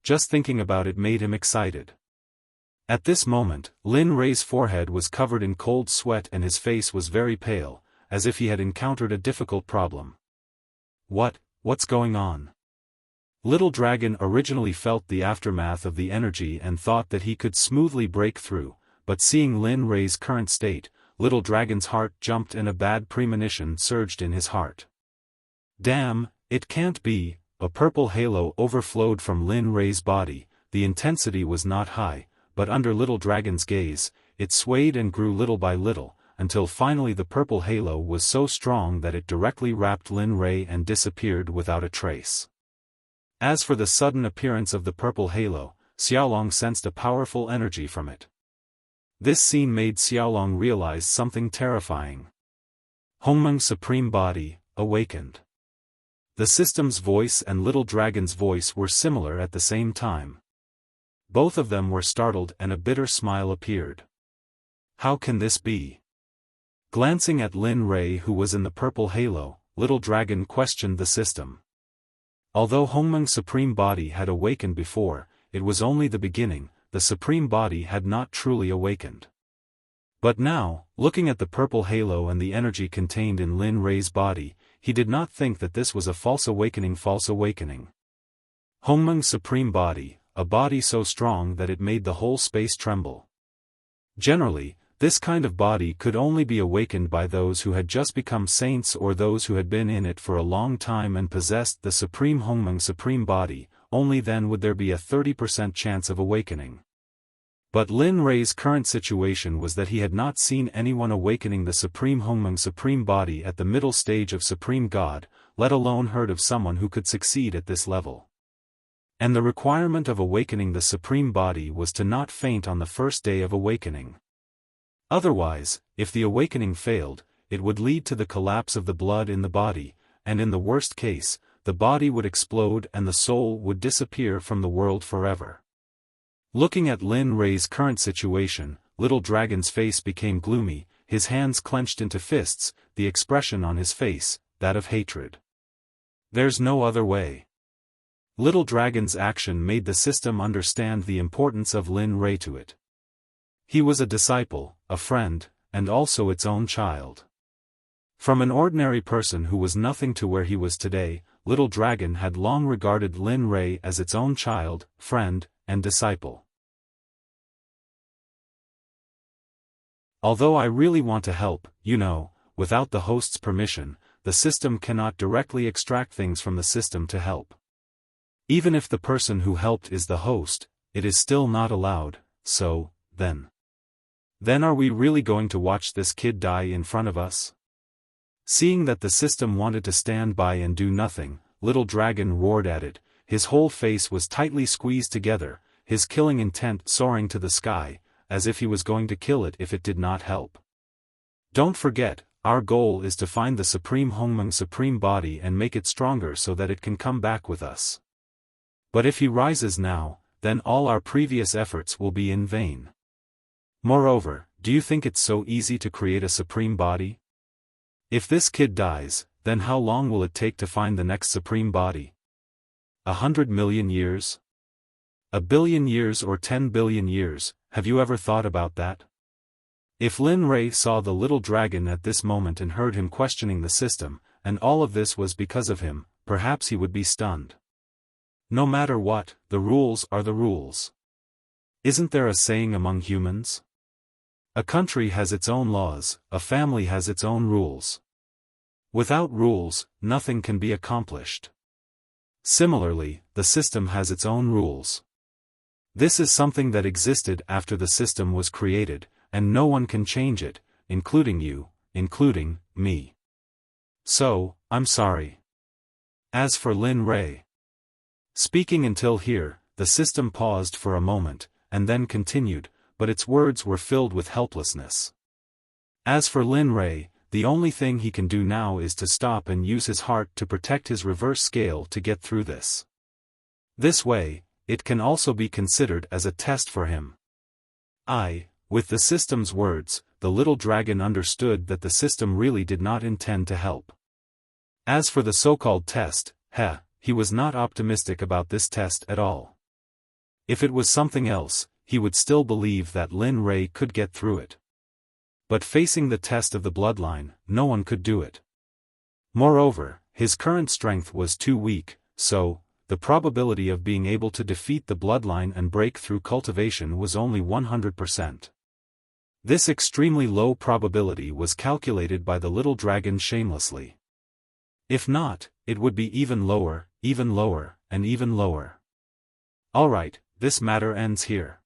Speaker 1: Just thinking about it made him excited. At this moment, Lin Rei's forehead was covered in cold sweat and his face was very pale, as if he had encountered a difficult problem. What's going on? Little Dragon originally felt the aftermath of the energy and thought that he could smoothly break through, but seeing Lin Rei's current state, Little Dragon's heart jumped and a bad premonition surged in his heart. Damn, it can't be. A purple halo overflowed from Lin Rei's body. The intensity was not high, but under Little Dragon's gaze, it swayed and grew little by little, until finally the purple halo was so strong that it directly wrapped Lin Rei and disappeared without a trace. As for the sudden appearance of the purple halo, Xiaolong sensed a powerful energy from it. This scene made Xiaolong realize something terrifying. Hongmeng's supreme body awakened. The system's voice and Little Dragon's voice were similar at the same time. Both of them were startled and a bitter smile appeared. How can this be? Glancing at Lin Rei, who was in the purple halo, Little Dragon questioned the system. Although Hongmeng's supreme body had awakened before, it was only the beginning. The supreme body had not truly awakened. But now, looking at the purple halo and the energy contained in Lin Rei's body, he did not think that this was a false awakening. Hongmeng's supreme body, a body so strong that it made the whole space tremble. Generally, this kind of body could only be awakened by those who had just become saints or those who had been in it for a long time and possessed the supreme Hongmeng supreme body. Only then would there be a 30% chance of awakening. But Lin Rei's current situation was that he had not seen anyone awakening the supreme Hongmeng supreme body at the middle stage of Supreme God, let alone heard of someone who could succeed at this level. And the requirement of awakening the supreme body was to not faint on the first day of awakening. Otherwise, if the awakening failed, it would lead to the collapse of the blood in the body, and in the worst case, the body would explode and the soul would disappear from the world forever. Looking at Lin Rei's current situation, Little Dragon's face became gloomy, his hands clenched into fists, the expression on his face, that of hatred. There's no other way. Little Dragon's action made the system understand the importance of Lin Rei to it. He was a disciple, a friend, and also its own child. From an ordinary person who was nothing to where he was today, Little Dragon had long regarded Lin Rei as its own child, friend, and disciple. Although I really want to help, without the host's permission, the system cannot directly extract things from the system to help. Even if the person who helped is the host, it is still not allowed, so, then are we really going to watch this kid die in front of us? Seeing that the system wanted to stand by and do nothing, Little Dragon roared at it, his whole face was tightly squeezed together, his killing intent soaring to the sky, as if he was going to kill it if it did not help. Don't forget, our goal is to find the supreme Hongmeng supreme body and make it stronger so that it can come back with us. But if he rises now, then all our previous efforts will be in vain. Moreover, do you think it's so easy to create a supreme body? If this kid dies, then how long will it take to find the next supreme body? 100 million years? 1 billion years or 10 billion years, have you ever thought about that? If Lin Rei saw the Little Dragon at this moment and heard him questioning the system, and all of this was because of him, perhaps he would be stunned. No matter what, the rules are the rules. Isn't there a saying among humans? A country has its own laws, a family has its own rules. Without rules, nothing can be accomplished. Similarly, the system has its own rules. This is something that existed after the system was created, and no one can change it, including you, including me. So, I'm sorry. As for Lin Rei. Speaking until here, the system paused for a moment, and then continued, but its words were filled with helplessness. As for Lin Rei, the only thing he can do now is to stop and use his heart to protect his reverse scale to get through this. This way, it can also be considered as a test for him. With the system's words, the little dragon understood that the system really did not intend to help. As for the so-called test, he was not optimistic about this test at all. If it was something else, he would still believe that Lin Rei could get through it. But facing the test of the bloodline, no one could do it. Moreover, his current strength was too weak, so, the probability of being able to defeat the bloodline and break through cultivation was only 100%. This extremely low probability was calculated by the little dragon shamelessly. If not, it would be even lower, and even lower. Alright, this matter ends here.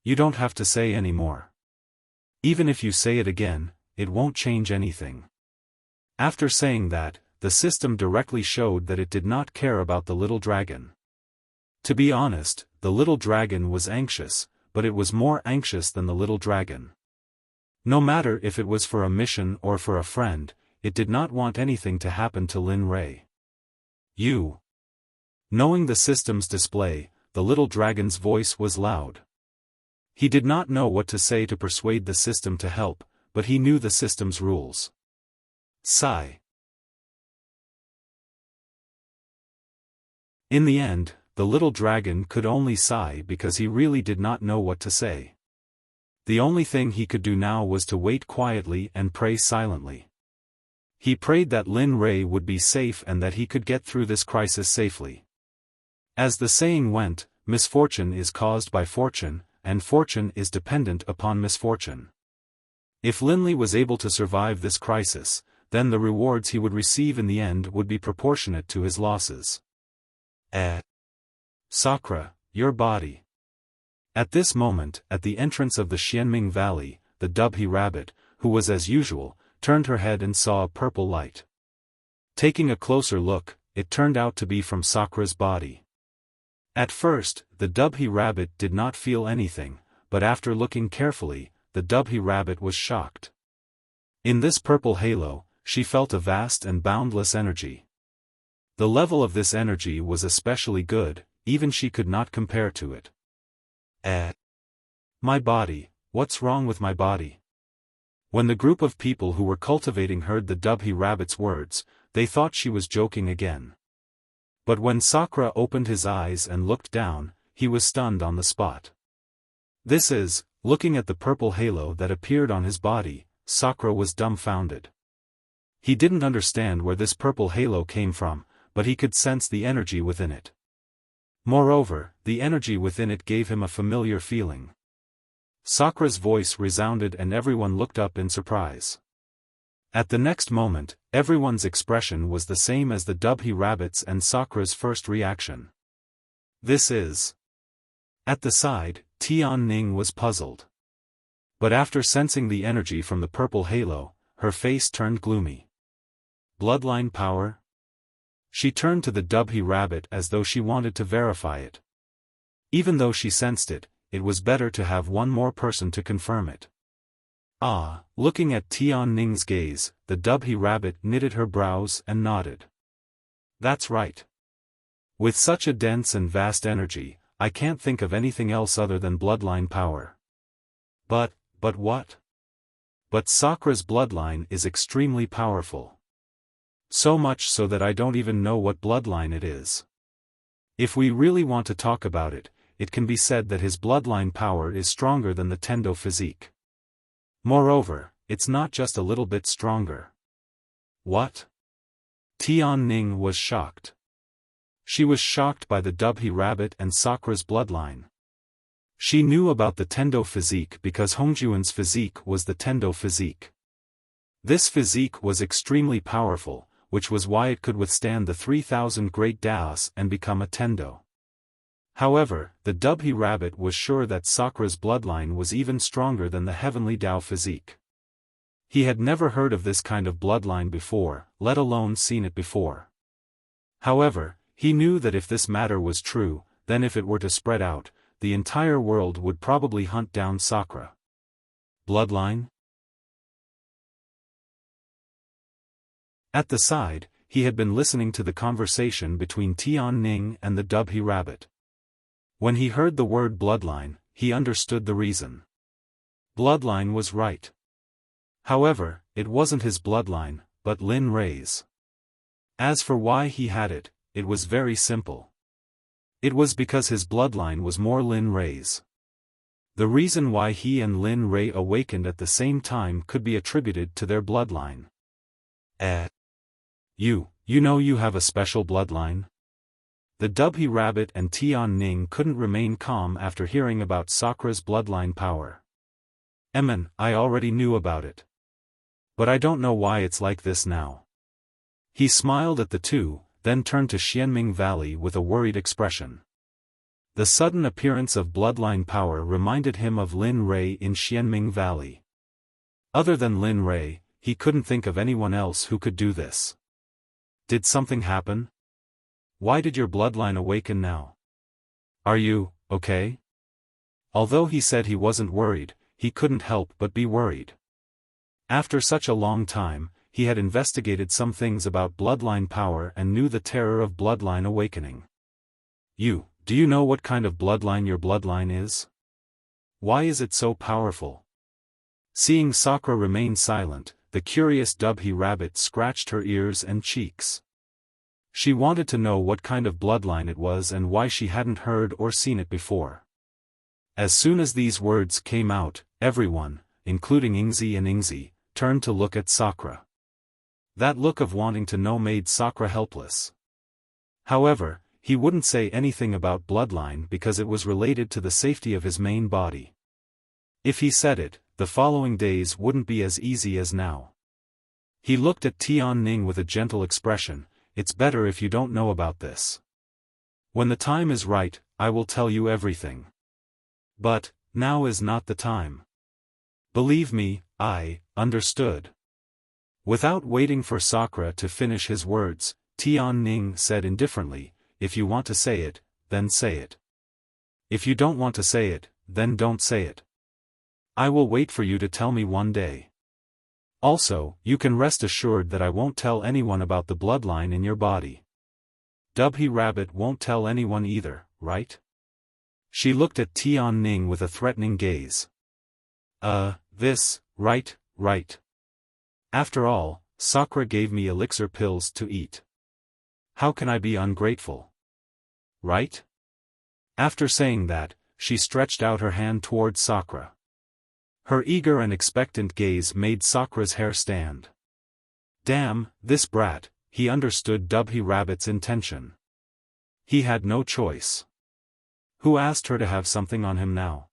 Speaker 1: You don't have to say any more. Even if you say it again, it won't change anything. After saying that, the system directly showed that it did not care about the little dragon. To be honest, the little dragon was anxious, but it was more anxious than the little dragon. No matter if it was for a mission or for a friend, it did not want anything to happen to Lin Rei. Knowing the system's display, the little dragon's voice was loud. He did not know what to say to persuade the system to help, but he knew the system's rules. Sigh. In the end, the little dragon could only sigh because he really did not know what to say. The only thing he could do now was to wait quietly and pray silently. He prayed that Lin Rei would be safe and that he could get through this crisis safely. As the saying went, misfortune is caused by fortune, and fortune is dependent upon misfortune. If Lin Rei was able to survive this crisis, then the rewards he would receive in the end would be proportionate to his losses. Sakura, your body. At this moment, at the entrance of the Xianming Valley, the Dubhe rabbit, who was as usual, turned her head and saw a purple light. Taking a closer look, it turned out to be from Sakura's body. At first, the Dubhe rabbit did not feel anything, but after looking carefully, the Dubhe rabbit was shocked. In this purple halo, she felt a vast and boundless energy. The level of this energy was especially good, even she could not compare to it. My body, what's wrong with my body? When the group of people who were cultivating heard the Dubhe rabbit's words, they thought she was joking again. But when Sakura opened his eyes and looked down, he was stunned on the spot. Looking at the purple halo that appeared on his body, Sakura was dumbfounded. He didn't understand where this purple halo came from, but he could sense the energy within it. Moreover, the energy within it gave him a familiar feeling. Sakura's voice resounded and everyone looked up in surprise. At the next moment, everyone's expression was the same as the Dubhe rabbit's and Sakura's first reaction. At the side, Tian Ning was puzzled. But after sensing the energy from the purple halo, her face turned gloomy. Bloodline power? She turned to the Dubhe rabbit as though she wanted to verify it. Even though she sensed it, it was better to have one more person to confirm it. Looking at Tian Ning's gaze, the Dubhe rabbit knitted her brows and nodded. That's right. With such a dense and vast energy, I can't think of anything else other than bloodline power. But what? But Sakura's bloodline is extremely powerful. So much so that I don't even know what bloodline it is. If we really want to talk about it, it can be said that his bloodline power is stronger than the Tendo physique. Moreover, it's not just a little bit stronger. What? Tian Ning was shocked. She was shocked by the Dubhe rabbit and Sakura's bloodline. She knew about the Tendo physique because Hongjuan's physique was the Tendo physique. This physique was extremely powerful, which was why it could withstand the 3,000 great Daos and become a Tendo. However, the Dubhe rabbit was sure that Sakura's bloodline was even stronger than the heavenly Dao physique. He had never heard of this kind of bloodline before, let alone seen it before. However, he knew that if this matter was true, then if it were to spread out, the entire world would probably hunt down Sakura. Bloodline? At the side, he had been listening to the conversation between Tian Ning and the Dubhe rabbit. When he heard the word bloodline, he understood the reason. Bloodline was right. However, it wasn't his bloodline, but Lin Rei's. As for why he had it, it was very simple. It was because his bloodline was more Lin Rei's. The reason why he and Lin Rei awakened at the same time could be attributed to their bloodline. You know you have a special bloodline? The Dubhe rabbit and Tian Ning couldn't remain calm after hearing about Sakra's bloodline power. I already knew about it. But I don't know why it's like this now. He smiled at the two, then turned to Xianming Valley with a worried expression. The sudden appearance of bloodline power reminded him of Lin Rei in Xianming Valley. Other than Lin Rei, he couldn't think of anyone else who could do this. Did something happen? Why did your bloodline awaken now? Are you okay? Although he said he wasn't worried, he couldn't help but be worried. After such a long time, he had investigated some things about bloodline power and knew the terror of bloodline awakening. Do you know what kind of bloodline your bloodline is? Why is it so powerful? Seeing Sakra remain silent, the curious Dubhe rabbit scratched her ears and cheeks. She wanted to know what kind of bloodline it was and why she hadn't heard or seen it before. As soon as these words came out, everyone, including Ingzi and Ingzi, turned to look at Sakra. That look of wanting to know made Sakra helpless. However, he wouldn't say anything about bloodline because it was related to the safety of his main body. If he said it, the following days wouldn't be as easy as now. He looked at Tian Ning with a gentle expression. It's better if you don't know about this. When the time is right, I will tell you everything. But, now is not the time. Believe me, I understood. Without waiting for Sakra to finish his words, Tian Ning said indifferently, if you want to say it, then say it. If you don't want to say it, then don't say it. I will wait for you to tell me one day. Also, you can rest assured that I won't tell anyone about the bloodline in your body. Dubhe rabbit won't tell anyone either, right? She looked at Tian Ning with a threatening gaze. Right. After all, Sakra gave me elixir pills to eat. How can I be ungrateful? Right? After saying that, she stretched out her hand towards Sakra. Her eager and expectant gaze made Sakra's hair stand. Damn, this brat, he understood Dubhe rabbit's intention. He had no choice. Who asked her to have something on him now?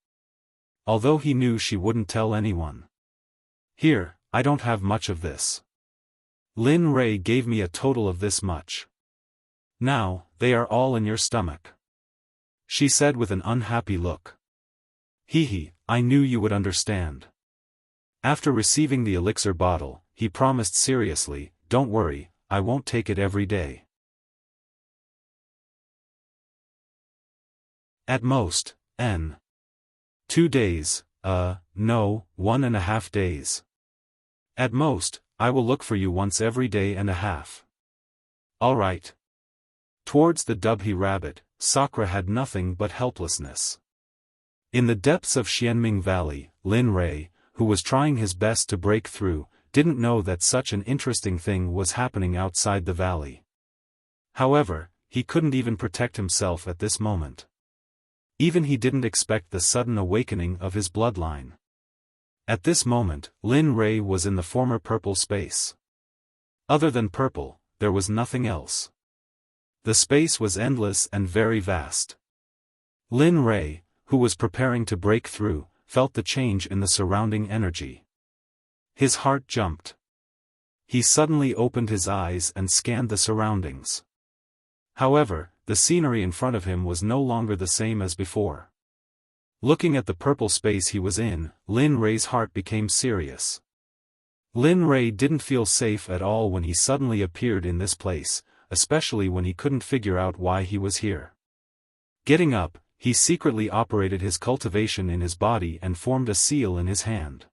Speaker 1: Although he knew she wouldn't tell anyone. Here, I don't have much of this. Lin Rei gave me a total of this much. Now, they are all in your stomach. She said with an unhappy look. I knew you would understand. After receiving the elixir bottle, he promised seriously, don't worry, I won't take it every day. At most, 2 days, no, 1.5 days. At most, I will look for you once every day and a half. All right. Towards the Dubhe rabbit, Sakra had nothing but helplessness. In the depths of Xianming Valley, Lin Rei, who was trying his best to break through, didn't know that such an interesting thing was happening outside the valley. However, he couldn't even protect himself at this moment. Even he didn't expect the sudden awakening of his bloodline. At this moment, Lin Rei was in the former purple space. Other than purple, there was nothing else. The space was endless and very vast. Lin Rei, who was preparing to break through, felt the change in the surrounding energy. His heart jumped. He suddenly opened his eyes and scanned the surroundings. However, the scenery in front of him was no longer the same as before. Looking at the purple space he was in, Lin Rei's heart became serious. Lin Rei didn't feel safe at all when he suddenly appeared in this place, especially when he couldn't figure out why he was here. Getting up, he secretly operated his cultivation in his body and formed a seal in his hand.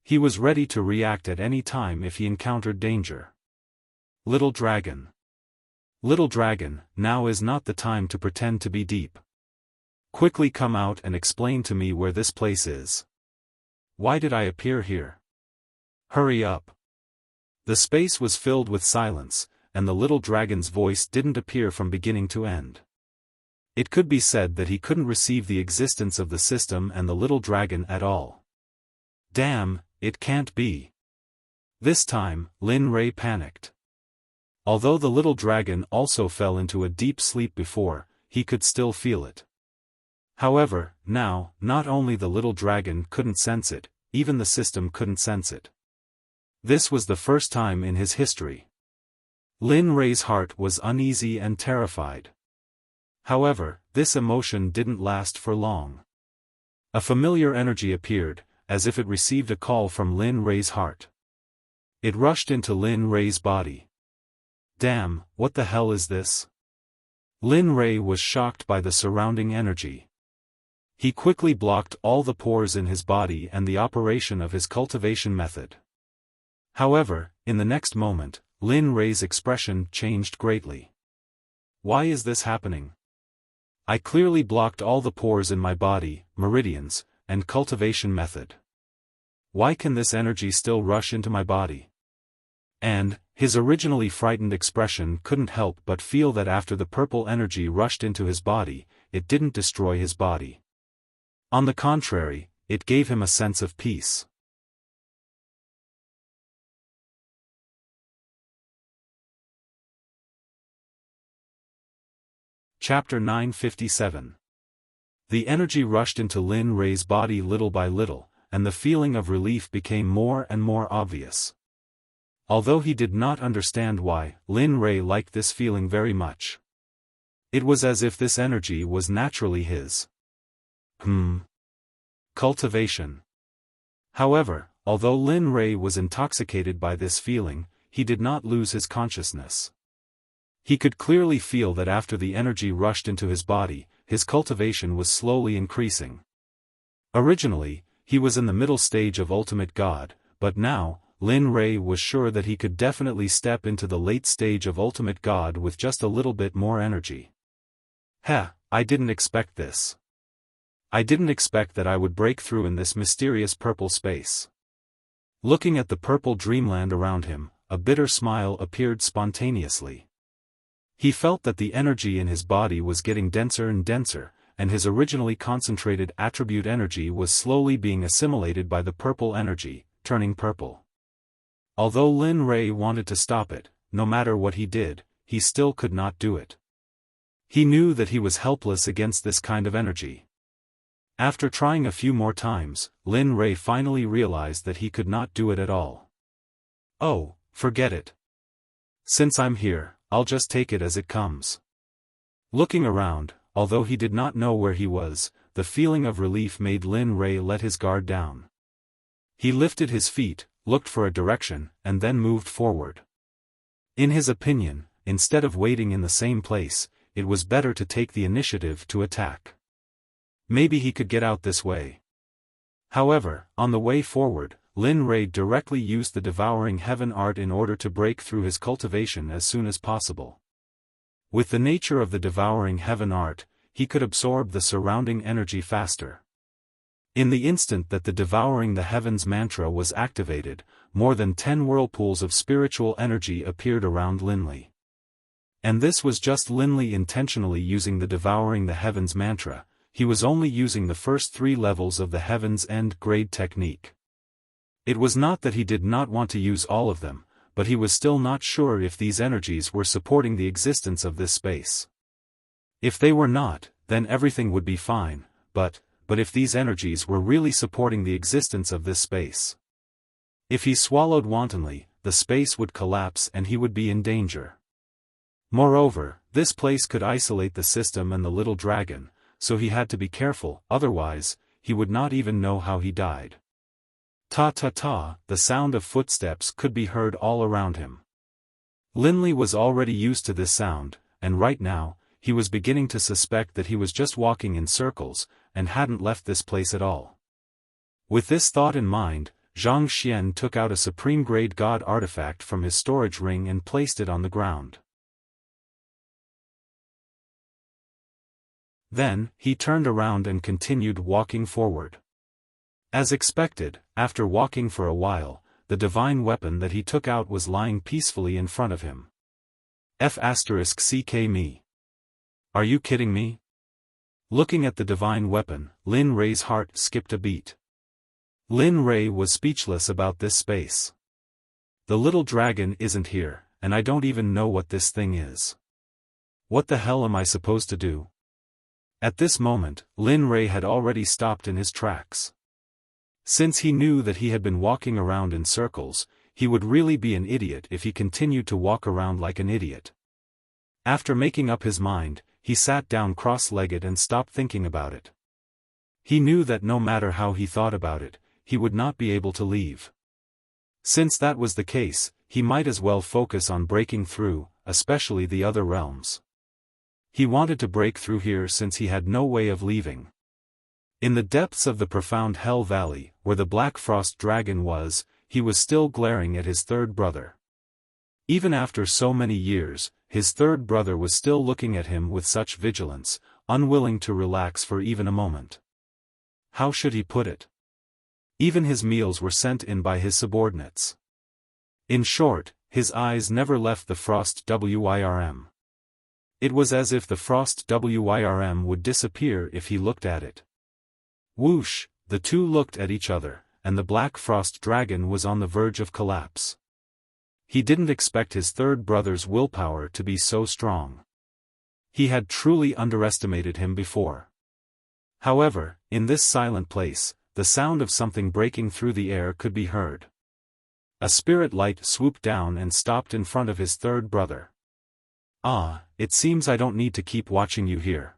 Speaker 1: He was ready to react at any time if he encountered danger. Little dragon. Little dragon, now is not the time to pretend to be deep. Quickly come out and explain to me where this place is. Why did I appear here? Hurry up. The space was filled with silence, and the little dragon's voice didn't appear from beginning to end. It could be said that he couldn't receive the existence of the system and the little dragon at all. Damn, it can't be. This time, Lin Rei panicked. Although the little dragon also fell into a deep sleep before, he could still feel it. However, now, not only the little dragon couldn't sense it, even the system couldn't sense it. This was the first time in his history. Lin Rei's heart was uneasy and terrified. However, this emotion didn't last for long. A familiar energy appeared, as if it received a call from Lin Rei's heart. It rushed into Lin Rei's body. Damn, what the hell is this? Lin Rei was shocked by the surrounding energy. He quickly blocked all the pores in his body and the operation of his cultivation method. However, in the next moment, Lin Rei's expression changed greatly. Why is this happening? I clearly blocked all the pores in my body, meridians, and cultivation method. Why can this energy still rush into my body? And, his originally frightened expression couldn't help but feel that after the purple energy rushed into his body, it didn't destroy his body. On the contrary, it gave him a sense of peace. Chapter 957. The energy rushed into Lin Rei's body little by little, and the feeling of relief became more and more obvious. Although he did not understand why, Lin Rei liked this feeling very much. It was as if this energy was naturally his. Cultivation. However, although Lin Rei was intoxicated by this feeling, he did not lose his consciousness. He could clearly feel that after the energy rushed into his body, his cultivation was slowly increasing. Originally, he was in the middle stage of Ultimate God, but now, Lin Rei was sure that he could definitely step into the late stage of Ultimate God with just a little bit more energy. I didn't expect this. I didn't expect that I would break through in this mysterious purple space. Looking at the purple dreamland around him, a bitter smile appeared spontaneously. He felt that the energy in his body was getting denser and denser, and his originally concentrated attribute energy was slowly being assimilated by the purple energy, turning purple. Although Lin Rei wanted to stop it, no matter what he did, he still could not do it. He knew that he was helpless against this kind of energy. After trying a few more times, Lin Rei finally realized that he could not do it at all. Oh, forget it. Since I'm here, I'll just take it as it comes. Looking around, although he did not know where he was, the feeling of relief made Lin Rei let his guard down. He lifted his feet, looked for a direction, and then moved forward. In his opinion, instead of waiting in the same place, it was better to take the initiative to attack. Maybe he could get out this way. However, on the way forward, Lin Rei directly used the Devouring Heaven art in order to break through his cultivation as soon as possible. With the nature of the Devouring Heaven art, he could absorb the surrounding energy faster. In the instant that the Devouring the Heavens mantra was activated, more than 10 whirlpools of spiritual energy appeared around Linley. And this was just Linley intentionally using the Devouring the Heavens mantra. He was only using the first 3 levels of the Heaven's End grade technique. It was not that he did not want to use all of them, but he was still not sure if these energies were supporting the existence of this space. If they were not, then everything would be fine, but if these energies were really supporting the existence of this space. If he swallowed wantonly, the space would collapse and he would be in danger. Moreover, this place could isolate the system and the little dragon, so he had to be careful, otherwise, he would not even know how he died. Ta-ta-ta, the sound of footsteps could be heard all around him. Linley was already used to this sound, and right now, he was beginning to suspect that he was just walking in circles, and hadn't left this place at all. With this thought in mind, Zhang Xian took out a supreme-grade god artifact from his storage ring and placed it on the ground. Then, he turned around and continued walking forward. As expected, after walking for a while, the divine weapon that he took out was lying peacefully in front of him. F***ck me. Are you kidding me? Looking at the divine weapon, Lin Rei's heart skipped a beat. Lin Rei was speechless about this space. The little dragon isn't here, and I don't even know what this thing is. What the hell am I supposed to do? At this moment, Lin Rei had already stopped in his tracks. Since he knew that he had been walking around in circles, he would really be an idiot if he continued to walk around like an idiot. After making up his mind, he sat down cross-legged and stopped thinking about it. He knew that no matter how he thought about it, he would not be able to leave. Since that was the case, he might as well focus on breaking through, especially the other realms. He wanted to break through here since he had no way of leaving. In the depths of the profound Hell Valley, where the Black Frost Dragon was, he was still glaring at his third brother. Even after so many years, his third brother was still looking at him with such vigilance, unwilling to relax for even a moment. How should he put it? Even his meals were sent in by his subordinates. In short, his eyes never left the Frost Wyrm. It was as if the Frost Wyrm would disappear if he looked at it. Whoosh, the two looked at each other, and the Black Frost Dragon was on the verge of collapse. He didn't expect his third brother's willpower to be so strong. He had truly underestimated him before. However, in this silent place, the sound of something breaking through the air could be heard. A spirit light swooped down and stopped in front of his third brother. Ah, it seems I don't need to keep watching you here.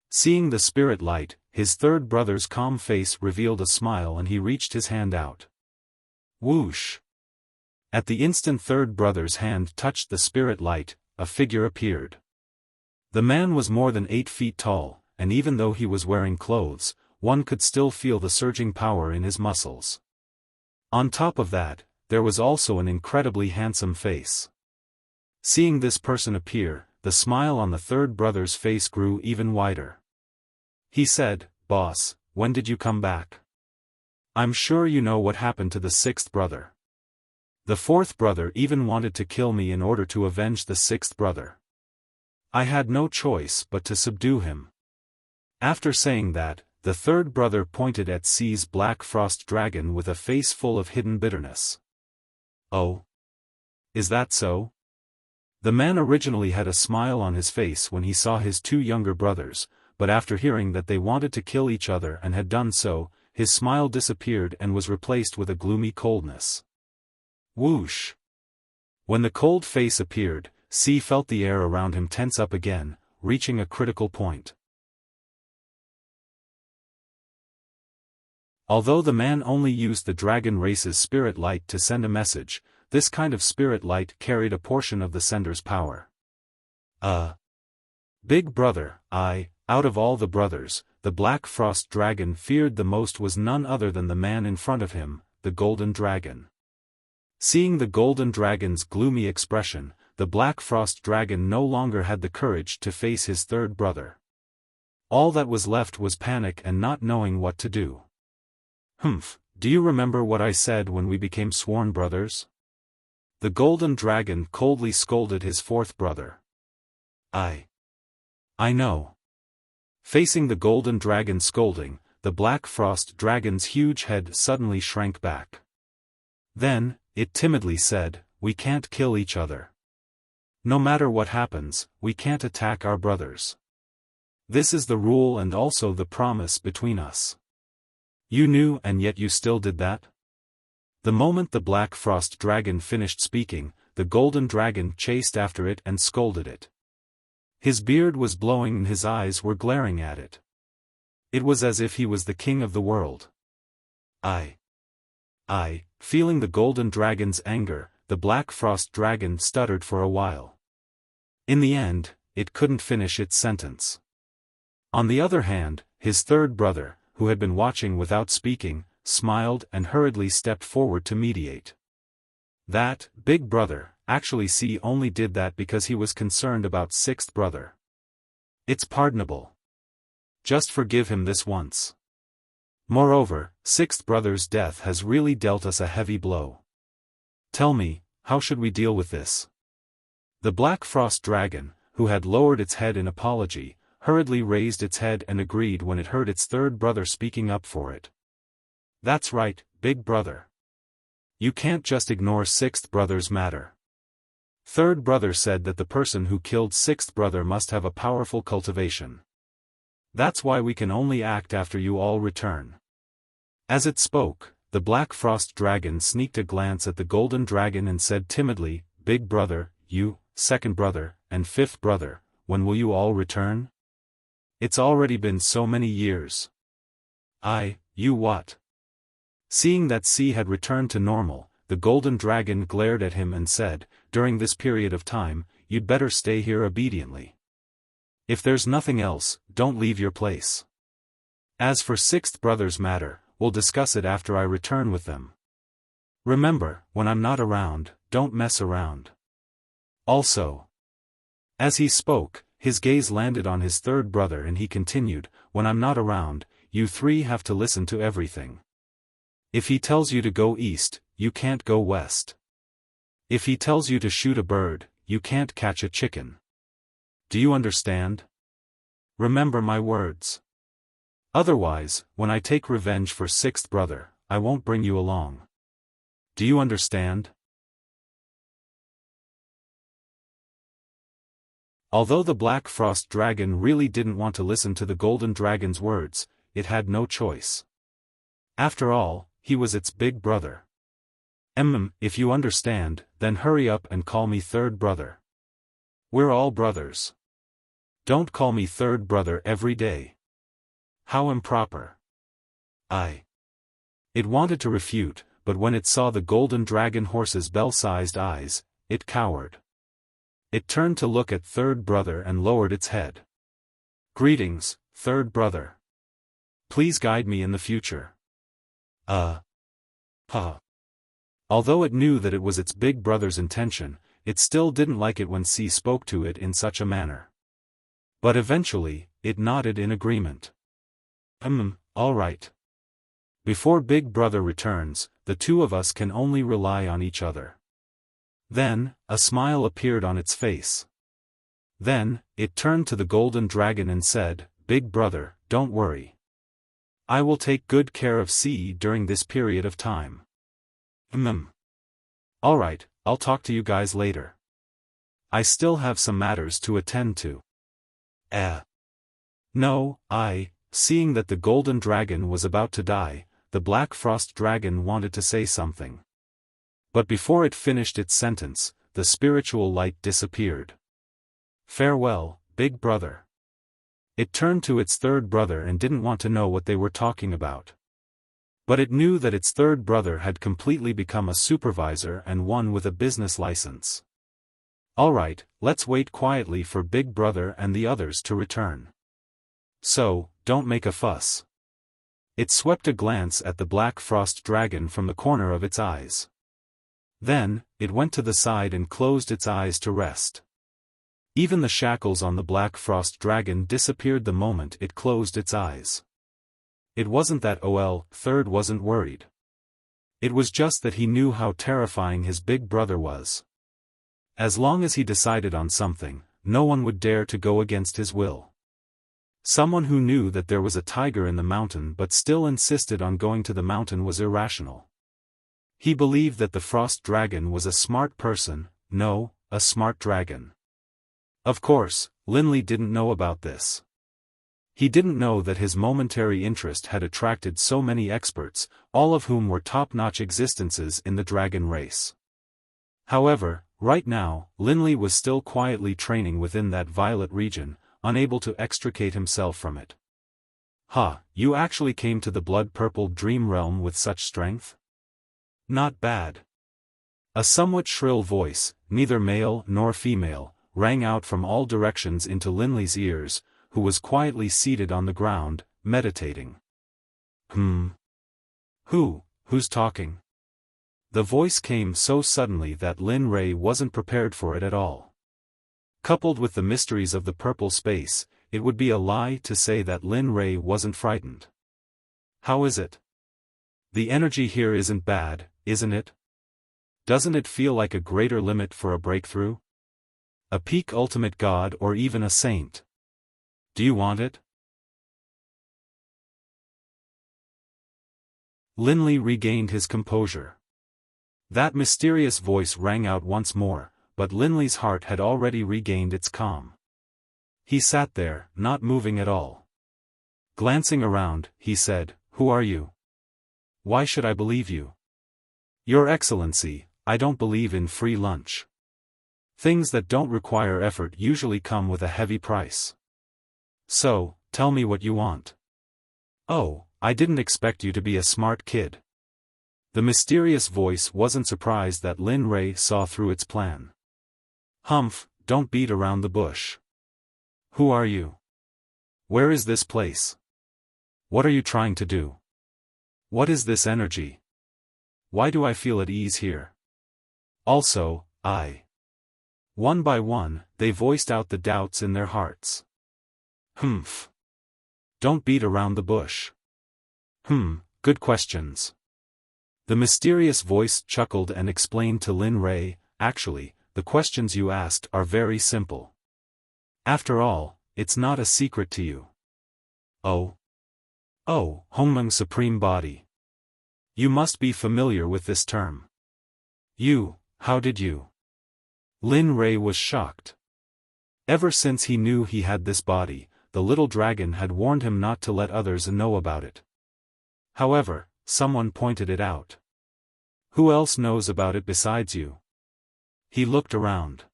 Speaker 1: Seeing the spirit light, his third brother's calm face revealed a smile and he reached his hand out. Whoosh! At the instant third brother's hand touched the spirit light, a figure appeared. The man was more than 8 feet tall, and even though he was wearing clothes, one could still feel the surging power in his muscles. On top of that, there was also an incredibly handsome face. Seeing this person appear, the smile on the third brother's face grew even wider. He said, "Boss, when did you come back? I'm sure you know what happened to the sixth brother. The fourth brother even wanted to kill me in order to avenge the sixth brother. I had no choice but to subdue him." After saying that, the third brother pointed at C's Black Frost Dragon with a face full of hidden bitterness. "Oh? Is that so?" The man originally had a smile on his face when he saw his two younger brothers, but after hearing that they wanted to kill each other and had done so, his smile disappeared and was replaced with a gloomy coldness. Whoosh! When the cold face appeared, C felt the air around him tense up again, reaching a critical point. Although the man only used the dragon race's spirit light to send a message, this kind of spirit light carried a portion of the sender's power. Big brother, out of all the brothers, the Black Frost Dragon feared the most was none other than the man in front of him, the Golden Dragon. Seeing the Golden Dragon's gloomy expression, the Black Frost Dragon no longer had the courage to face his third brother. All that was left was panic and not knowing what to do. Do you remember what I said when we became sworn brothers? The Golden Dragon coldly scolded his fourth brother. I know. Facing the Golden Dragon's scolding, the Black Frost Dragon's huge head suddenly shrank back. Then, it timidly said, "We can't kill each other. No matter what happens, we can't attack our brothers. This is the rule and also the promise between us. You knew and yet you still did that?" The moment the Black Frost Dragon finished speaking, the Golden Dragon chased after it and scolded it. His beard was blowing and his eyes were glaring at it. It was as if he was the king of the world. Feeling the Golden Dragon's anger, the Black Frost Dragon stuttered for a while. In the end, it couldn't finish its sentence. On the other hand, his third brother, who had been watching without speaking, smiled and hurriedly stepped forward to mediate. That, big brother, actually C only did that because he was concerned about sixth brother. It's pardonable. Just forgive him this once. Moreover, sixth brother's death has really dealt us a heavy blow. Tell me, how should we deal with this? The Black Frost Dragon, who had lowered its head in apology, hurriedly raised its head and agreed when it heard its third brother speaking up for it. That's right, big brother. You can't just ignore sixth brother's matter. Third brother said that the person who killed sixth brother must have a powerful cultivation. That's why we can only act after you all return. As it spoke, the Black Frost Dragon sneaked a glance at the Golden Dragon and said timidly, Big brother, you, second brother, and fifth brother, when will you all return? It's already been so many years. You what? Seeing that C had returned to normal, the Golden Dragon glared at him and said, during this period of time, you'd better stay here obediently. If there's nothing else, don't leave your place. As for sixth brother's matter, we'll discuss it after I return with them. Remember, when I'm not around, don't mess around. Also. As he spoke, his gaze landed on his third brother and he continued, when I'm not around, you three have to listen to everything. If he tells you to go east, you can't go west. If he tells you to shoot a bird, you can't catch a chicken. Do you understand? Remember my words. Otherwise, when I take revenge for sixth brother, I won't bring you along. Do you understand? Although the Black Frost Dragon really didn't want to listen to the Golden Dragon's words, it had no choice. After all, he was its big brother. If you understand, then hurry up and call me third brother. We're all brothers. Don't call me third brother every day. How improper. It wanted to refute, but when it saw the Golden Dragon horse's bell-sized eyes, it cowered. It turned to look at third brother and lowered its head. Greetings, third brother. Please guide me in the future. Although it knew that it was its big brother's intention, it still didn't like it when C spoke to it in such a manner. But eventually, it nodded in agreement. All right. Before big brother returns, the two of us can only rely on each other. Then, a smile appeared on its face. Then, it turned to the Golden Dragon and said, Big brother, don't worry. I will take good care of C during this period of time. Alright, I'll talk to you guys later. I still have some matters to attend to. No, seeing that the Golden Dragon was about to die, the Black Frost Dragon wanted to say something. But before it finished its sentence, the spiritual light disappeared. Farewell, big brother. It turned to its third brother and didn't want to know what they were talking about. But it knew that its third brother had completely become a supervisor and one with a business license. Alright, let's wait quietly for big brother and the others to return. So, don't make a fuss. It swept a glance at the Black Frost Dragon from the corner of its eyes. Then, it went to the side and closed its eyes to rest. Even the shackles on the Black Frost Dragon disappeared the moment it closed its eyes. It wasn't that third wasn't worried. It was just that he knew how terrifying his big brother was. As long as he decided on something, no one would dare to go against his will. Someone who knew that there was a tiger in the mountain but still insisted on going to the mountain was irrational. He believed that the Frost Dragon was a smart person, a smart dragon. Of course, Linley didn't know about this. He didn't know that his momentary interest had attracted so many experts, all of whom were top-notch existences in the dragon race. However, right now, Linley was still quietly training within that violet region, unable to extricate himself from it. You actually came to the blood-purpled dream realm with such strength? Not bad. A somewhat shrill voice, neither male nor female, rang out from all directions into Linley's ears, who was quietly seated on the ground, meditating. Who's talking? The voice came so suddenly that Lin Rei wasn't prepared for it at all. Coupled with the mysteries of the purple space, it would be a lie to say that Lin Rei wasn't frightened. How is it? The energy here isn't bad, isn't it? Doesn't it feel like a greater limit for a breakthrough? A peak ultimate god or even a saint? Do you want it? Linley regained his composure. That mysterious voice rang out once more, but Linley's heart had already regained its calm. He sat there, not moving at all. Glancing around, he said, "Who are you? Why should I believe you?" "Your Excellency, I don't believe in free lunch. Things that don't require effort usually come with a heavy price. So, tell me what you want." "Oh, I didn't expect you to be a smart kid." The mysterious voice wasn't surprised that Lin Rei saw through its plan. "Humph, don't beat around the bush. Who are you? Where is this place? What are you trying to do? What is this energy? Why do I feel at ease here? Also, One by one, they voiced out the doubts in their hearts. "Humph. Don't beat around the bush. Good questions." The mysterious voice chuckled and explained to Lin Rei, "Actually, the questions you asked are very simple. After all, it's not a secret to you." Oh, Hongmeng Supreme Body. You must be familiar with this term. How did you? Lin Rei was shocked. Ever since he knew he had this body, the little dragon had warned him not to let others know about it. However, someone pointed it out. Who else knows about it besides you? He looked around.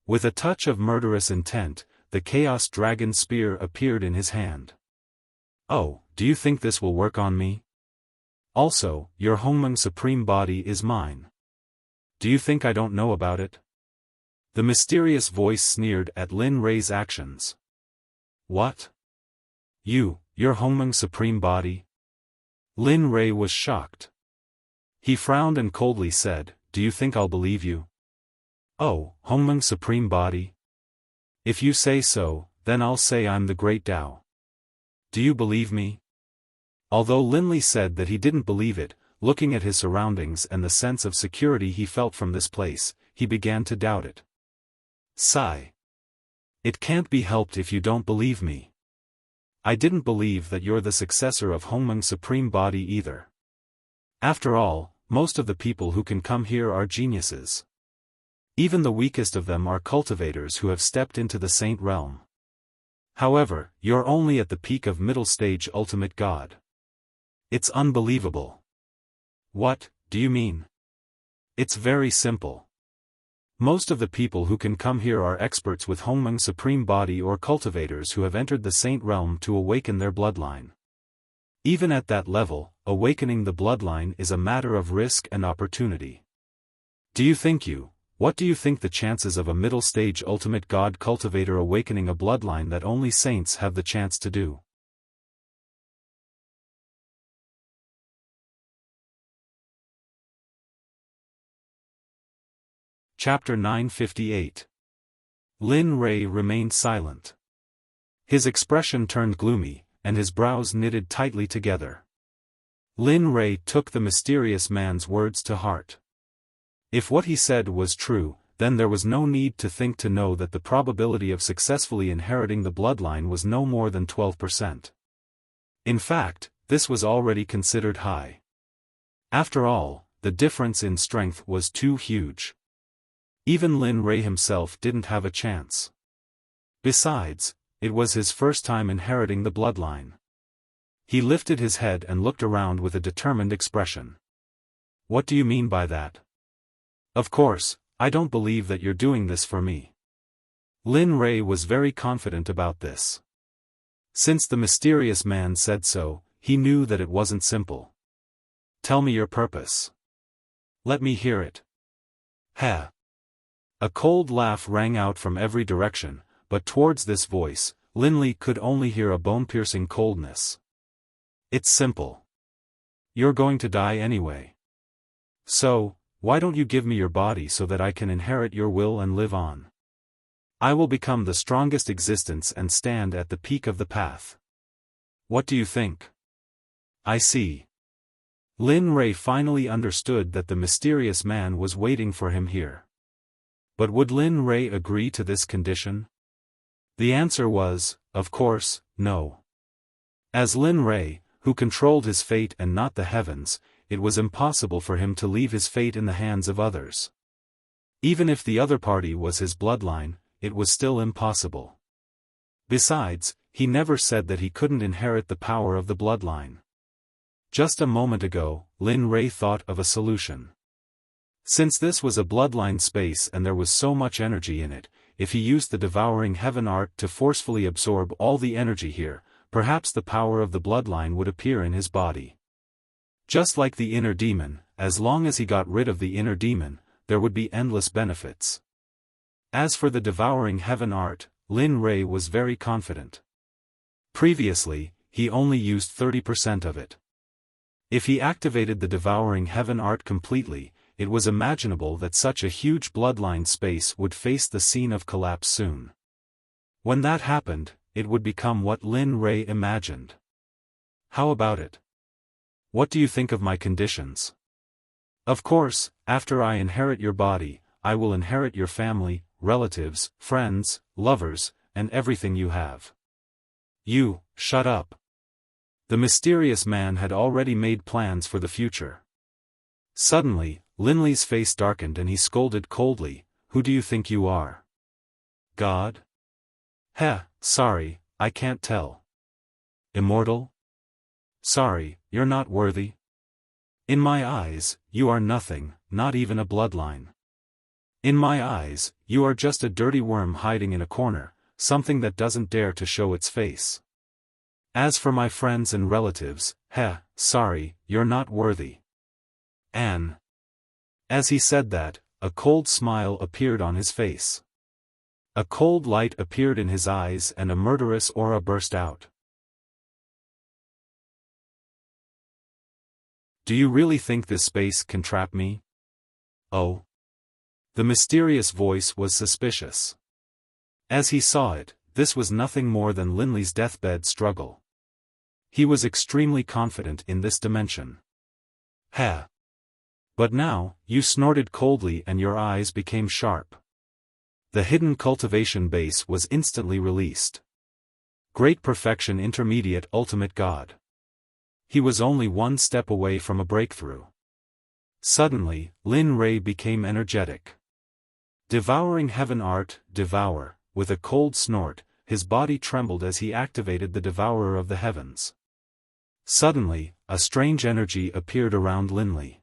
Speaker 1: With a touch of murderous intent, the Chaos Dragon spear appeared in his hand. "Oh, do you think this will work on me? Also, your Hongmeng Supreme Body is mine. Do you think I don't know about it?" The mysterious voice sneered at Lin Rei's actions. "What? Your Hongmeng Supreme Body?" Lin Rei was shocked. He frowned and coldly said, "Do you think I'll believe you? Oh, Hongmeng Supreme Body? If you say so, then I'll say I'm the Great Tao. Do you believe me?" Although Linley said that he didn't believe it, looking at his surroundings and the sense of security he felt from this place, he began to doubt it. Sigh. "It can't be helped if you don't believe me. I didn't believe that you're the successor of Hongmeng Supreme Body either. After all, most of the people who can come here are geniuses. Even the weakest of them are cultivators who have stepped into the saint realm. However, you're only at the peak of middle stage ultimate god. It's unbelievable." "What do you mean?" "It's very simple. Most of the people who can come here are experts with Hongmeng Supreme Body or cultivators who have entered the saint realm to awaken their bloodline. Even at that level, awakening the bloodline is a matter of risk and opportunity. What do you think the chances of a middle-stage ultimate god cultivator awakening a bloodline that only saints have the chance to do?" Chapter 958. Lin Rei remained silent. His expression turned gloomy, and his brows knitted tightly together. Lin Rei took the mysterious man's words to heart. If what he said was true, then there was no need to think to know that the probability of successfully inheriting the bloodline was no more than 12%. In fact, this was already considered high. After all, the difference in strength was too huge. Even Lin Rei himself didn't have a chance. Besides, it was his first time inheriting the bloodline. He lifted his head and looked around with a determined expression. "What do you mean by that? Of course, I don't believe that you're doing this for me." Lin Rei was very confident about this. Since the mysterious man said so, he knew that it wasn't simple. "Tell me your purpose. Let me hear it." "Ha!" A cold laugh rang out from every direction, but towards this voice, Linley could only hear a bone-piercing coldness. "It's simple. You're going to die anyway. So, why don't you give me your body so that I can inherit your will and live on? I will become the strongest existence and stand at the peak of the path. What do you think? I see. Lin Rei finally understood that the mysterious man was waiting for him here. But would Lin Rei agree to this condition? The answer was, of course, no. As Lin Rei, who controlled his fate and not the heavens, it was impossible for him to leave his fate in the hands of others. Even if the other party was his bloodline, it was still impossible. Besides, he never said that he couldn't inherit the power of the bloodline. Just a moment ago, Lin Rei thought of a solution. Since this was a bloodline space and there was so much energy in it, if he used the devouring heaven art to forcefully absorb all the energy here, perhaps the power of the bloodline would appear in his body. Just like the inner demon, as long as he got rid of the inner demon, there would be endless benefits. As for the devouring heaven art, Lin Rei was very confident. Previously, he only used 30% of it. If he activated the devouring heaven art completely, it was imaginable that such a huge bloodline space would face the scene of collapse soon. When that happened, it would become what Lin Rei imagined. How about it? What do you think of my conditions? Of course, after I inherit your body, I will inherit your family, relatives, friends, lovers, and everything you have. You, shut up. The mysterious man had already made plans for the future. Suddenly, Lin Li's face darkened and he scolded coldly, "Who do you think you are? God? Heh, sorry, I can't tell. Immortal? Sorry, you're not worthy. In my eyes, you are nothing, not even a bloodline. In my eyes, you are just a dirty worm hiding in a corner, something that doesn't dare to show its face. As for my friends and relatives, sorry, you're not worthy. Anne." As he said that, a cold smile appeared on his face. A cold light appeared in his eyes and a murderous aura burst out. Do you really think this space can trap me? Oh. The mysterious voice was suspicious. As he saw it, this was nothing more than Lin Li's deathbed struggle. He was extremely confident in this dimension. But now, you snorted coldly and your eyes became sharp. The hidden cultivation base was instantly released. Great perfection intermediate ultimate God. He was only one step away from a breakthrough. Suddenly, Lin Rei became energetic. Devouring heaven art, devour, with a cold snort, his body trembled as he activated the devourer of the heavens. Suddenly, a strange energy appeared around Lin Li.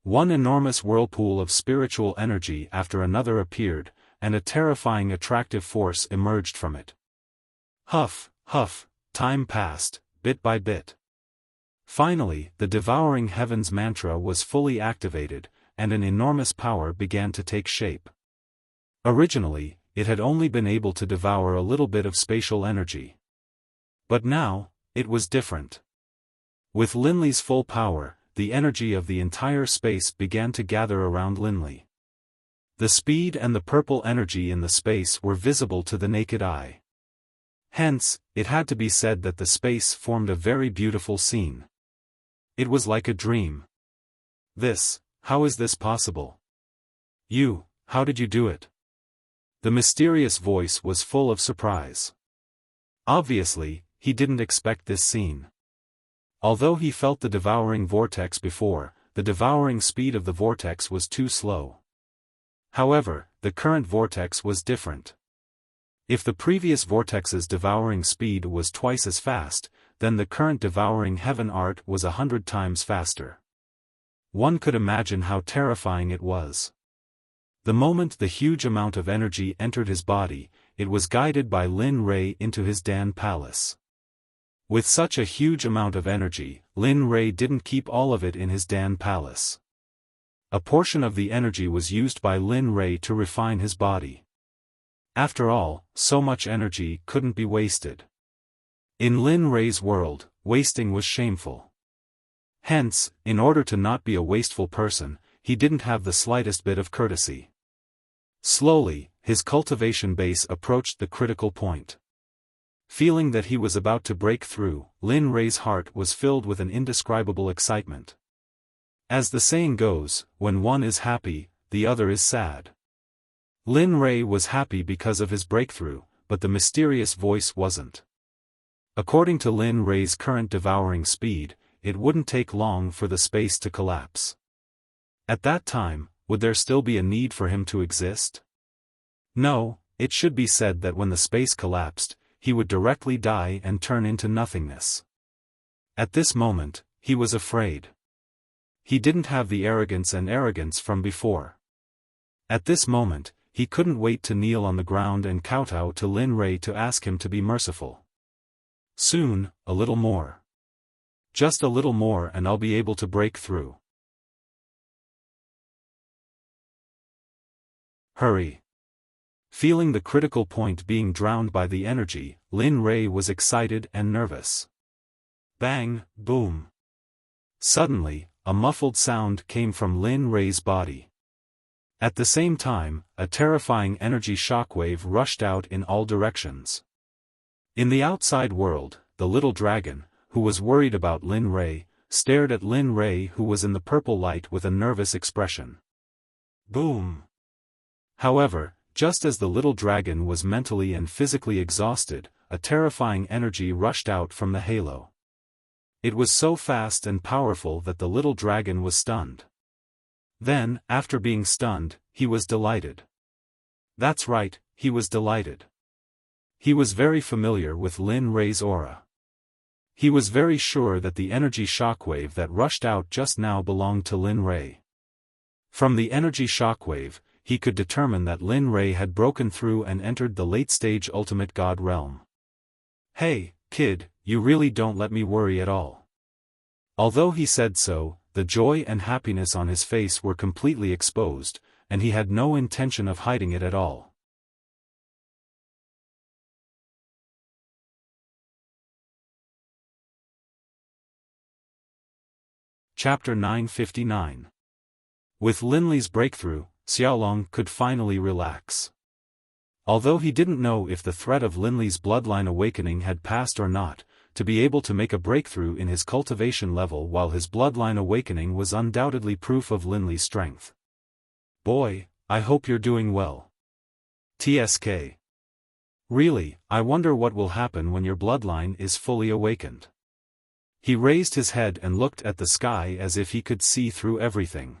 Speaker 1: One enormous whirlpool of spiritual energy after another appeared, and a terrifying attractive force emerged from it. Huff, huff, time passed, bit by bit. Finally, the devouring heavens mantra was fully activated, and an enormous power began to take shape. Originally, it had only been able to devour a little bit of spatial energy. But now, it was different. With Lin Li's full power, the energy of the entire space began to gather around Lin Li. The speed and the purple energy in the space were visible to the naked eye. Hence, it had to be said that the space formed a very beautiful scene. It was like a dream. How is this possible? How did you do it? The mysterious voice was full of surprise. Obviously, he didn't expect this scene. Although he felt the devouring vortex before, the devouring speed of the vortex was too slow. However, the current vortex was different. If the previous vortex's devouring speed was twice as fast, then the current devouring heaven art was 100 times faster. One could imagine how terrifying it was. The moment the huge amount of energy entered his body, it was guided by Lin Rei into his Dan palace. With such a huge amount of energy, Lin Rei didn't keep all of it in his Dan palace. A portion of the energy was used by Lin Rei to refine his body. After all, so much energy couldn't be wasted. In Lin Rei's world, wasting was shameful. Hence, in order to not be a wasteful person, he didn't have the slightest bit of courtesy. Slowly, his cultivation base approached the critical point. Feeling that he was about to break through, Lin Rei's heart was filled with an indescribable excitement. As the saying goes, when one is happy, the other is sad. Lin Rei was happy because of his breakthrough, but the mysterious voice wasn't. According to Lin Rei's current devouring speed, it wouldn't take long for the space to collapse. At that time, would there still be a need for him to exist? No, it should be said that when the space collapsed, he would directly die and turn into nothingness. At this moment, he was afraid. He didn't have the arrogance from before. At this moment, he couldn't wait to kneel on the ground and kowtow to Lin Rei to ask him to be merciful. Soon, a little more. Just a little more and I'll be able to break through. Hurry. Feeling the critical point being drowned by the energy, Lin Rei was excited and nervous. Bang, boom. Suddenly, a muffled sound came from Lin Rei's body. At the same time, a terrifying energy shockwave rushed out in all directions. In the outside world, the little dragon, who was worried about Lin Rei, stared at Lin Rei who was in the purple light with a nervous expression. Boom. However, just as the little dragon was mentally and physically exhausted, a terrifying energy rushed out from the halo. It was so fast and powerful that the little dragon was stunned. Then, after being stunned, he was delighted. That's right, he was delighted. He was very familiar with Lin Rei's aura. He was very sure that the energy shockwave that rushed out just now belonged to Lin Rei. From the energy shockwave, he could determine that Lin Rei had broken through and entered the late-stage ultimate god realm. Hey, kid, you really don't let me worry at all. Although he said so, the joy and happiness on his face were completely exposed, and he had no intention of hiding it at all. Chapter 959. With Lin Li's breakthrough, Xiaolong could finally relax. Although he didn't know if the threat of Lin Li's bloodline awakening had passed or not, to be able to make a breakthrough in his cultivation level while his bloodline awakening was undoubtedly proof of Lin Li's strength. Boy, I hope you're doing well. TSK. Really, I wonder what will happen when your bloodline is fully awakened. He raised his head and looked at the sky as if he could see through everything.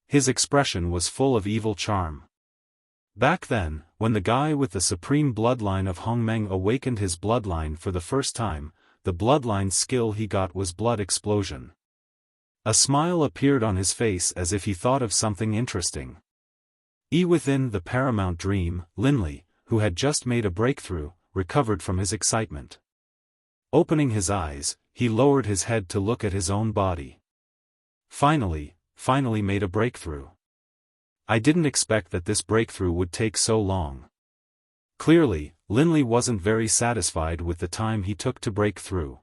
Speaker 1: His expression was full of evil charm. Back then, when the guy with the supreme bloodline of Hongmeng awakened his bloodline for the first time, the bloodline skill he got was blood explosion. A smile appeared on his face as if he thought of something interesting. Within the paramount dream, Lin Li, who had just made a breakthrough, recovered from his excitement. Opening his eyes, he lowered his head to look at his own body. Finally made a breakthrough. I didn't expect that this breakthrough would take so long. Clearly, Lin Li wasn't very satisfied with the time he took to break through.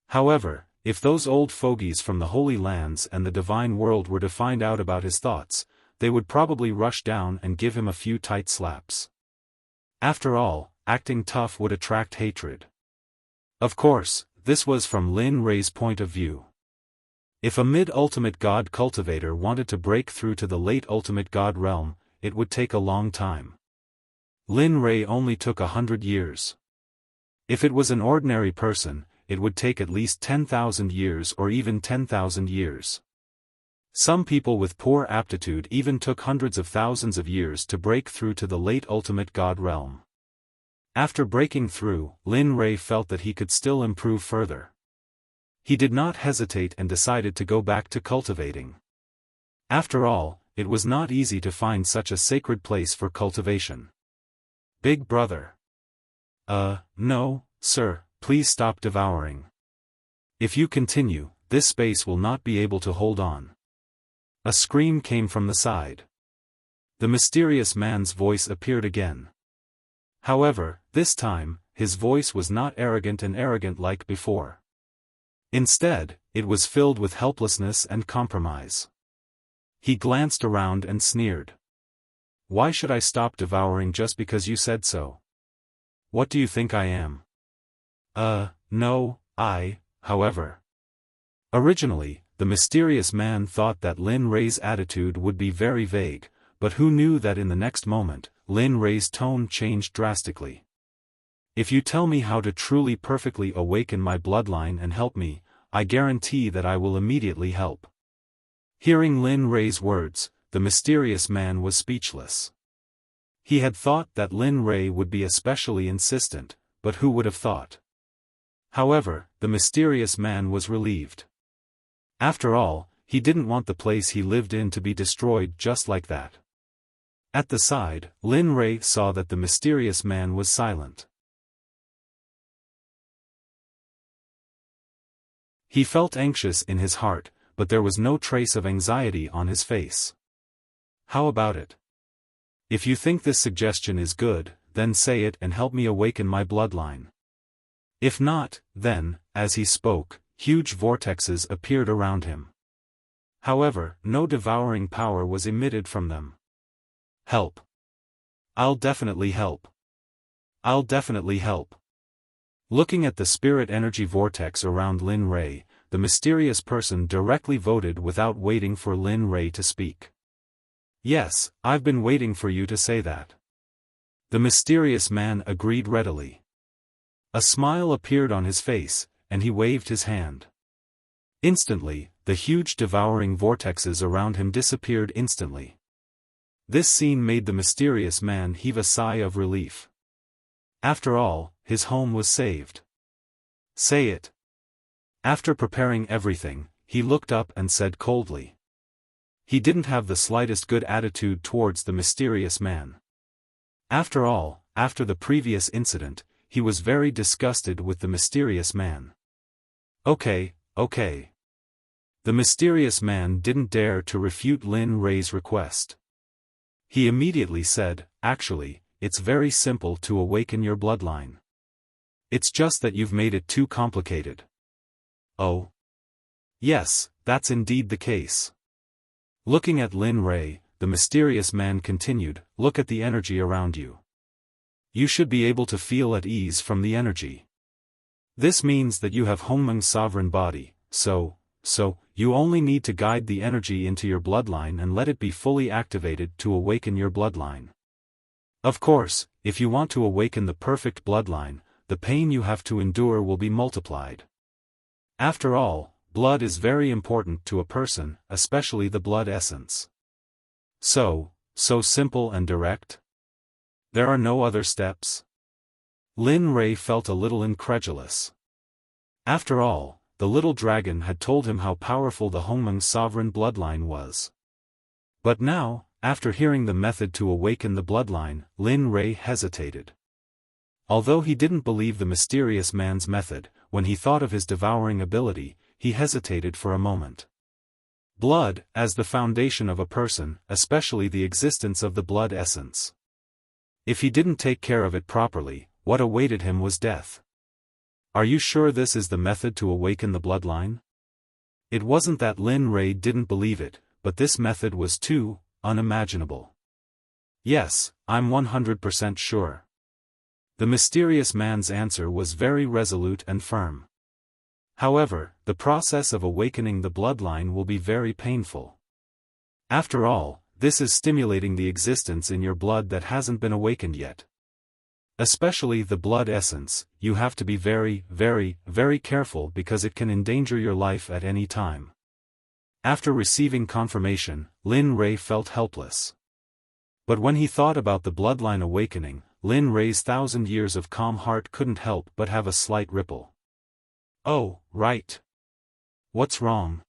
Speaker 1: However, if those old fogies from the Holy Lands and the Divine World were to find out about his thoughts, they would probably rush down and give him a few tight slaps. After all, acting tough would attract hatred. Of course, this was from Lin Rei's point of view. If a mid-ultimate god cultivator wanted to break through to the late ultimate god realm, it would take a long time. Lin Rei only took 100 years. If it was an ordinary person, it would take at least 10,000 years or even 10,000 years. Some people with poor aptitude even took hundreds of thousands of years to break through to the late ultimate god realm. After breaking through, Lin Rei felt that he could still improve further. He did not hesitate and decided to go back to cultivating. After all, it was not easy to find such a sacred place for cultivation. Big brother. No, sir, please stop devouring. If you continue, this space will not be able to hold on. A scream came from the side. The mysterious man's voice appeared again. However, this time, his voice was not arrogant like before. Instead, it was filled with helplessness and compromise. He glanced around and sneered. Why should I stop devouring just because you said so? What do you think I am? No, however. Originally, the mysterious man thought that Lin Rei's attitude would be very vague, but who knew that in the next moment, Lin Rei's tone changed drastically. If you tell me how to truly perfectly awaken my bloodline and help me, I guarantee that I will immediately help. Hearing Lin Rei's words, the mysterious man was speechless. He had thought that Lin Rei would be especially insistent, but who would have thought? However, the mysterious man was relieved. After all, he didn't want the place he lived in to be destroyed just like that. At the side, Lin Rei saw that the mysterious man was silent. He felt anxious in his heart, but there was no trace of anxiety on his face. How about it? If you think this suggestion is good, then say it and help me awaken my bloodline. If not, then, as he spoke, huge vortexes appeared around him. However, no devouring power was emitted from them. Help. I'll definitely help. I'll definitely help. Looking at the spirit energy vortex around Lin Rei, the mysterious person directly voted without waiting for Lin Rei to speak. Yes, I've been waiting for you to say that. The mysterious man agreed readily. A smile appeared on his face, and he waved his hand. Instantly, the huge devouring vortexes around him disappeared instantly. This scene made the mysterious man heave a sigh of relief. After all, his home was saved. Say it. After preparing everything, he looked up and said coldly. He didn't have the slightest good attitude towards the mysterious man. After all, after the previous incident, he was very disgusted with the mysterious man. Okay. The mysterious man didn't dare to refute Lin Rei's request. He immediately said, actually, it's very simple to awaken your bloodline. It's just that you've made it too complicated. Oh? Yes, that's indeed the case. Looking at Lin Rei, the mysterious man continued, look at the energy around you. You should be able to feel at ease from the energy. This means that you have Hongmeng's sovereign body, so, you only need to guide the energy into your bloodline and let it be fully activated to awaken your bloodline. Of course, if you want to awaken the perfect bloodline, the pain you have to endure will be multiplied. After all, blood is very important to a person, especially the blood essence. So simple and direct? There are no other steps? Lin Rei felt a little incredulous. After all, the little dragon had told him how powerful the Hongmeng's sovereign bloodline was. But now, after hearing the method to awaken the bloodline, Lin Rei hesitated. Although he didn't believe the mysterious man's method, when he thought of his devouring ability, he hesitated for a moment. Blood, as the foundation of a person, especially the existence of the blood essence. If he didn't take care of it properly, what awaited him was death. Are you sure this is the method to awaken the bloodline? It wasn't that Lin Rei didn't believe it, but this method was too unimaginable. Yes, I'm 100% sure. The mysterious man's answer was very resolute and firm. However, the process of awakening the bloodline will be very painful. After all, this is stimulating the existence in your blood that hasn't been awakened yet. Especially the blood essence, you have to be very, very careful because it can endanger your life at any time. After receiving confirmation, Lin Rei felt helpless. But when he thought about the bloodline awakening, Lin Rei's 1,000 years of calm heart couldn't help but have a slight ripple. Oh, right. What's wrong?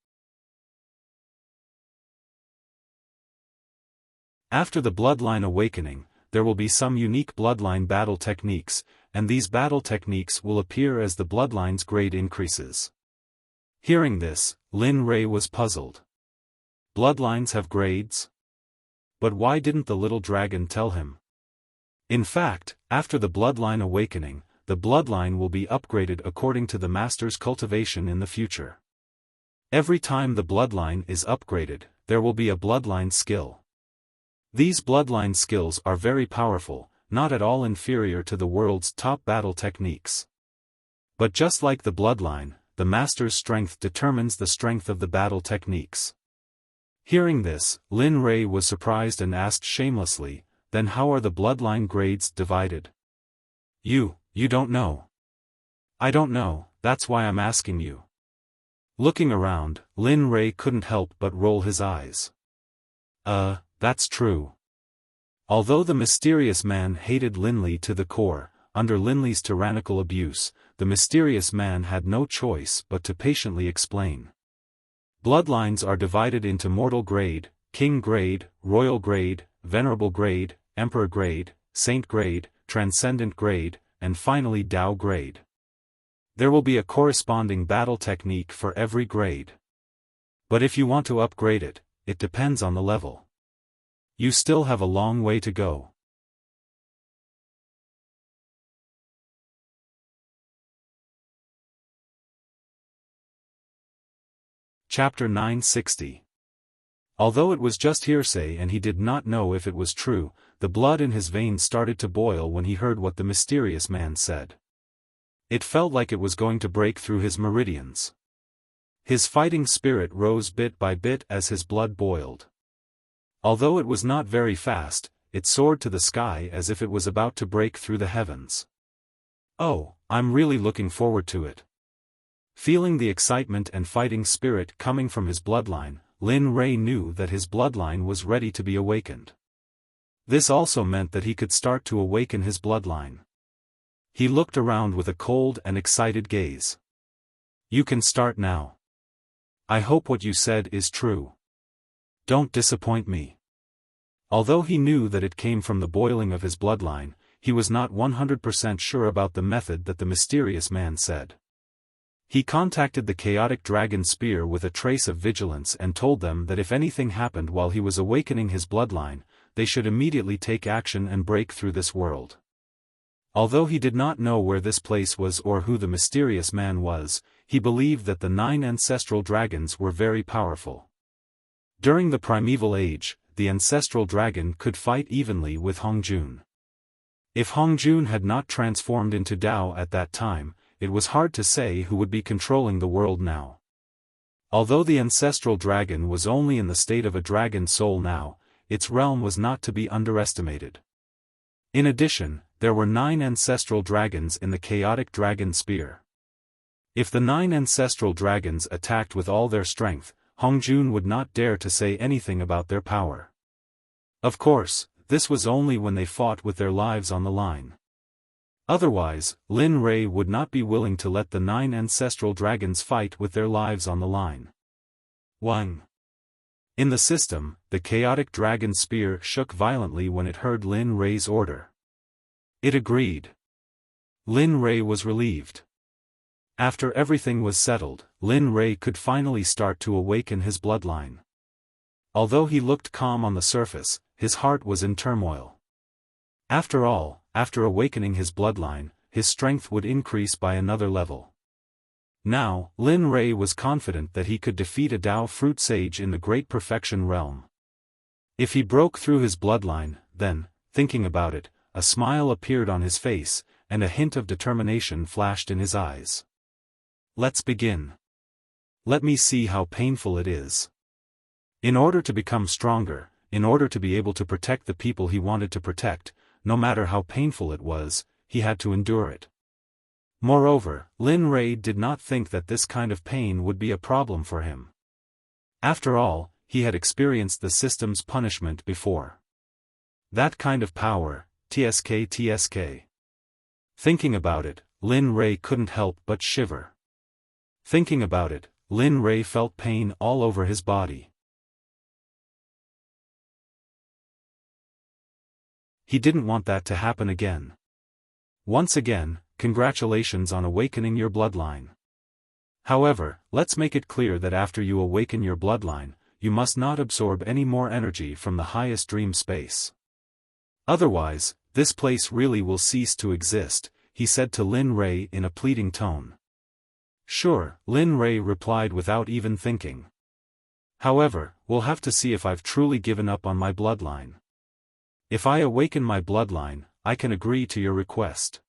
Speaker 1: After the bloodline awakening, there will be some unique bloodline battle techniques, and these battle techniques will appear as the bloodline's grade increases. Hearing this, Lin Rei was puzzled. Bloodlines have grades? But why didn't the little dragon tell him? In fact, after the bloodline awakening, the bloodline will be upgraded according to the master's cultivation in the future. Every time the bloodline is upgraded, there will be a bloodline skill. These bloodline skills are very powerful, not at all inferior to the world's top battle techniques. But just like the bloodline, the master's strength determines the strength of the battle techniques. Hearing this, Lin Rei was surprised and asked shamelessly, "Then how are the bloodline grades divided?" You don't know." "I don't know, that's why I'm asking you." Looking around, Lin Rei couldn't help but roll his eyes. That's true." Although the mysterious man hated Linley to the core, under Linley's tyrannical abuse, the mysterious man had no choice but to patiently explain. Bloodlines are divided into mortal grade, king grade, royal grade, venerable grade, emperor grade, saint grade, transcendent grade, and finally Dao grade. There will be a corresponding battle technique for every grade. But if you want to upgrade it, it depends on the level. You still have a long way to go. Chapter 960. Although it was just hearsay and he did not know if it was true, the blood in his veins started to boil when he heard what the mysterious man said. It felt like it was going to break through his meridians. His fighting spirit rose bit by bit as his blood boiled. Although it was not very fast, it soared to the sky as if it was about to break through the heavens. "Oh, I'm really looking forward to it." Feeling the excitement and fighting spirit coming from his bloodline, Lin Rei knew that his bloodline was ready to be awakened. This also meant that he could start to awaken his bloodline. He looked around with a cold and excited gaze. "You can start now. I hope what you said is true. Don't disappoint me." Although he knew that it came from the boiling of his bloodline, he was not 100% sure about the method that the mysterious man said. He contacted the chaotic dragon spear with a trace of vigilance and told them that if anything happened while he was awakening his bloodline, they should immediately take action and break through this world. Although he did not know where this place was or who the mysterious man was, he believed that the 9 ancestral dragons were very powerful. During the primeval age, the ancestral dragon could fight evenly with Hongjun. If Hongjun had not transformed into Dao at that time, it was hard to say who would be controlling the world now. Although the ancestral dragon was only in the state of a dragon soul now, its realm was not to be underestimated. In addition, there were 9 ancestral dragons in the chaotic dragon spear. If the 9 ancestral dragons attacked with all their strength, Hongjun would not dare to say anything about their power. Of course, this was only when they fought with their lives on the line. Otherwise, Lin Rei would not be willing to let the 9 ancestral dragons fight with their lives on the line. 1. In the system, the chaotic dragon spear shook violently when it heard Lin Rei's order. It agreed. Lin Rei was relieved. After everything was settled, Lin Rei could finally start to awaken his bloodline. Although he looked calm on the surface, his heart was in turmoil. After all, after awakening his bloodline, his strength would increase by another level. Now, Lin Rei was confident that he could defeat a Dao fruit sage in the Great Perfection realm. If he broke through his bloodline, then, thinking about it, a smile appeared on his face, and a hint of determination flashed in his eyes. "Let's begin. Let me see how painful it is." In order to become stronger, in order to be able to protect the people he wanted to protect, no matter how painful it was, he had to endure it. Moreover, Lin Rei did not think that this kind of pain would be a problem for him. After all, he had experienced the system's punishment before. That kind of power, tsk. Thinking about it, Lin Rei couldn't help but shiver. Thinking about it, Lin Rei felt pain all over his body. He didn't want that to happen again. Once again, congratulations on awakening your bloodline. However, let's make it clear that after you awaken your bloodline, you must not absorb any more energy from the highest dream space. Otherwise, this place really will cease to exist, he said to Lin Rei in a pleading tone. Sure, Lin Rei replied without even thinking. However, we'll have to see if I've truly given up on my bloodline. If I awaken my bloodline, I can agree to your request.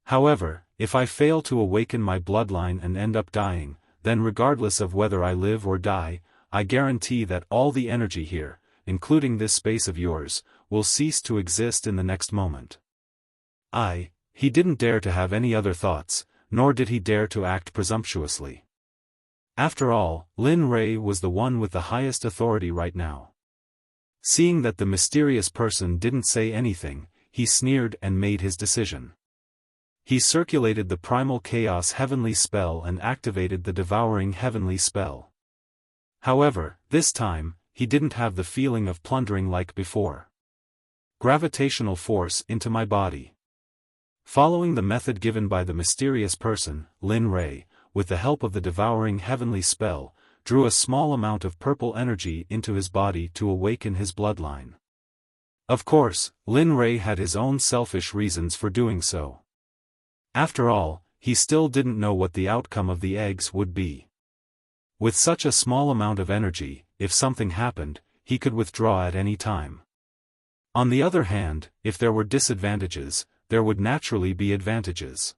Speaker 1: However, if I fail to awaken my bloodline and end up dying, then regardless of whether I live or die, I guarantee that all the energy here, including this space of yours, will cease to exist in the next moment. He didn't dare to have any other thoughts, nor did he dare to act presumptuously. After all, Lin Rei was the one with the highest authority right now. Seeing that the mysterious person didn't say anything, he sneered and made his decision. He circulated the primal chaos heavenly spell and activated the devouring heavenly spell. However, this time, he didn't have the feeling of plundering like before. Gravitational force into my body. Following the method given by the mysterious person, Lin Rei, with the help of the devouring heavenly spell, drew a small amount of purple energy into his body to awaken his bloodline. Of course, Lin Rei had his own selfish reasons for doing so. After all, he still didn't know what the outcome of the eggs would be. With such a small amount of energy, if something happened, he could withdraw at any time. On the other hand, if there were disadvantages, there would naturally be advantages.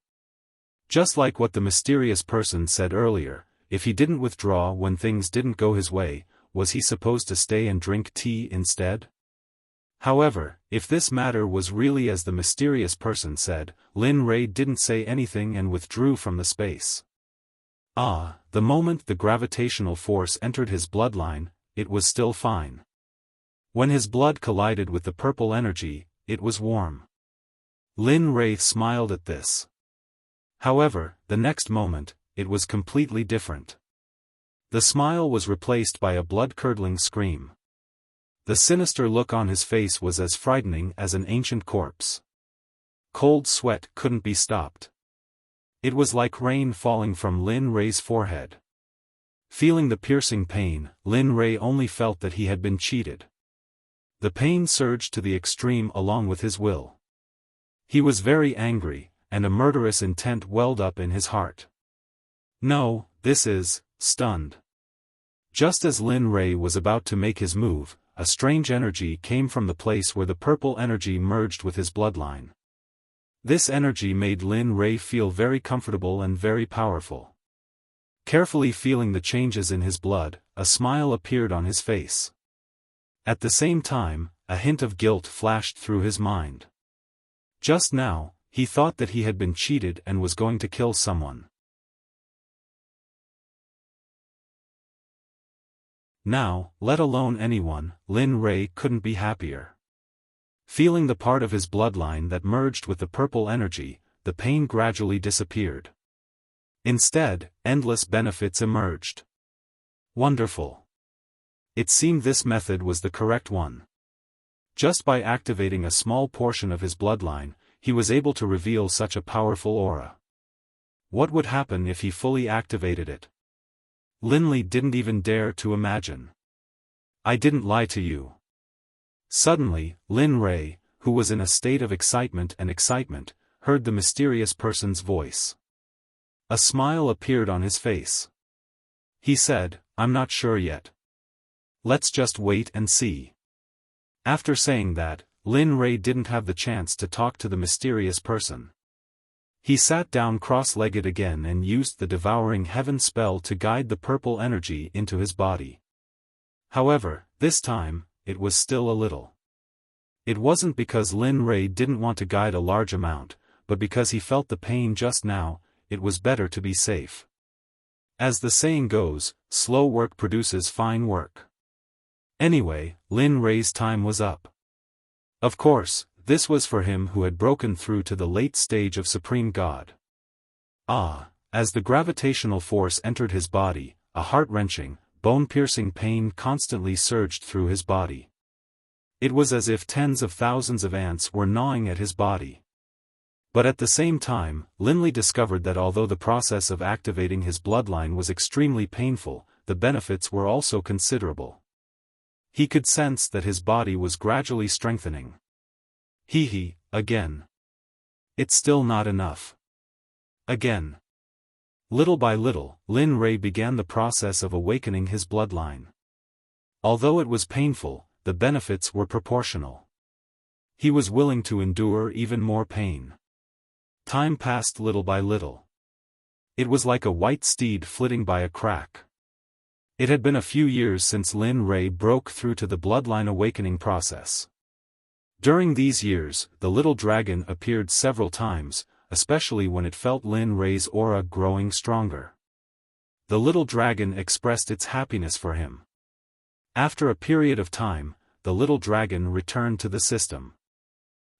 Speaker 1: Just like what the mysterious person said earlier, if he didn't withdraw when things didn't go his way, was he supposed to stay and drink tea instead? However, if this matter was really as the mysterious person said, Lin Rei didn't say anything and withdrew from the space. The moment the gravitational force entered his bloodline, it was still fine. When his blood collided with the purple energy, it was warm. Lin Rei smiled at this. However, the next moment, it was completely different. The smile was replaced by a blood-curdling scream. The sinister look on his face was as frightening as an ancient corpse. Cold sweat couldn't be stopped. It was like rain falling from Lin Rei's forehead. Feeling the piercing pain, Lin Rei only felt that he had been cheated. The pain surged to the extreme along with his will. He was very angry, and a murderous intent welled up in his heart. No, this is, stunned. Just as Lin Rei was about to make his move, a strange energy came from the place where the purple energy merged with his bloodline. This energy made Lin Rei feel very comfortable and very powerful. Carefully feeling the changes in his blood, a smile appeared on his face. At the same time, a hint of guilt flashed through his mind. Just now, he thought that he had been cheated and was going to kill someone. Now, let alone anyone, Lin Rei couldn't be happier. Feeling the part of his bloodline that merged with the purple energy, the pain gradually disappeared. Instead, endless benefits emerged. Wonderful. It seemed this method was the correct one. Just by activating a small portion of his bloodline, he was able to reveal such a powerful aura. What would happen if he fully activated it? Lin Li didn't even dare to imagine. I didn't lie to you. Suddenly, Lin Rei, who was in a state of excitement, heard the mysterious person's voice. A smile appeared on his face. He said, I'm not sure yet. Let's just wait and see. After saying that, Lin Rei didn't have the chance to talk to the mysterious person. He sat down cross-legged again and used the devouring heaven spell to guide the purple energy into his body. However, this time, it was still a little. It wasn't because Lin Rei didn't want to guide a large amount, but because he felt the pain just now, it was better to be safe. As the saying goes, slow work produces fine work. Anyway, Lin Rei's time was up. Of course, this was for him who had broken through to the late stage of Supreme God. As the gravitational force entered his body, a heart-wrenching, bone-piercing pain constantly surged through his body. It was as if tens of thousands of ants were gnawing at his body. But at the same time, Lin Li discovered that although the process of activating his bloodline was extremely painful, the benefits were also considerable. He could sense that his body was gradually strengthening. Again. It's still not enough. Again. Little by little, Lin Rei began the process of awakening his bloodline. Although it was painful, the benefits were proportional. He was willing to endure even more pain. Time passed little by little. It was like a white steed flitting by a crack. It had been a few years since Lin Rei broke through to the bloodline awakening process. During these years, the little dragon appeared several times, especially when it felt Lin Rei's aura growing stronger. The little dragon expressed its happiness for him. After a period of time, the little dragon returned to the system.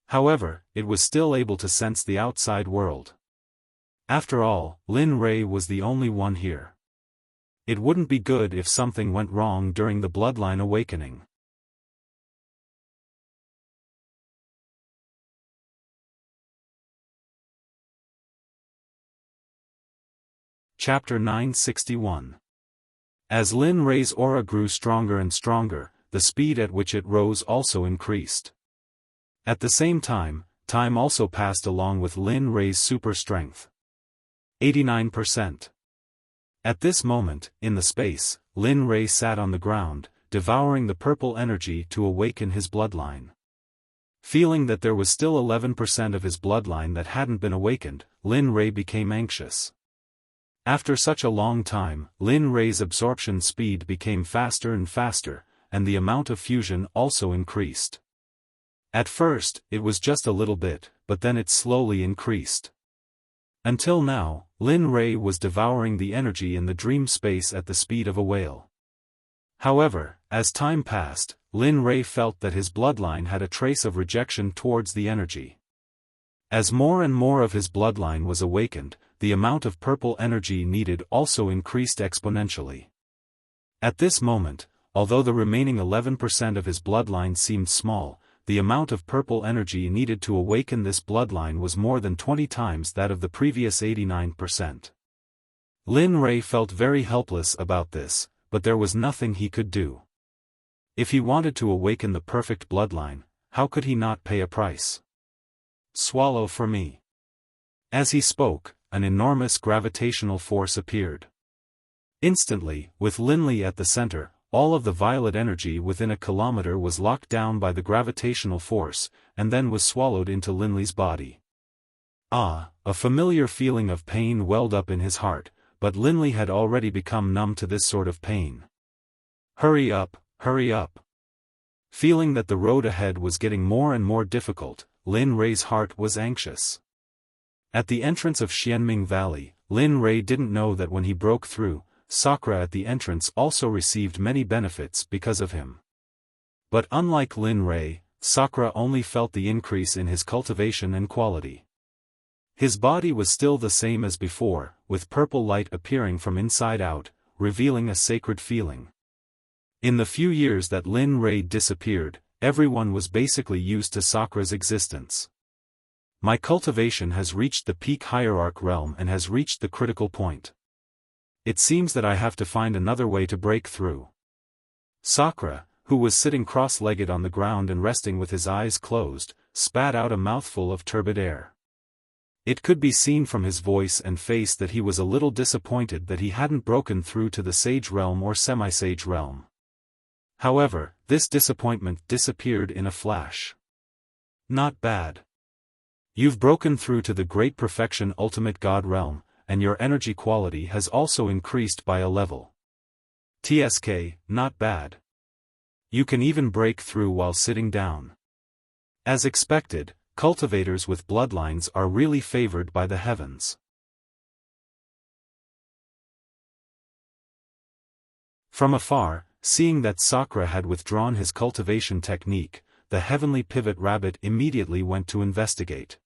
Speaker 1: However, it was still able to sense the outside world. After all, Lin Rei was the only one here. It wouldn't be good if something went wrong during the bloodline awakening. Chapter 961. As Lin Rei's aura grew stronger and stronger, the speed at which it rose also increased. At the same time, time also passed along with Lin Rei's super strength. 89%. At this moment, in the space, Lin Rei sat on the ground, devouring the purple energy to awaken his bloodline. Feeling that there was still 11% of his bloodline that hadn't been awakened, Lin Rei became anxious. After such a long time, Lin Rei's absorption speed became faster and faster, and the amount of fusion also increased. At first, it was just a little bit, but then it slowly increased. Until now, Lin Rei was devouring the energy in the dream space at the speed of a whale. However, as time passed, Lin Rei felt that his bloodline had a trace of rejection towards the energy. As more and more of his bloodline was awakened, the amount of purple energy needed also increased exponentially. At this moment, although the remaining 11% of his bloodline seemed small, the amount of purple energy needed to awaken this bloodline was more than 20 times that of the previous 89%. Lin Rei felt very helpless about this, but there was nothing he could do. If he wanted to awaken the perfect bloodline, how could he not pay a price? Swallow for me. As he spoke, an enormous gravitational force appeared. Instantly, with Linli at the center, all of the violet energy within a kilometer was locked down by the gravitational force, and then was swallowed into Linli's body. Ah, a familiar feeling of pain welled up in his heart, but Linli had already become numb to this sort of pain. Hurry up, hurry up. Feeling that the road ahead was getting more and more difficult, Lin Rei's heart was anxious. At the entrance of Xianming Valley, Lin Rei didn't know that when he broke through, Sakura at the entrance also received many benefits because of him. But unlike Lin Rei, Sakura only felt the increase in his cultivation and quality. His body was still the same as before, with purple light appearing from inside out, revealing a sacred feeling. In the few years that Lin Rei disappeared, everyone was basically used to Sakura's existence. My cultivation has reached the peak hierarch realm and has reached the critical point. It seems that I have to find another way to break through. Sakura, who was sitting cross-legged on the ground and resting with his eyes closed, spat out a mouthful of turbid air. It could be seen from his voice and face that he was a little disappointed that he hadn't broken through to the sage realm or semi-sage realm. However, this disappointment disappeared in a flash. Not bad. You've broken through to the great perfection ultimate god realm, and your energy quality has also increased by a level. TSK, not bad. You can even break through while sitting down. As expected, cultivators with bloodlines are really favored by the heavens. From afar, seeing that Sakura had withdrawn his cultivation technique, the heavenly pivot rabbit immediately went to investigate.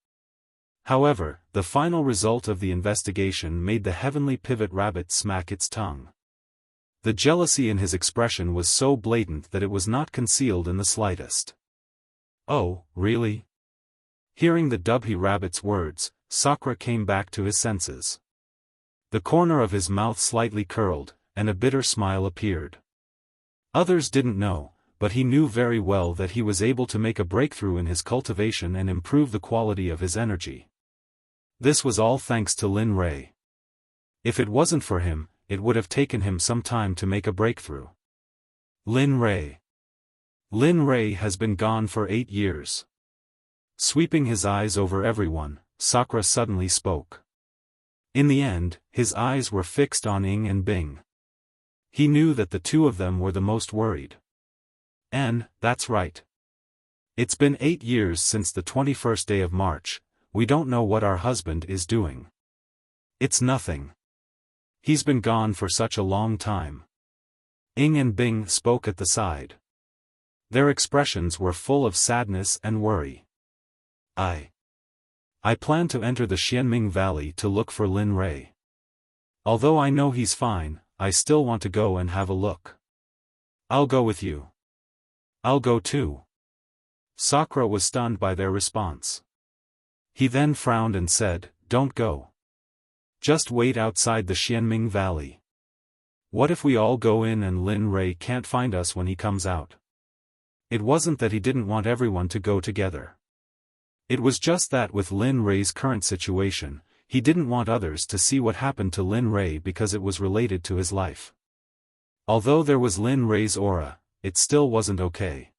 Speaker 1: However, the final result of the investigation made the heavenly pivot rabbit smack its tongue. The jealousy in his expression was so blatant that it was not concealed in the slightest. Oh, really? Hearing the Dubhi rabbit's words, Sakura came back to his senses. The corner of his mouth slightly curled, and a bitter smile appeared. Others didn't know, but he knew very well that he was able to make a breakthrough in his cultivation and improve the quality of his energy. This was all thanks to Lin Rei. If it wasn't for him, it would have taken him some time to make a breakthrough. Lin Rei. Lin Rei has been gone for 8 years. Sweeping his eyes over everyone, Sakura suddenly spoke. In the end, his eyes were fixed on Ying and Bing. He knew that the two of them were the most worried. And, that's right. It's been 8 years since the 21st day of March, we don't know what our husband is doing. It's nothing. He's been gone for such a long time. Ying and Bing spoke at the side. Their expressions were full of sadness and worry. I plan to enter the Xianming Valley to look for Lin Rei. Although I know he's fine, I still want to go and have a look. I'll go with you. I'll go too. Sakura was stunned by their response. He then frowned and said, "Don't go. Just wait outside the Xianming Valley. What if we all go in and Lin Rei can't find us when he comes out?" It wasn't that he didn't want everyone to go together. It was just that with Lin Rei's current situation, he didn't want others to see what happened to Lin Rei because it was related to his life. Although there was Lin Rei's aura, it still wasn't okay.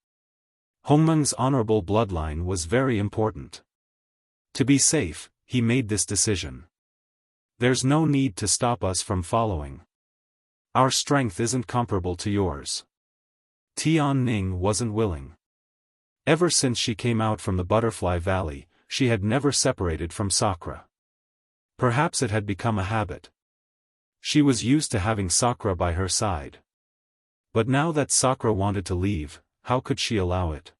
Speaker 1: Hongmeng's honorable bloodline was very important. To be safe, he made this decision. There's no need to stop us from following. Our strength isn't comparable to yours. Tian Ning wasn't willing. Ever since she came out from the Butterfly Valley, she had never separated from Sakura. Perhaps it had become a habit. She was used to having Sakura by her side. But now that Sakura wanted to leave, how could she allow it?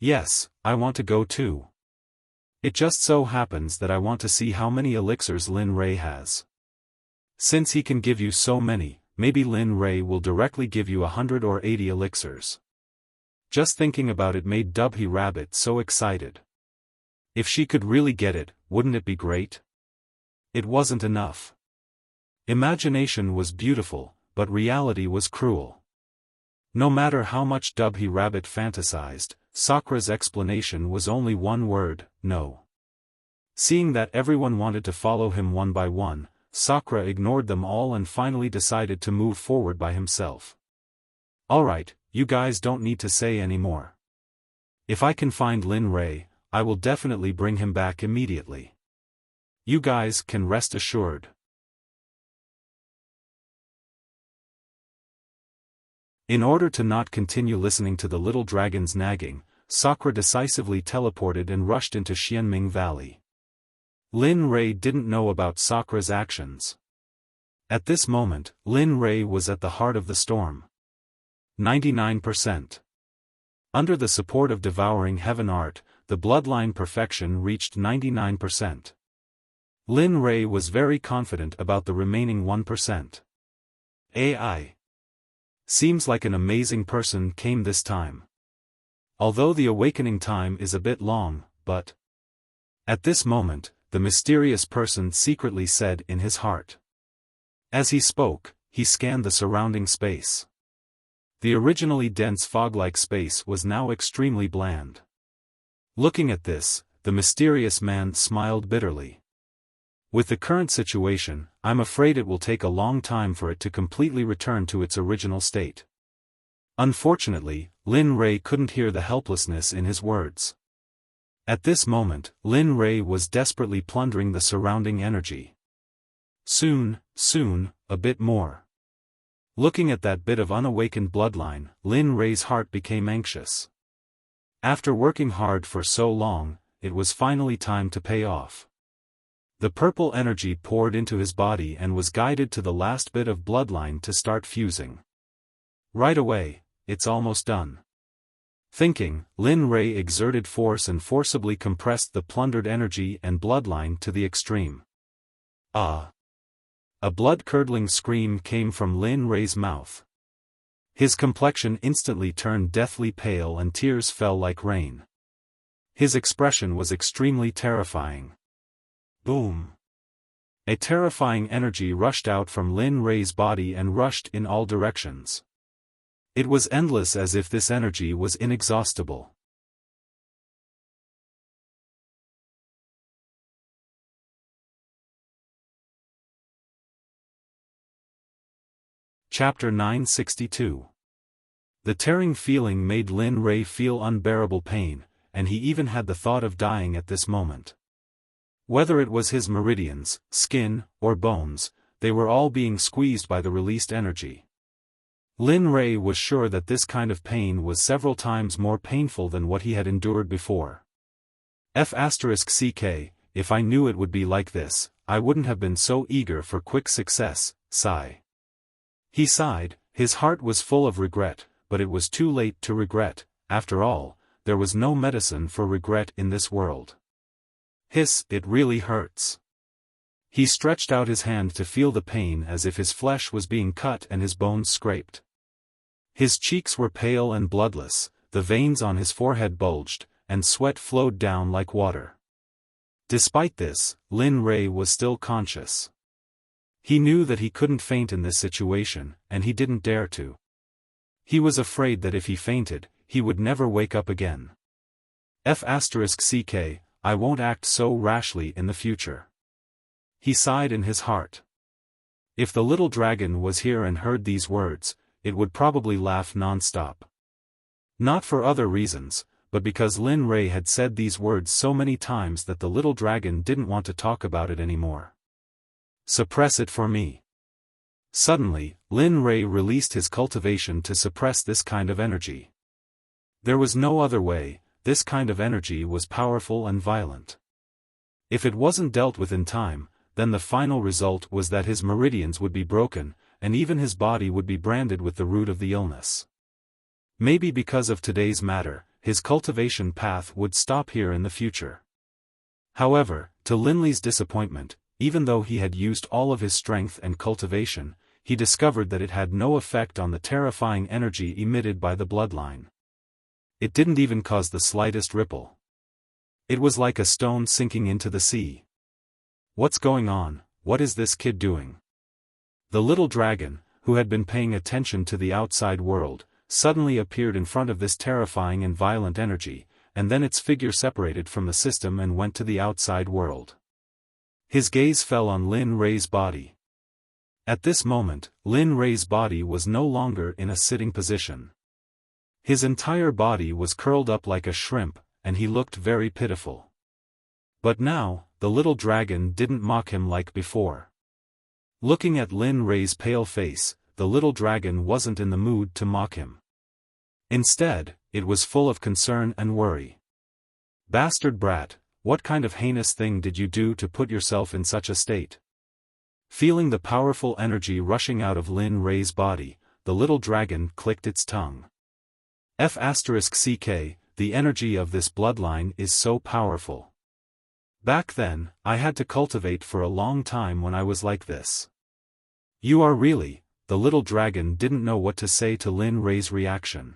Speaker 1: Yes, I want to go too. It just so happens that I want to see how many elixirs Lin Rei has. Since he can give you so many, maybe Lin Rei will directly give you 100 or 80 elixirs. Just thinking about it made Dubhy Rabbit so excited. If she could really get it, wouldn't it be great? It wasn't enough. Imagination was beautiful, but reality was cruel. No matter how much Dubhy Rabbit fantasized, Sakura's explanation was only one word: no. Seeing that everyone wanted to follow him one by one, Sakura ignored them all and finally decided to move forward by himself. Alright, you guys don't need to say any more. If I can find Lin Rei, I will definitely bring him back immediately. You guys can rest assured. In order to not continue listening to the little dragon's nagging, Sakura decisively teleported and rushed into Xianming Valley. Lin Rei didn't know about Sakura's actions. At this moment, Lin Rei was at the heart of the storm. 99%. Under the support of Devouring Heaven Art, the bloodline perfection reached 99%. Lin Rei was very confident about the remaining 1%. AI. Seems like an amazing person came this time. Although the awakening time is a bit long, but... At this moment, the mysterious person secretly said in his heart. As he spoke, he scanned the surrounding space. The originally dense fog-like space was now extremely bland. Looking at this, the mysterious man smiled bitterly. With the current situation, I'm afraid it will take a long time for it to completely return to its original state. Unfortunately, Lin Rei couldn't hear the helplessness in his words. At this moment, Lin Rei was desperately plundering the surrounding energy. Soon, a bit more. Looking at that bit of unawakened bloodline, Lin Rei's heart became anxious. After working hard for so long, it was finally time to pay off. The purple energy poured into his body and was guided to the last bit of bloodline to start fusing. Right away, it's almost done. Thinking, Lin Rei exerted force and forcibly compressed the plundered energy and bloodline to the extreme. Ah! A blood-curdling scream came from Lin Rei's mouth. His complexion instantly turned deathly pale and tears fell like rain. His expression was extremely terrifying. Boom! A terrifying energy rushed out from Lin Rei's body and rushed in all directions. It was endless, as if this energy was inexhaustible. Chapter 962. The tearing feeling made Lin Rei feel unbearable pain, and he even had the thought of dying at this moment. Whether it was his meridians, skin, or bones, they were all being squeezed by the released energy. Lin Rei was sure that this kind of pain was several times more painful than what he had endured before. F***ck, if I knew it would be like this, I wouldn't have been so eager for quick success, sigh. He sighed, his heart was full of regret, but it was too late to regret. After all, there was no medicine for regret in this world. Hiss, it really hurts. He stretched out his hand to feel the pain as if his flesh was being cut and his bones scraped. His cheeks were pale and bloodless, the veins on his forehead bulged, and sweat flowed down like water. Despite this, Lin Rei was still conscious. He knew that he couldn't faint in this situation, and he didn't dare to. He was afraid that if he fainted, he would never wake up again. F***ck, I won't act so rashly in the future. He sighed in his heart. If the little dragon was here and heard these words, it would probably laugh non-stop. Not for other reasons, but because Lin Rei had said these words so many times that the little dragon didn't want to talk about it anymore. Suppress it for me. Suddenly, Lin Rei released his cultivation to suppress this kind of energy. There was no other way, this kind of energy was powerful and violent. If it wasn't dealt with in time, then the final result was that his meridians would be broken, and even his body would be branded with the root of the illness. Maybe because of today's matter, his cultivation path would stop here in the future. However, to Lin Lei's disappointment, even though he had used all of his strength and cultivation, he discovered that it had no effect on the terrifying energy emitted by the bloodline. It didn't even cause the slightest ripple. It was like a stone sinking into the sea. What's going on? What is this kid doing? The little dragon, who had been paying attention to the outside world, suddenly appeared in front of this terrifying and violent energy, and then its figure separated from the system and went to the outside world. His gaze fell on Lin Rei's body. At this moment, Lin Rei's body was no longer in a sitting position. His entire body was curled up like a shrimp, and he looked very pitiful. But now, the little dragon didn't mock him like before. Looking at Lin Rei's pale face, the little dragon wasn't in the mood to mock him. Instead, it was full of concern and worry. Bastard brat, what kind of heinous thing did you do to put yourself in such a state? Feeling the powerful energy rushing out of Lin Rei's body, the little dragon clicked its tongue. F***ck, the energy of this bloodline is so powerful. Back then, I had to cultivate for a long time when I was like this. You are really, the little dragon didn't know what to say to Lin Rei's reaction.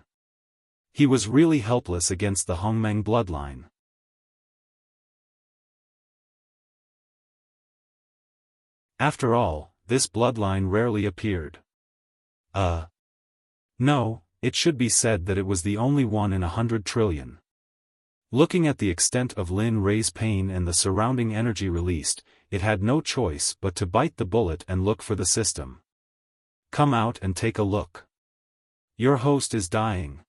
Speaker 1: He was really helpless against the Hongmeng bloodline. After all, this bloodline rarely appeared. No, it should be said that it was the only one in 100 trillion. Looking at the extent of Lin Rei's pain and the surrounding energy released, it had no choice but to bite the bullet and look for the system. Come out and take a look. Your host is dying.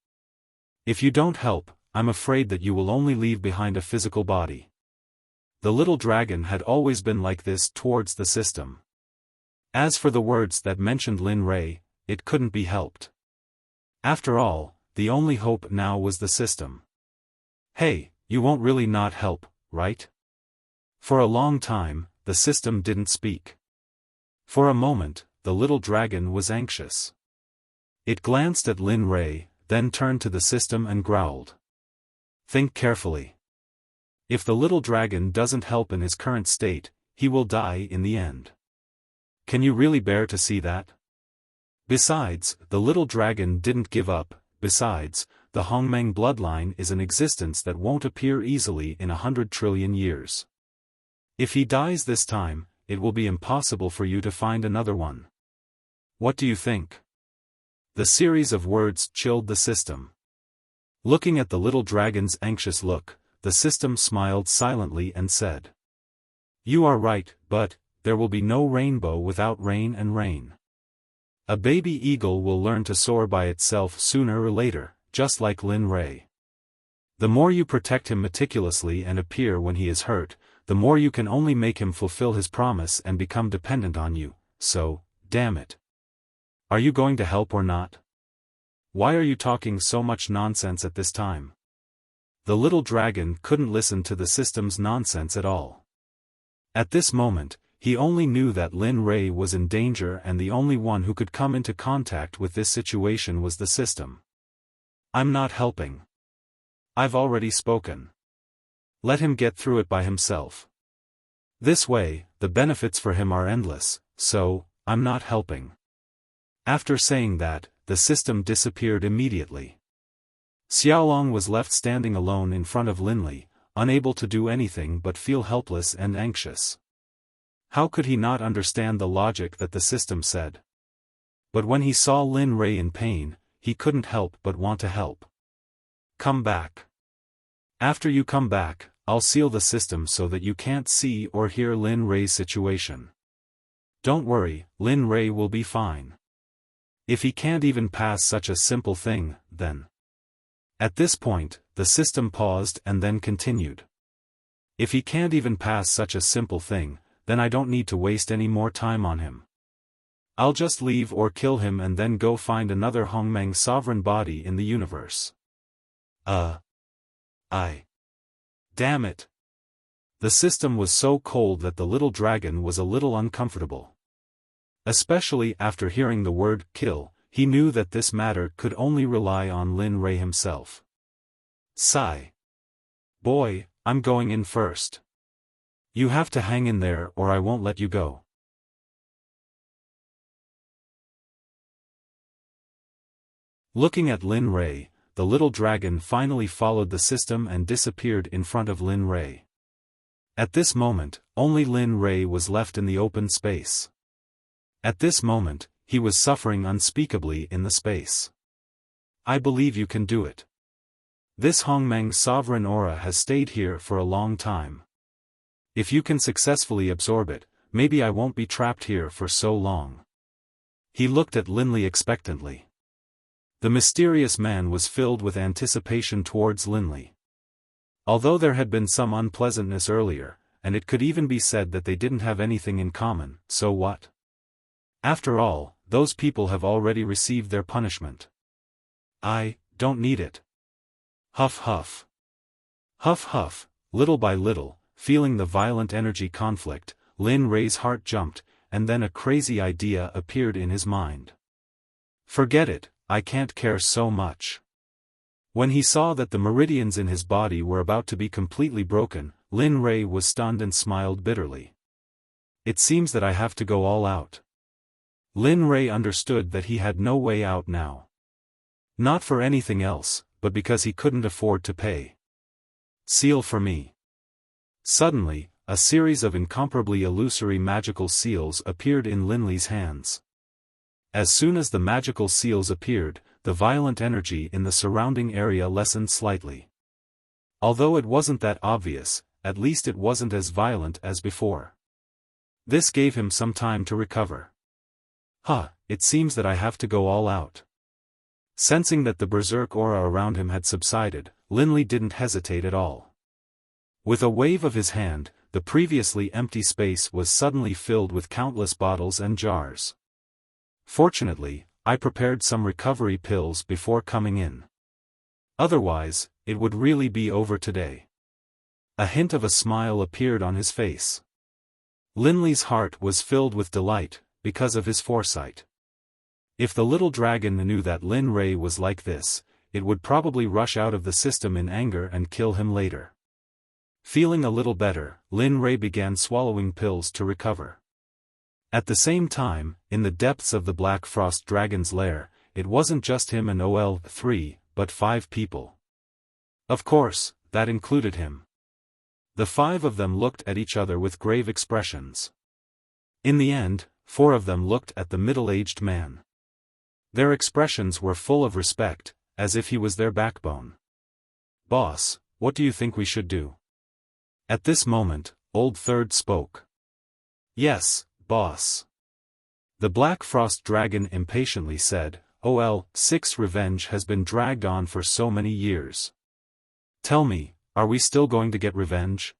Speaker 1: If you don't help, I'm afraid that you will only leave behind a physical body. The little dragon had always been like this towards the system. As for the words that mentioned Lin Rei, it couldn't be helped. After all, the only hope now was the system. Hey, you won't really not help, right? For a long time, the system didn't speak. For a moment, the little dragon was anxious. It glanced at Lin Rei, then turned to the system and growled. Think carefully. If the little dragon doesn't help in his current state, he will die in the end. Can you really bear to see that? Besides, the little dragon didn't give up. Besides, the Hongmeng bloodline is an existence that won't appear easily in 100 trillion years. If he dies this time, it will be impossible for you to find another one. What do you think? The series of words chilled the system. Looking at the little dragon's anxious look, the system smiled silently and said, You are right, but there will be no rainbow without rain and rain. A baby eagle will learn to soar by itself sooner or later, just like Lin Rei. The more you protect him meticulously and appear when he is hurt, the more you can only make him fulfill his promise and become dependent on you, so, damn it. Are you going to help or not? Why are you talking so much nonsense at this time? The little dragon couldn't listen to the system's nonsense at all. At this moment, he only knew that Lin Rei was in danger and the only one who could come into contact with this situation was the system. I'm not helping. I've already spoken. Let him get through it by himself. This way, the benefits for him are endless, so, I'm not helping. After saying that, the system disappeared immediately. Xiaolong was left standing alone in front of Linli, unable to do anything but feel helpless and anxious. How could he not understand the logic that the system said? But when he saw Lin Rei in pain, he couldn't help but want to help. Come back. After you come back, I'll seal the system so that you can't see or hear Lin Rei's situation. Don't worry, Lin Rei will be fine. If he can't even pass such a simple thing, then... At this point, the system paused and then continued. If he can't even pass such a simple thing, then I don't need to waste any more time on him. I'll just leave or kill him and then go find another Hongmeng sovereign body in the universe. Damn it. The system was so cold that the little dragon was a little uncomfortable. Especially after hearing the word kill, he knew that this matter could only rely on Lin Rei himself. Sigh. Boy, I'm going in first. You have to hang in there or I won't let you go. Looking at Lin Rei, the little dragon finally followed the system and disappeared in front of Lin Rei. At this moment, only Lin Rei was left in the open space. At this moment, he was suffering unspeakably in the space. I believe you can do it. This Hongmeng sovereign aura has stayed here for a long time. If you can successfully absorb it, maybe I won't be trapped here for so long. He looked at Linli expectantly. The mysterious man was filled with anticipation towards Linli. Although there had been some unpleasantness earlier, and it could even be said that they didn't have anything in common, so what? After all, those people have already received their punishment. I don't need it. Huff huff. Huff huff, little by little, feeling the violent energy conflict, Lin Rei's heart jumped, and then a crazy idea appeared in his mind. Forget it, I can't care so much. When he saw that the meridians in his body were about to be completely broken, Lin Rei was stunned and smiled bitterly. It seems that I have to go all out. Lin Rei understood that he had no way out now. Not for anything else, but because he couldn't afford to pay. Seal for me. Suddenly, a series of incomparably illusory magical seals appeared in Linli's hands. As soon as the magical seals appeared, the violent energy in the surrounding area lessened slightly. Although it wasn't that obvious, at least it wasn't as violent as before. This gave him some time to recover. It seems that I have to go all out. Sensing that the berserk aura around him had subsided, Linli didn't hesitate at all. With a wave of his hand, the previously empty space was suddenly filled with countless bottles and jars. Fortunately, I prepared some recovery pills before coming in. Otherwise, it would really be over today. A hint of a smile appeared on his face. Linli's heart was filled with delight, because of his foresight. If the little dragon knew that Lin Rei was like this, it would probably rush out of the system in anger and kill him later. Feeling a little better, Lin Rei began swallowing pills to recover. At the same time, in the depths of the Black Frost Dragon's lair, it wasn't just him and OL3, but 5 people. Of course, that included him. The 5 of them looked at each other with grave expressions. In the end, 4 of them looked at the middle-aged man. Their expressions were full of respect, as if he was their backbone. Boss, what do you think we should do? At this moment, Old Third spoke. Yes, boss. The Black Frost Dragon impatiently said, "OL6 revenge has been dragged on for so many years. Tell me, are we still going to get revenge?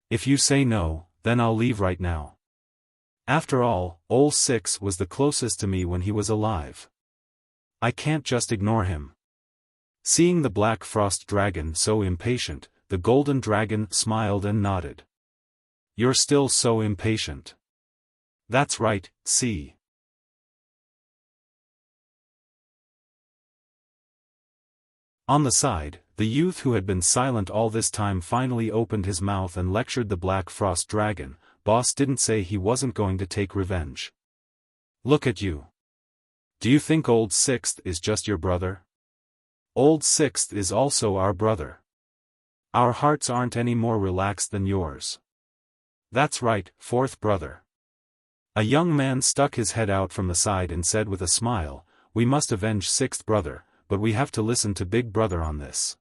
Speaker 1: If you say no, then I'll leave right now. After all, OL6 was the closest to me when he was alive. I can't just ignore him." Seeing the Black Frost Dragon so impatient, the Golden Dragon smiled and nodded. "You're still so impatient." "That's right, see." On the side, the youth who had been silent all this time finally opened his mouth and lectured the Black Frost Dragon. "Boss didn't say he wasn't going to take revenge. Look at you. Do you think Old Sixth is just your brother? Old Sixth is also our brother. Our hearts aren't any more relaxed than yours." "That's right, fourth brother." A young man stuck his head out from the side and said with a smile, "We must avenge sixth brother, but we have to listen to big brother on this.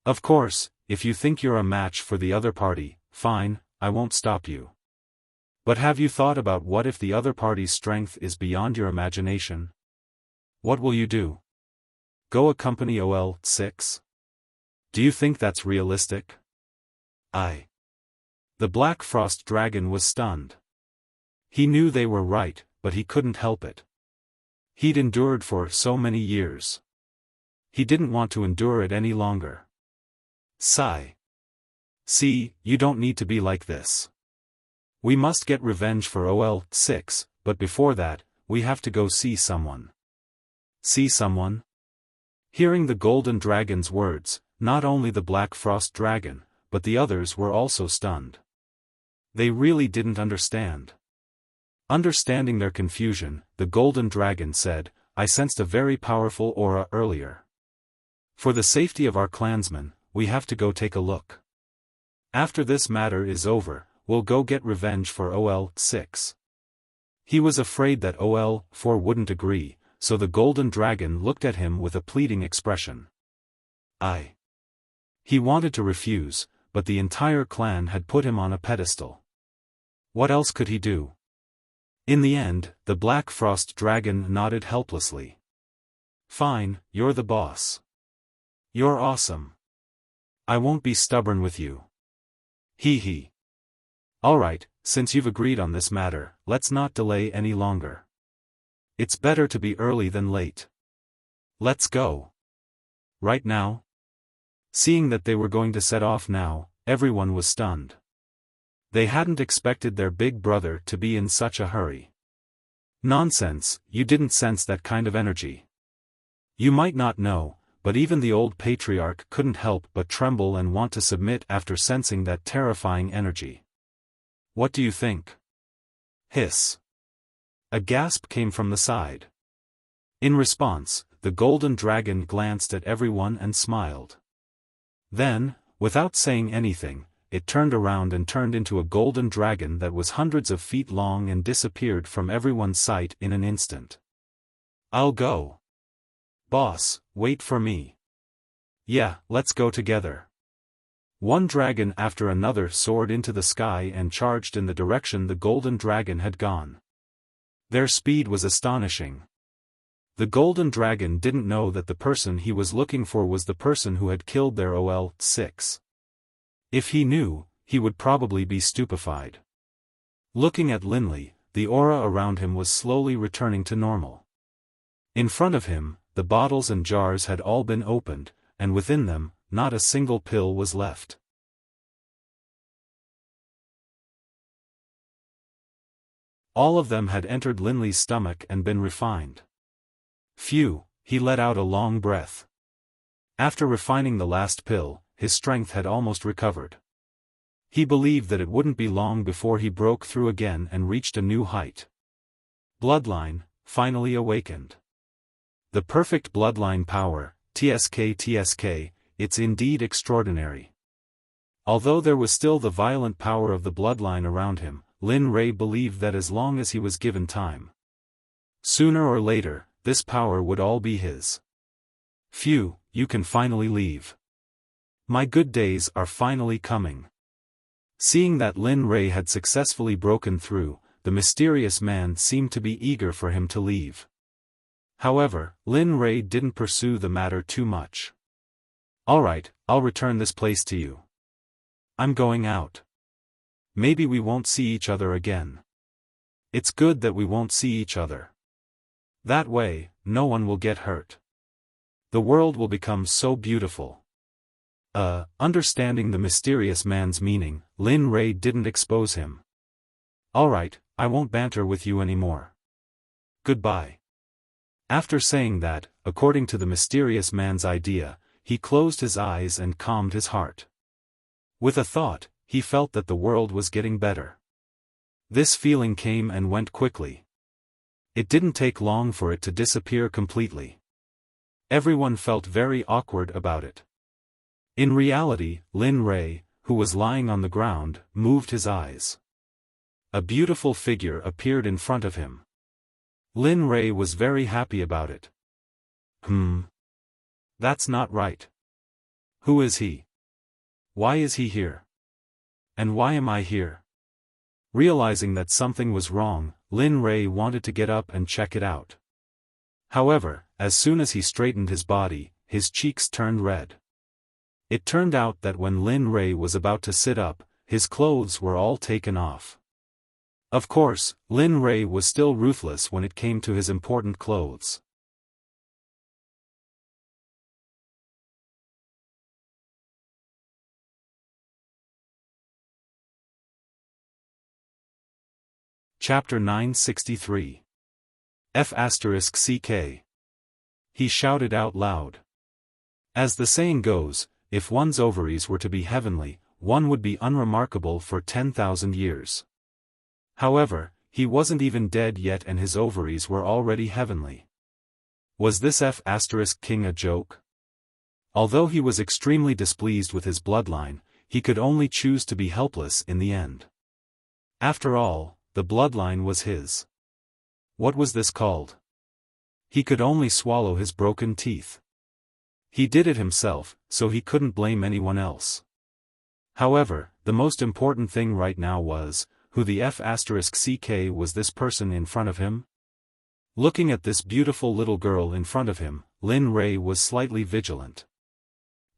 Speaker 1: Of course, if you think you're a match for the other party, fine, I won't stop you. But have you thought about what if the other party's strength is beyond your imagination? What will you do? Go accompany OL6? Do you think that's realistic?" The Black Frost Dragon was stunned. He knew they were right, but he couldn't help it. He'd endured for so many years. He didn't want to endure it any longer. Sigh. "See, you don't need to be like this. We must get revenge for OL6, but before that, we have to go see someone." "See someone?" Hearing the Golden Dragon's words, not only the Black Frost Dragon, but the others were also stunned. They really didn't understand. Understanding their confusion, the Golden Dragon said, "I sensed a very powerful aura earlier. For the safety of our clansmen, we have to go take a look. After this matter is over, we'll go get revenge for OL6. He was afraid that OL4 wouldn't agree, so the Golden Dragon looked at him with a pleading expression. He wanted to refuse, but the entire clan had put him on a pedestal. What else could he do? In the end, the Black Frost Dragon nodded helplessly. "Fine, you're the boss. You're awesome. I won't be stubborn with you. Hee. Alright, since you've agreed on this matter, let's not delay any longer. It's better to be early than late. Let's go. Right now?" Seeing that they were going to set off now, everyone was stunned. They hadn't expected their big brother to be in such a hurry. "Nonsense, you didn't sense that kind of energy. You might not know, but even the old patriarch couldn't help but tremble and want to submit after sensing that terrifying energy. What do you think?" Hiss. A gasp came from the side. In response, the Golden Dragon glanced at everyone and smiled. Then, without saying anything, it turned around and turned into a golden dragon that was hundreds of feet long and disappeared from everyone's sight in an instant. "I'll go. Boss, wait for me." "Yeah, let's go together." One dragon after another soared into the sky and charged in the direction the Golden Dragon had gone. Their speed was astonishing. The Golden Dragon didn't know that the person he was looking for was the person who had killed their OL6. If he knew, he would probably be stupefied. Looking at Linley, the aura around him was slowly returning to normal. In front of him, the bottles and jars had all been opened, and within them, not a single pill was left. All of them had entered Linley's stomach and been refined. Phew, he let out a long breath. After refining the last pill, his strength had almost recovered. He believed that it wouldn't be long before he broke through again and reached a new height. Bloodline, finally awakened. The perfect bloodline power, TSK, it's indeed extraordinary. Although there was still the violent power of the bloodline around him, Lin Ray believed that as long as he was given time, sooner or later, this power would all be his. Phew, you can finally leave. My good days are finally coming. Seeing that Lin Ray had successfully broken through, the mysterious man seemed to be eager for him to leave. However, Lin Rei didn't pursue the matter too much. "Alright, I'll return this place to you. I'm going out. Maybe we won't see each other again. It's good that we won't see each other. That way, no one will get hurt. The world will become so beautiful." Understanding the mysterious man's meaning, Lin Rei didn't expose him. "Alright, I won't banter with you anymore. Goodbye." After saying that, according to the mysterious man's idea, he closed his eyes and calmed his heart. With a thought, he felt that the world was getting better. This feeling came and went quickly. It didn't take long for it to disappear completely. Everyone felt very awkward about it. In reality, Lin Rei, who was lying on the ground, moved his eyes. A beautiful figure appeared in front of him. Lin Rei was very happy about it. That's not right. Who is he? Why is he here? And why am I here? Realizing that something was wrong, Lin Rei wanted to get up and check it out. However, as soon as he straightened his body, his cheeks turned red. It turned out that when Lin Rei was about to sit up, his clothes were all taken off. Of course, Lin Rei was still ruthless when it came to his important clothes. Chapter 963. F***ck. He shouted out loud. As the saying goes, if one's ovaries were to be heavenly, one would be unremarkable for 10,000 years. However, he wasn't even dead yet and his ovaries were already heavenly. Was this F***king a joke? Although he was extremely displeased with his bloodline, he could only choose to be helpless in the end. After all, the bloodline was his. What was this called? He could only swallow his broken teeth. He did it himself, so he couldn't blame anyone else. However, the most important thing right now was, who the F***ck was this person in front of him? Looking at this beautiful little girl in front of him, Lin Rei was slightly vigilant.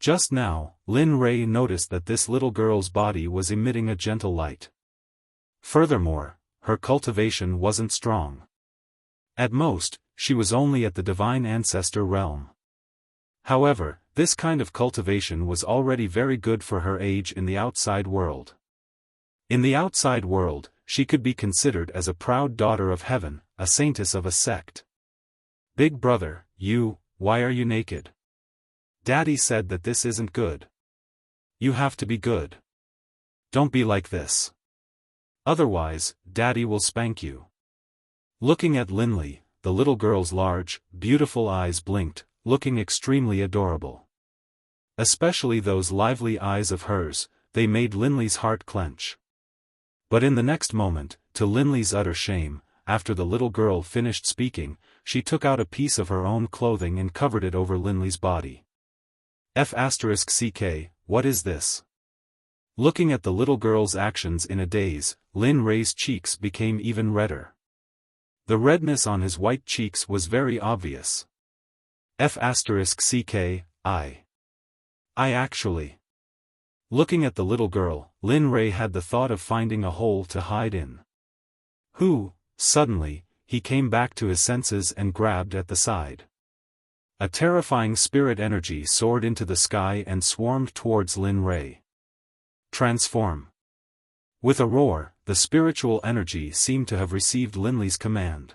Speaker 1: Just now, Lin Rei noticed that this little girl's body was emitting a gentle light. Furthermore, her cultivation wasn't strong. At most, she was only at the divine ancestor realm. However, this kind of cultivation was already very good for her age in the outside world. In the outside world, she could be considered as a proud daughter of heaven, a saintess of a sect. "Big brother, why are you naked? Daddy said that this isn't good. You have to be good. Don't be like this. Otherwise, Daddy will spank you." Looking at Linley, the little girl's large, beautiful eyes blinked, looking extremely adorable. Especially those lively eyes of hers, they made Linley's heart clench. But in the next moment, to Linley's utter shame, after the little girl finished speaking, she took out a piece of her own clothing and covered it over Linley's body. F***ck, what is this? Looking at the little girl's actions in a daze, Lin Rei's cheeks became even redder. The redness on his white cheeks was very obvious. F***ck, I actually. Looking at the little girl, Lin Rei had the thought of finding a hole to hide in. Suddenly, he came back to his senses and grabbed at the side. A terrifying spirit energy soared into the sky and swarmed towards Lin Rei. Transform. With a roar, the spiritual energy seemed to have received Linley's command.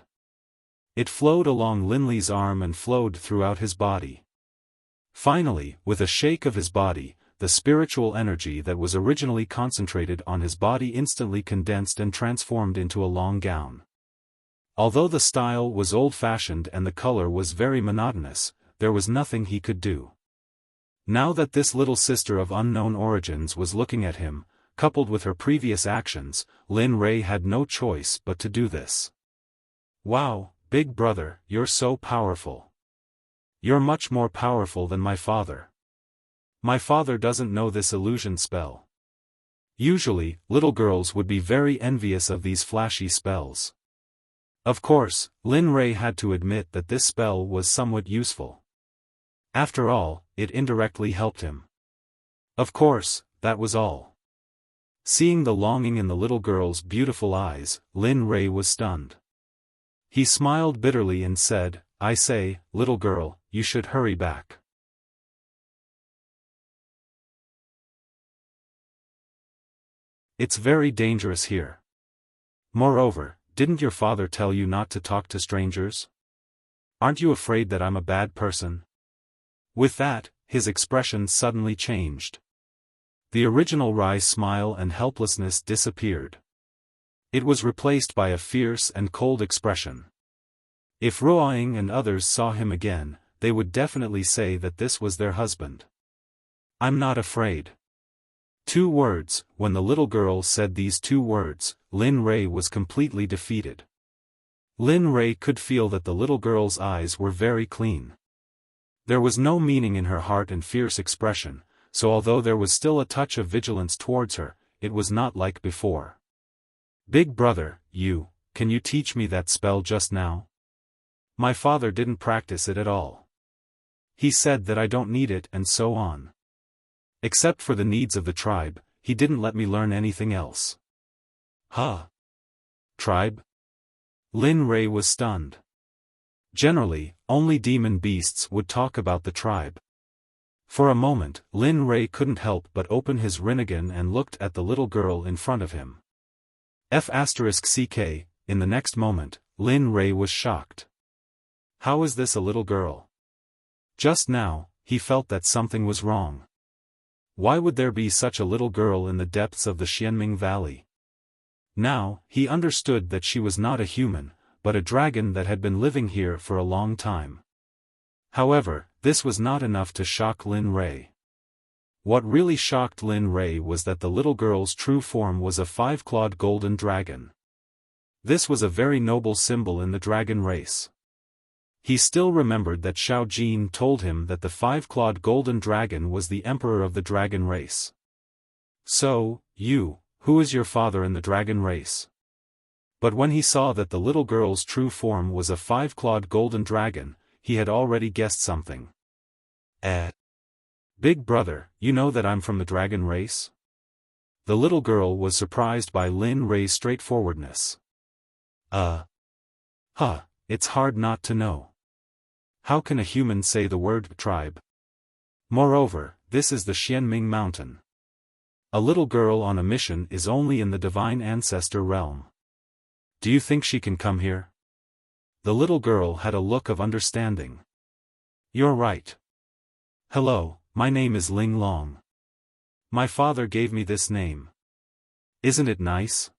Speaker 1: It flowed along Linley's arm and flowed throughout his body. Finally, with a shake of his body, the spiritual energy that was originally concentrated on his body instantly condensed and transformed into a long gown. Although the style was old-fashioned and the color was very monotonous, there was nothing he could do. Now that this little sister of unknown origins was looking at him, coupled with her previous actions, Lin Rei had no choice but to do this. "Wow, big brother, you're so powerful. You're much more powerful than my father. My father doesn't know this illusion spell. Usually, little girls would be very envious of these flashy spells. Of course, Lin Rei had to admit that this spell was somewhat useful. After all, it indirectly helped him. Of course, that was all. Seeing the longing in the little girl's beautiful eyes, Lin Rei was stunned. He smiled bitterly and said, "I say, little girl, you should hurry back. It's very dangerous here. Moreover, didn't your father tell you not to talk to strangers? Aren't you afraid that I'm a bad person?" With that, his expression suddenly changed. The original wry smile and helplessness disappeared. It was replaced by a fierce and cold expression. If Ruoying and others saw him again, they would definitely say that this was their husband. "I'm not afraid." 2 words. When the little girl said these 2 words, Lin Rei was completely defeated. Lin Rei could feel that the little girl's eyes were very clean. There was no meaning in her heart and fierce expression, so although there was still a touch of vigilance towards her, it was not like before. "Big brother, can you teach me that spell just now? My father didn't practice it at all. He said that I don't need it and so on. Except for the needs of the tribe, he didn't let me learn anything else." "Huh? Tribe?" Lin Rei was stunned. Generally, only demon beasts would talk about the tribe. For a moment, Lin Rei couldn't help but open his Rinnegan and looked at the little girl in front of him. F***ck, in the next moment, Lin Rei was shocked. How is this a little girl? Just now, he felt that something was wrong. Why would there be such a little girl in the depths of the Xianming Valley? Now, he understood that she was not a human, but a dragon that had been living here for a long time. However, this was not enough to shock Lin Rei. What really shocked Lin Rei was that the little girl's true form was a 5-clawed golden dragon. This was a very noble symbol in the dragon race. He still remembered that Xiao Jin told him that the 5-clawed golden dragon was the emperor of the dragon race. "So, who is your father in the dragon race?" But when he saw that the little girl's true form was a 5-clawed golden dragon, he had already guessed something. "Big brother, you know that I'm from the dragon race?" The little girl was surprised by Lin Rei's straightforwardness. It's hard not to know. How can a human say the word tribe? Moreover, this is the Xianming Mountain. A little girl on a mission is only in the divine ancestor realm. Do you think she can come here?" The little girl had a look of understanding. "You're right. Hello, my name is Ling Long. My father gave me this name. Isn't it nice?"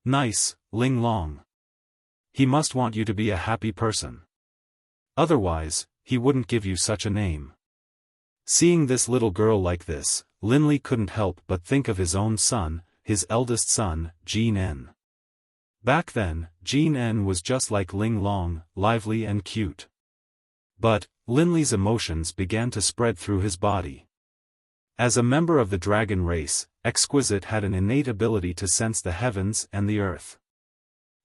Speaker 1: "Nice, Ling Long. He must want you to be a happy person. Otherwise, he wouldn't give you such a name." Seeing this little girl like this, Lin Li couldn't help but think of his own son, his eldest son, Jin En. Back then, Jin En was just like Ling Long, lively and cute. But, Lin Li's emotions began to spread through his body. As a member of the dragon race, Exquisite had an innate ability to sense the heavens and the earth.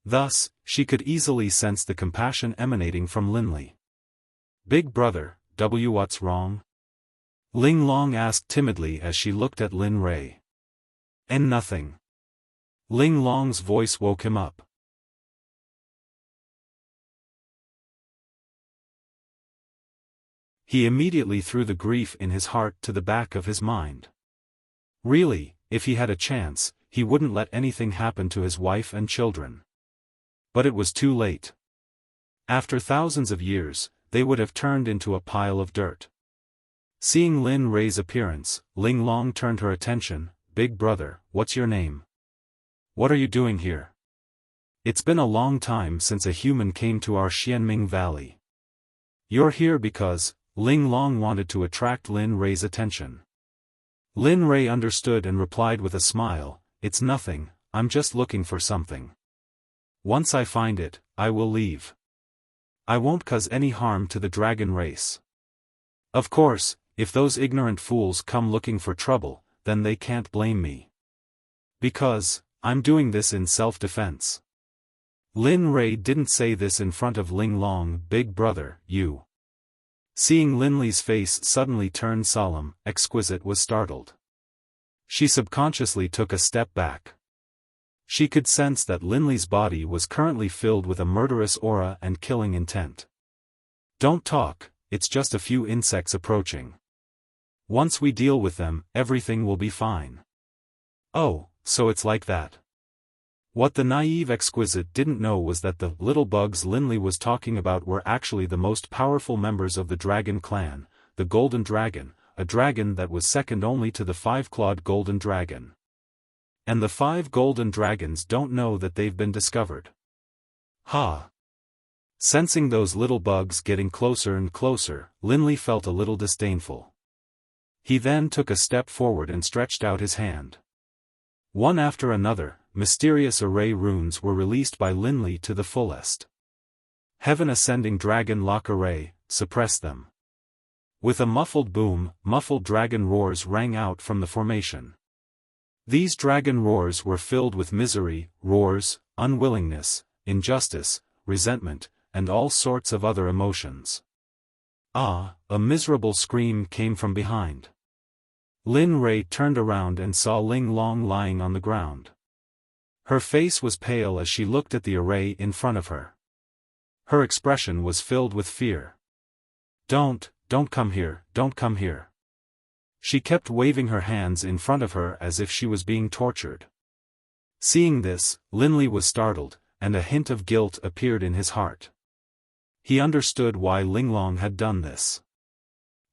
Speaker 1: Thus, she could easily sense the compassion emanating from Lin Li. "Big brother, what's wrong?" Ling Long asked timidly as she looked at Lin Rei. "And nothing." Ling Long's voice woke him up. He immediately threw the grief in his heart to the back of his mind. Really, if he had a chance, he wouldn't let anything happen to his wife and children. But it was too late. After thousands of years, they would have turned into a pile of dirt. Seeing Lin Rei's appearance, Ling Long turned her attention. "Big brother, what's your name? What are you doing here? It's been a long time since a human came to our Xianming Valley." "You're here because," Ling Long wanted to attract Lin Rei's attention. Lin Rei understood and replied with a smile, "It's nothing, I'm just looking for something. Once I find it, I will leave. I won't cause any harm to the dragon race. Of course, if those ignorant fools come looking for trouble, then they can't blame me." Because, I'm doing this in self-defense. Lin Rei didn't say this in front of Ling Long, big brother, you. Seeing Lin Li's face suddenly turn solemn, Exquisite was startled. She subconsciously took a step back. She could sense that Lin Li's body was currently filled with a murderous aura and killing intent. Don't talk, it's just a few insects approaching. Once we deal with them, everything will be fine. Oh, so it's like that. What the naive Exquisite didn't know was that the little bugs Lin Li was talking about were actually the most powerful members of the dragon clan, the Golden Dragon, a dragon that was second only to the five-clawed Golden Dragon. And the 5 Golden Dragons don't know that they've been discovered. Ha! Sensing those little bugs getting closer and closer, Lin Li felt a little disdainful. He then took a step forward and stretched out his hand. One after another, mysterious array runes were released by Lin Li to the fullest. Heaven Ascending Dragon Lock Array, suppress them. With a muffled boom, muffled dragon roars rang out from the formation. These dragon roars were filled with misery, roars, unwillingness, injustice, resentment, and all sorts of other emotions. Ah, a miserable scream came from behind. Lin Rei turned around and saw Ling Long lying on the ground. Her face was pale as she looked at the array in front of her. Her expression was filled with fear. Don't come here, don't come here. She kept waving her hands in front of her as if she was being tortured. Seeing this, Lin Li was startled, and a hint of guilt appeared in his heart. He understood why Ling Long had done this.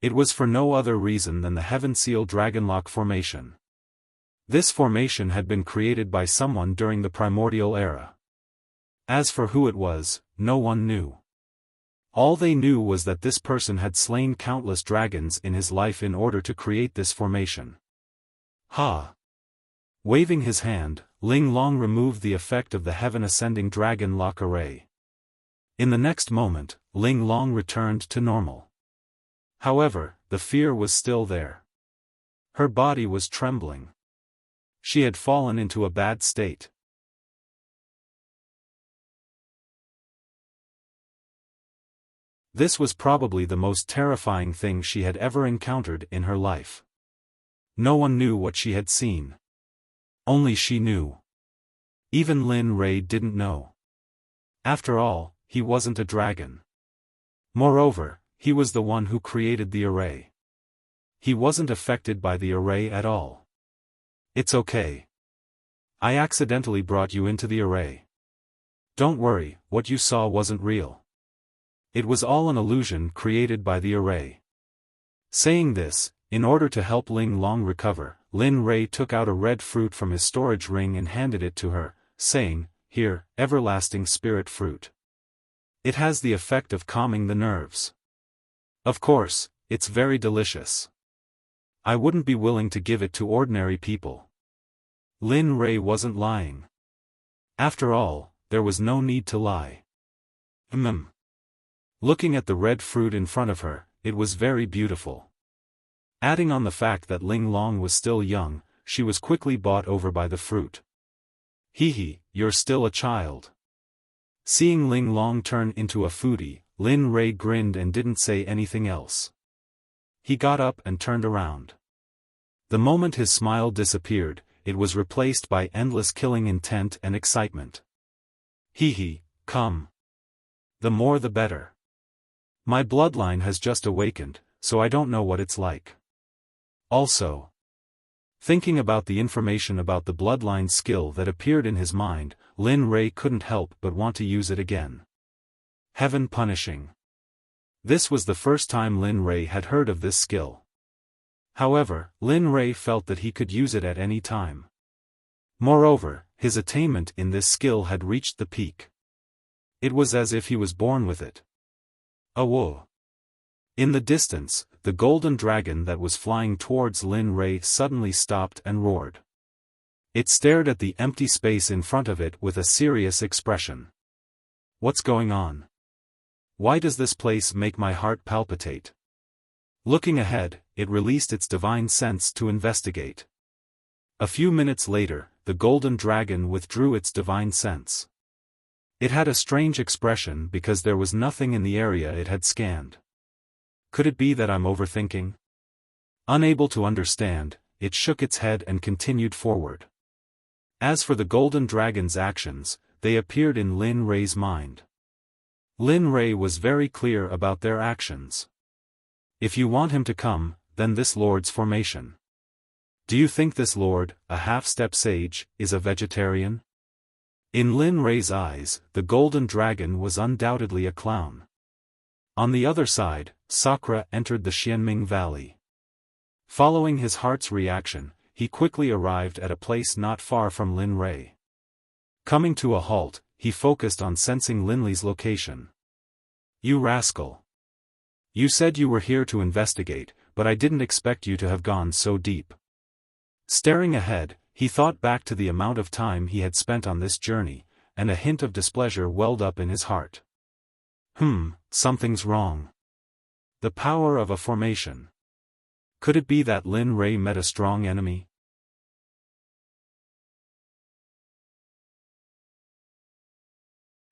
Speaker 1: It was for no other reason than the Heaven Seal Dragonlock formation. This formation had been created by someone during the primordial era. As for who it was, no one knew. All they knew was that this person had slain countless dragons in his life in order to create this formation. Ha! Waving his hand, Ling Long removed the effect of the Heaven Ascending Dragon Lock Array. In the next moment, Ling Long returned to normal. However, the fear was still there. Her body was trembling. She had fallen into a bad state. This was probably the most terrifying thing she had ever encountered in her life. No one knew what she had seen. Only she knew. Even Lin Rei didn't know. After all, he wasn't a dragon. Moreover, he was the one who created the array. He wasn't affected by the array at all. It's okay. I accidentally brought you into the array. Don't worry, what you saw wasn't real. It was all an illusion created by the array. Saying this, in order to help Ling Long recover, Lin Rei took out a red fruit from his storage ring and handed it to her, saying, "Here, everlasting spirit fruit. It has the effect of calming the nerves. Of course, it's very delicious. I wouldn't be willing to give it to ordinary people." Lin Rei wasn't lying. After all, there was no need to lie. Looking at the red fruit in front of her, it was very beautiful. Adding on the fact that Ling Long was still young, she was quickly bought over by the fruit. Hee, you're still a child. Seeing Ling Long turn into a foodie, Lin Rei grinned and didn't say anything else. He got up and turned around. The moment his smile disappeared, it was replaced by endless killing intent and excitement. Hee, come. The more the better. My bloodline has just awakened, so I don't know what it's like. Also, thinking about the information about the bloodline skill that appeared in his mind, Lin Rei couldn't help but want to use it again. Heaven Punishing. This was the first time Lin Rei had heard of this skill. However, Lin Rei felt that he could use it at any time. Moreover, his attainment in this skill had reached the peak. It was as if he was born with it. Whoa! In the distance, the golden dragon that was flying towards Lin Rei suddenly stopped and roared. It stared at the empty space in front of it with a serious expression. What's going on? Why does this place make my heart palpitate? Looking ahead, it released its divine sense to investigate. A few minutes later, the golden dragon withdrew its divine sense. It had a strange expression because there was nothing in the area it had scanned. Could it be that I'm overthinking? Unable to understand, it shook its head and continued forward. As for the golden dragon's actions, they appeared in Lin Rei's mind. Lin Rei was very clear about their actions. If you want him to come, then this lord's formation. Do you think this lord, a half-step sage, is a vegetarian? In Lin Rei's eyes, the golden dragon was undoubtedly a clown. On the other side, Sakura entered the Xianming Valley. Following his heart's reaction, he quickly arrived at a place not far from Lin Rei. Coming to a halt, he focused on sensing Linley's location. You rascal. You said you were here to investigate, but I didn't expect you to have gone so deep. Staring ahead, he thought back to the amount of time he had spent on this journey, and a hint of displeasure welled up in his heart. Something's wrong. The power of a formation. Could it be that Lin Rei met a strong enemy?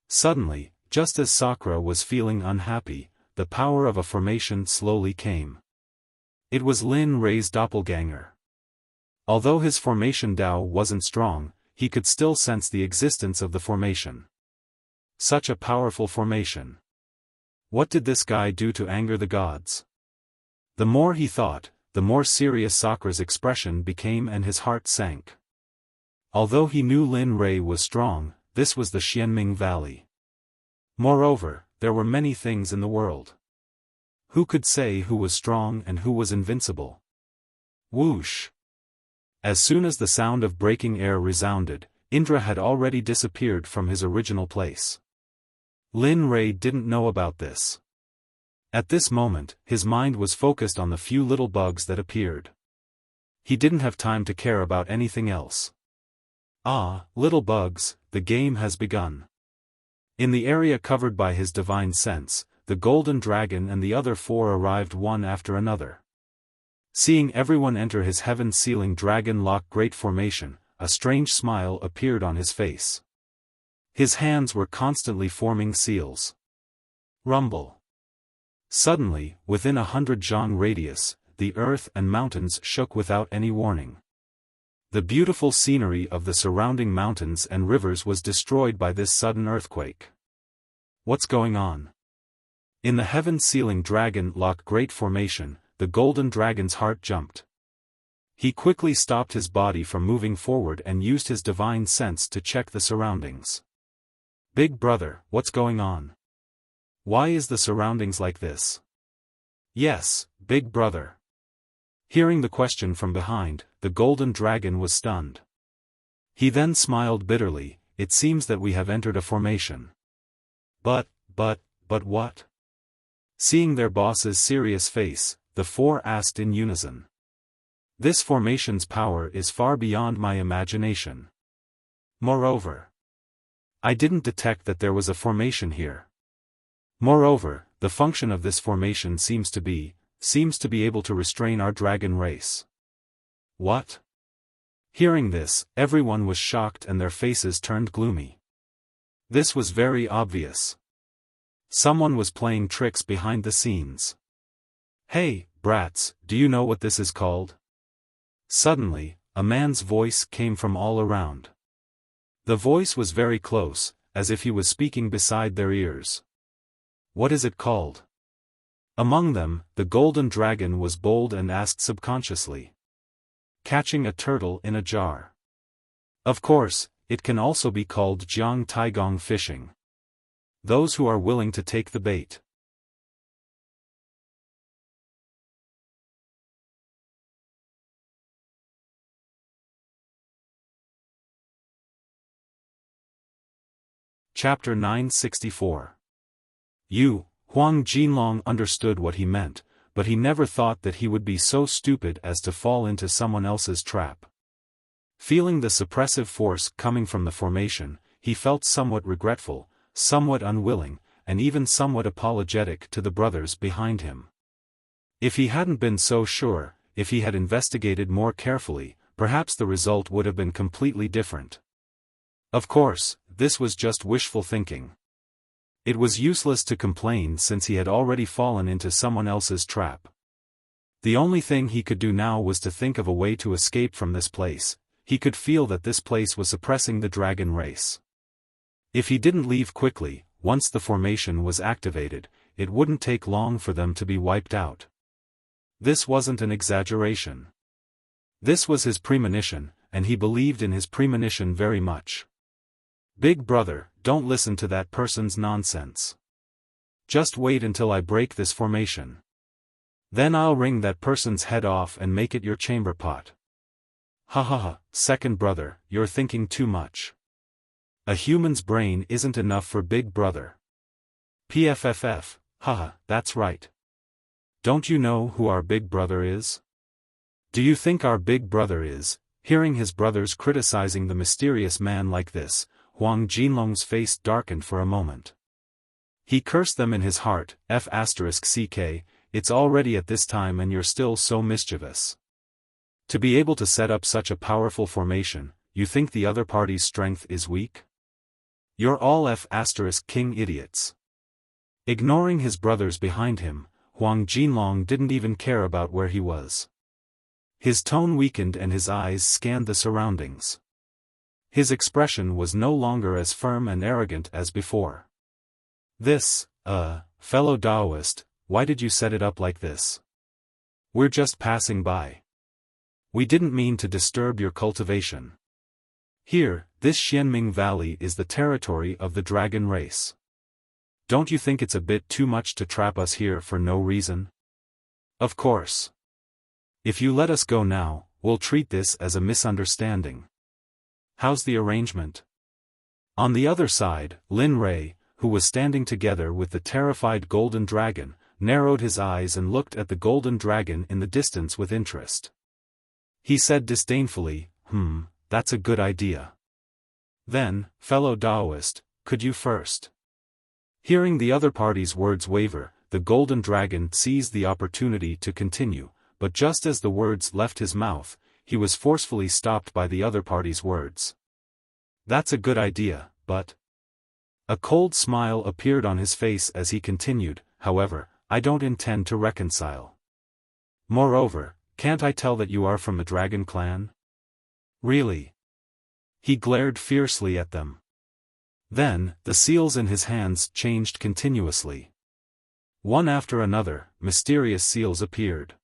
Speaker 1: Suddenly, just as Sakura was feeling unhappy, the power of a formation slowly came. It was Lin Rei's doppelganger. Although his formation Dao wasn't strong, he could still sense the existence of the formation. Such a powerful formation. What did this guy do to anger the gods? The more he thought, the more serious Sakura's expression became and his heart sank. Although he knew Lin Rei was strong, this was the Xianming Valley. Moreover, there were many things in the world. Who could say who was strong and who was invincible? Whoosh! As soon as the sound of breaking air resounded, Indra had already disappeared from his original place. Lin Rei didn't know about this. At this moment, his mind was focused on the few little bugs that appeared. He didn't have time to care about anything else. Ah, little bugs, the game has begun. In the area covered by his divine sense, the golden dragon and the other four arrived one after another. Seeing everyone enter his heaven-sealing dragon-lock great formation, a strange smile appeared on his face. His hands were constantly forming seals. Rumble. Suddenly, within 100 zhang radius, the earth and mountains shook without any warning. The beautiful scenery of the surrounding mountains and rivers was destroyed by this sudden earthquake. What's going on? In the heaven-sealing dragon-lock great formation, the golden dragon's heart jumped. He quickly stopped his body from moving forward and used his divine sense to check the surroundings. Big brother, what's going on? Why is the surroundings like this? Yes, big brother. Hearing the question from behind, the golden dragon was stunned. He then smiled bitterly. It seems that we have entered a formation. But what? Seeing their boss's serious face, the four asked in unison. This formation's power is far beyond my imagination. Moreover, I didn't detect that there was a formation here. Moreover, the function of this formation seems to be able to restrain our dragon race. What? Hearing this, everyone was shocked and their faces turned gloomy. This was very obvious. Someone was playing tricks behind the scenes. Hey, brats, do you know what this is called? Suddenly, a man's voice came from all around. The voice was very close, as if he was speaking beside their ears. What is it called? Among them, the golden dragon was bold and asked subconsciously. Catching a turtle in a jar. Of course, it can also be called jiang taigong fishing. Those who are willing to take the bait. Chapter 964. Huang Jinlong understood what he meant, but he never thought that he would be so stupid as to fall into someone else's trap. Feeling the suppressive force coming from the formation, he felt somewhat regretful, somewhat unwilling, and even somewhat apologetic to the brothers behind him. If he hadn't been so sure, if he had investigated more carefully, perhaps the result would have been completely different. Of course, this was just wishful thinking. It was useless to complain since he had already fallen into someone else's trap. The only thing he could do now was to think of a way to escape from this place. He could feel that this place was suppressing the dragon race. If he didn't leave quickly, once the formation was activated, it wouldn't take long for them to be wiped out. This wasn't an exaggeration. This was his premonition, and he believed in his premonition very much. Big brother, don't listen to that person's nonsense. Just wait until I break this formation. Then I'll wring that person's head off and make it your chamber pot. Ha ha ha, second brother, you're thinking too much. A human's brain isn't enough for big brother. PFFF, haha, that's right. Don't you know who our big brother is? Do you think our big brother is? Hearing his brothers criticizing the mysterious man like this, Huang Jinlong's face darkened for a moment. He cursed them in his heart. F***ck, it's already at this time and you're still so mischievous. To be able to set up such a powerful formation, you think the other party's strength is weak? You're all F***king idiots. Ignoring his brothers behind him, Huang Jinlong didn't even care about where he was. His tone weakened and his eyes scanned the surroundings. His expression was no longer as firm and arrogant as before. This, fellow Taoist, why did you set it up like this? We're just passing by. We didn't mean to disturb your cultivation. Here, this Xianming Valley is the territory of the dragon race. Don't you think it's a bit too much to trap us here for no reason? Of course. If you let us go now, we'll treat this as a misunderstanding. How's the arrangement? On the other side, Lin Rei, who was standing together with the terrified golden dragon, narrowed his eyes and looked at the golden dragon in the distance with interest. He said disdainfully, that's a good idea. Then, fellow Taoist, could you first? Hearing the other party's words waver, the golden dragon seized the opportunity to continue, but just as the words left his mouth, he was forcefully stopped by the other party's words. That's a good idea, but... A cold smile appeared on his face as he continued, however, I don't intend to reconcile. Moreover, can't I tell that you are from the dragon clan? Really? He glared fiercely at them. Then, the seals in his hands changed continuously. One after another, mysterious seals appeared.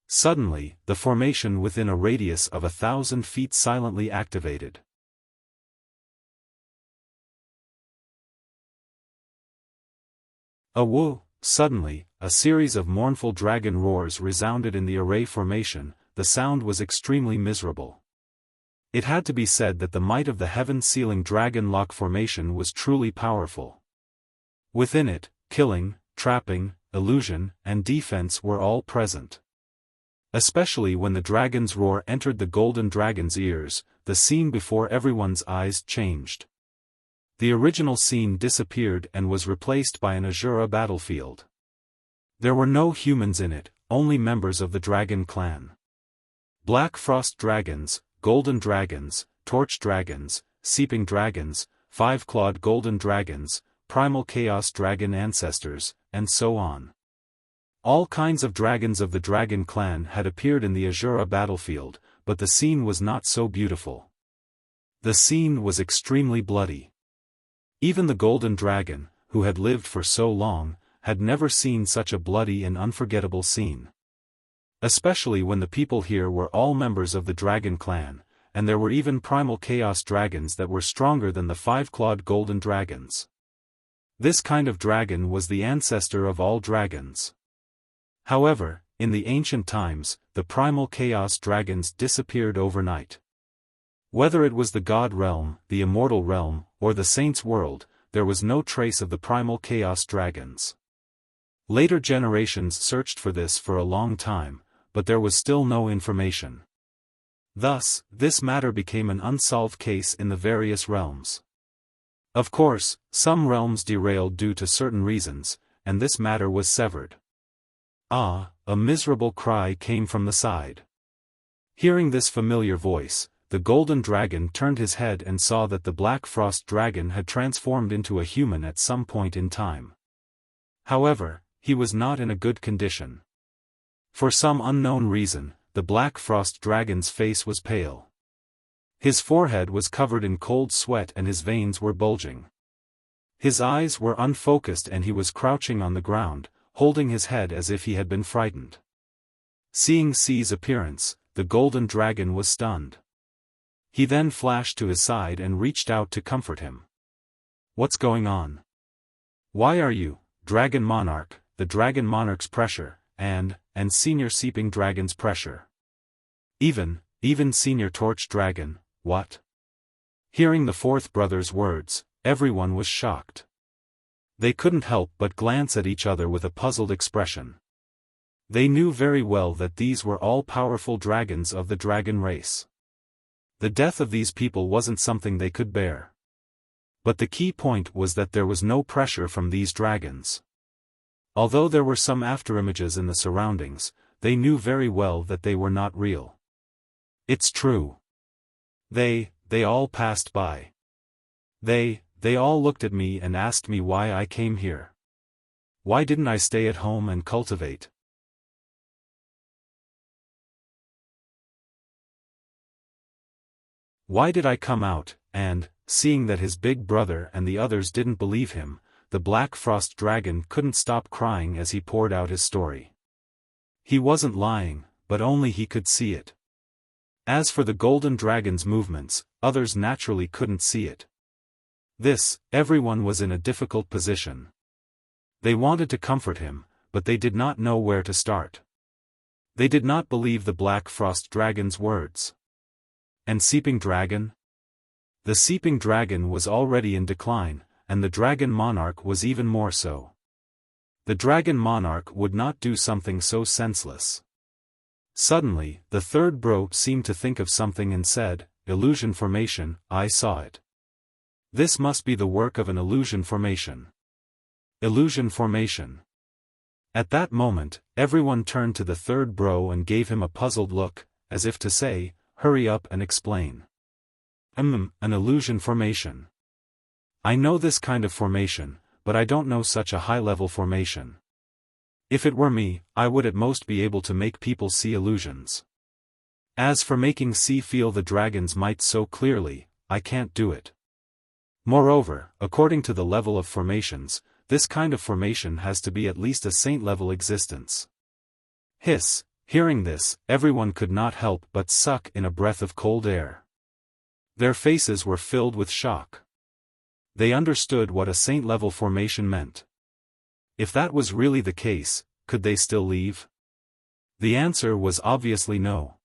Speaker 1: Suddenly, the formation within a radius of 1,000 feet silently activated. Suddenly, a series of mournful dragon roars resounded in the array formation. The sound was extremely miserable. It had to be said that the might of the heaven-sealing dragon lock formation was truly powerful. Within it, killing, trapping, illusion, and defense were all present. Especially when the dragon's roar entered the golden dragon's ears, the scene before everyone's eyes changed. The original scene disappeared and was replaced by an Azura battlefield. There were no humans in it, only members of the dragon clan. Black frost dragons, golden dragons, torch dragons, seeping dragons, five-clawed golden dragons, primal chaos dragon ancestors, and so on. All kinds of dragons of the dragon clan had appeared in the Azura battlefield, but the scene was not so beautiful. The scene was extremely bloody. Even the golden dragon, who had lived for so long, had never seen such a bloody and unforgettable scene. Especially when the people here were all members of the dragon clan, and there were even primal chaos dragons that were stronger than the five-clawed golden dragons. This kind of dragon was the ancestor of all dragons. However, in the ancient times, the primal chaos dragons disappeared overnight. Whether it was the god realm, the immortal realm, or the saints' world, there was no trace of the primal chaos dragons. Later generations searched for this for a long time, but there was still no information. Thus, this matter became an unsolved case in the various realms. Of course, some realms derailed due to certain reasons, and this matter was severed. A miserable cry came from the side. Hearing this familiar voice, the golden dragon turned his head and saw that the black frost dragon had transformed into a human at some point in time. However, he was not in a good condition. For some unknown reason, the black frost dragon's face was pale. His forehead was covered in cold sweat and his veins were bulging. His eyes were unfocused and he was crouching on the ground, holding his head as if he had been frightened. Seeing C's appearance, the golden dragon was stunned. He then flashed to his side and reached out to comfort him. "What's going on? Why are you, Dragon Monarch, the Dragon Monarch's pressure, and Senior Seeping Dragon's pressure? Even Senior Torch Dragon, what?" Hearing the fourth brother's words, everyone was shocked. They couldn't help but glance at each other with a puzzled expression. They knew very well that these were all powerful dragons of the dragon race. The death of these people wasn't something they could bear. But the key point was that there was no pressure from these dragons. Although there were some afterimages in the surroundings, they knew very well that they were not real. It's true. They all passed by. They all looked at me and asked me why I came here. Why didn't I stay at home and cultivate? Why did I come out? And, seeing that his big brother and the others didn't believe him, the black frost dragon couldn't stop crying as he poured out his story. He wasn't lying, but only he could see it. As for the golden dragon's movements, others naturally couldn't see it. Everyone was in a difficult position. They wanted to comfort him, but they did not know where to start. They did not believe the black frost dragon's words. And Seeping Dragon? The Seeping Dragon was already in decline, and the Dragon Monarch was even more so. The Dragon Monarch would not do something so senseless. Suddenly, the third bro seemed to think of something and said, "Illusion formation, I saw it. This must be the work of an illusion formation." Illusion formation. At that moment, everyone turned to the third bro and gave him a puzzled look, as if to say, "Hurry up and explain." An illusion formation. I know this kind of formation, but I don't know such a high-level formation. If it were me, I would at most be able to make people see illusions. As for making C feel the dragon's might so clearly, I can't do it. Moreover, according to the level of formations, this kind of formation has to be at least a saint-level existence. Hiss. Hearing this, everyone could not help but suck in a breath of cold air. Their faces were filled with shock. They understood what a saint-level formation meant. If that was really the case, could they still leave? The answer was obviously no.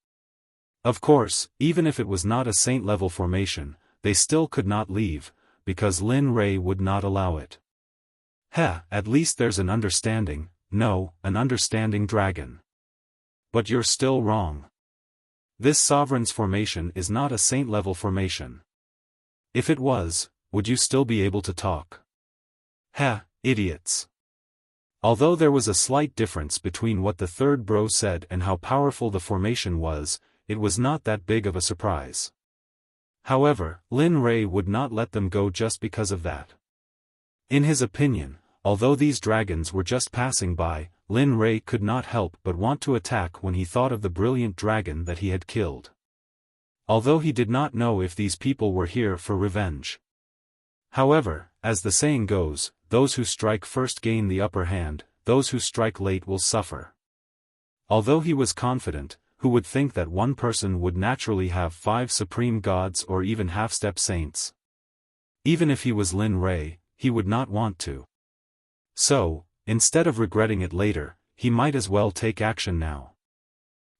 Speaker 1: Of course, even if it was not a saint-level formation, they still could not leave, because Lin Ray would not allow it. At least there's an understanding, an understanding dragon. But you're still wrong. This sovereign's formation is not a saint-level formation. If it was, would you still be able to talk? Idiots. Although there was a slight difference between what the third bro said and how powerful the formation was, it was not that big of a surprise. However, Lin Ray would not let them go just because of that. In his opinion, although these dragons were just passing by, Lin Ray could not help but want to attack when he thought of the brilliant dragon that he had killed. Although he did not know if these people were here for revenge. However, as the saying goes, those who strike first gain the upper hand, those who strike late will suffer. Although he was confident, who would think that one person would naturally have 5 supreme gods or even half-step saints? Even if he was Lin Ray, he would not want to. So, instead of regretting it later, he might as well take action now.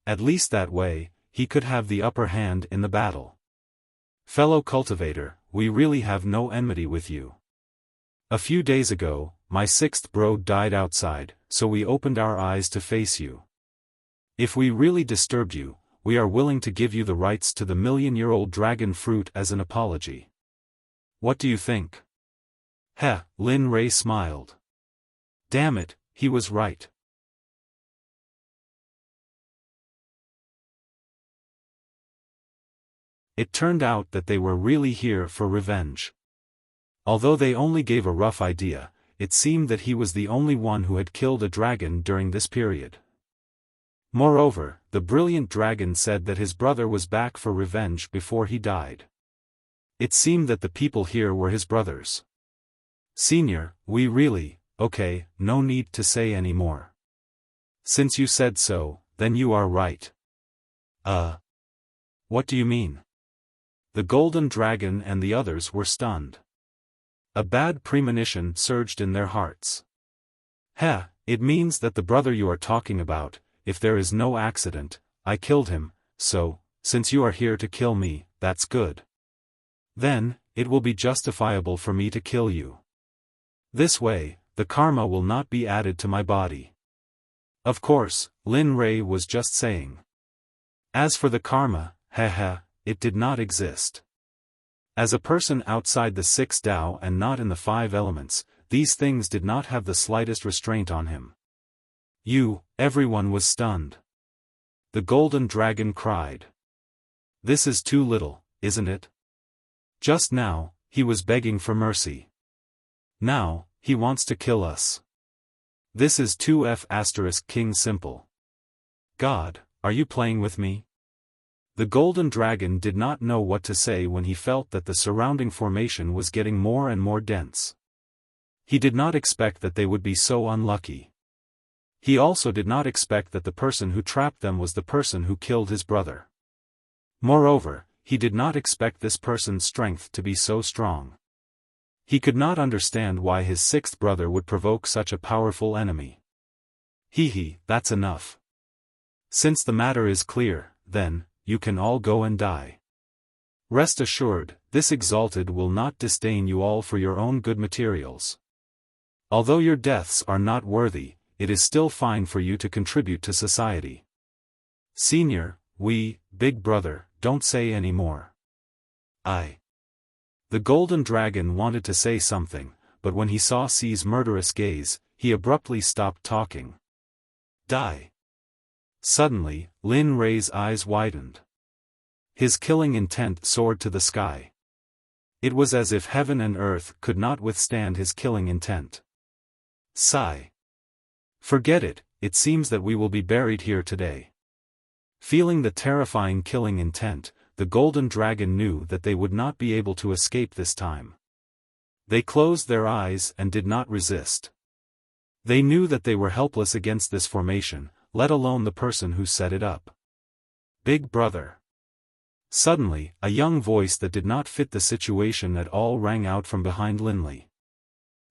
Speaker 1: At least that way, he could have the upper hand in the battle. Fellow cultivator, we really have no enmity with you. A few days ago, my 6th bro died outside, so we opened our eyes to face you. If we really disturbed you, we are willing to give you the rights to the million-year-old dragon fruit as an apology. What do you think? Lin Ray smiled. Damn it, he was right. It turned out that they were really here for revenge. Although they only gave a rough idea, it seemed that he was the only one who had killed a dragon during this period. Moreover, the brilliant dragon said that his brother was back for revenge before he died. It seemed that the people here were his brothers. Senior, we really, okay, no need to say any more. Since you said so, then you are right. What do you mean? The golden dragon and the others were stunned. A bad premonition surged in their hearts. It means that the brother you are talking about, if there is no accident, I killed him, so, since you are here to kill me, that's good. Then, it will be justifiable for me to kill you. This way, the karma will not be added to my body. Of course, Lin Rei was just saying. As for the karma, it did not exist. As a person outside the 6 Tao and not in the 5 elements, these things did not have the slightest restraint on him. Everyone was stunned. The golden dragon cried. This is too little, isn't it? Just now, he was begging for mercy. Now, he wants to kill us. This is too King simple. God, are you playing with me? The golden dragon did not know what to say when he felt that the surrounding formation was getting more and more dense. He did not expect that they would be so unlucky. He also did not expect that the person who trapped them was the person who killed his brother. Moreover, he did not expect this person's strength to be so strong. He could not understand why his 6th brother would provoke such a powerful enemy. That's enough. Since the matter is clear, then, you can all go and die. Rest assured, this exalted will not disdain you all for your own good materials. Although your deaths are not worthy, it is still fine for you to contribute to society. Senior, big brother, don't say any more. The golden dragon wanted to say something, but when he saw C's murderous gaze, he abruptly stopped talking. Die. Suddenly, Lin Rei's eyes widened. His killing intent soared to the sky. It was as if heaven and earth could not withstand his killing intent. Sigh. Forget it, it seems that we will be buried here today. Feeling the terrifying killing intent, the golden dragon knew that they would not be able to escape this time. They closed their eyes and did not resist. They knew that they were helpless against this formation, let alone the person who set it up. Big brother. Suddenly, a young voice that did not fit the situation at all rang out from behind Linley.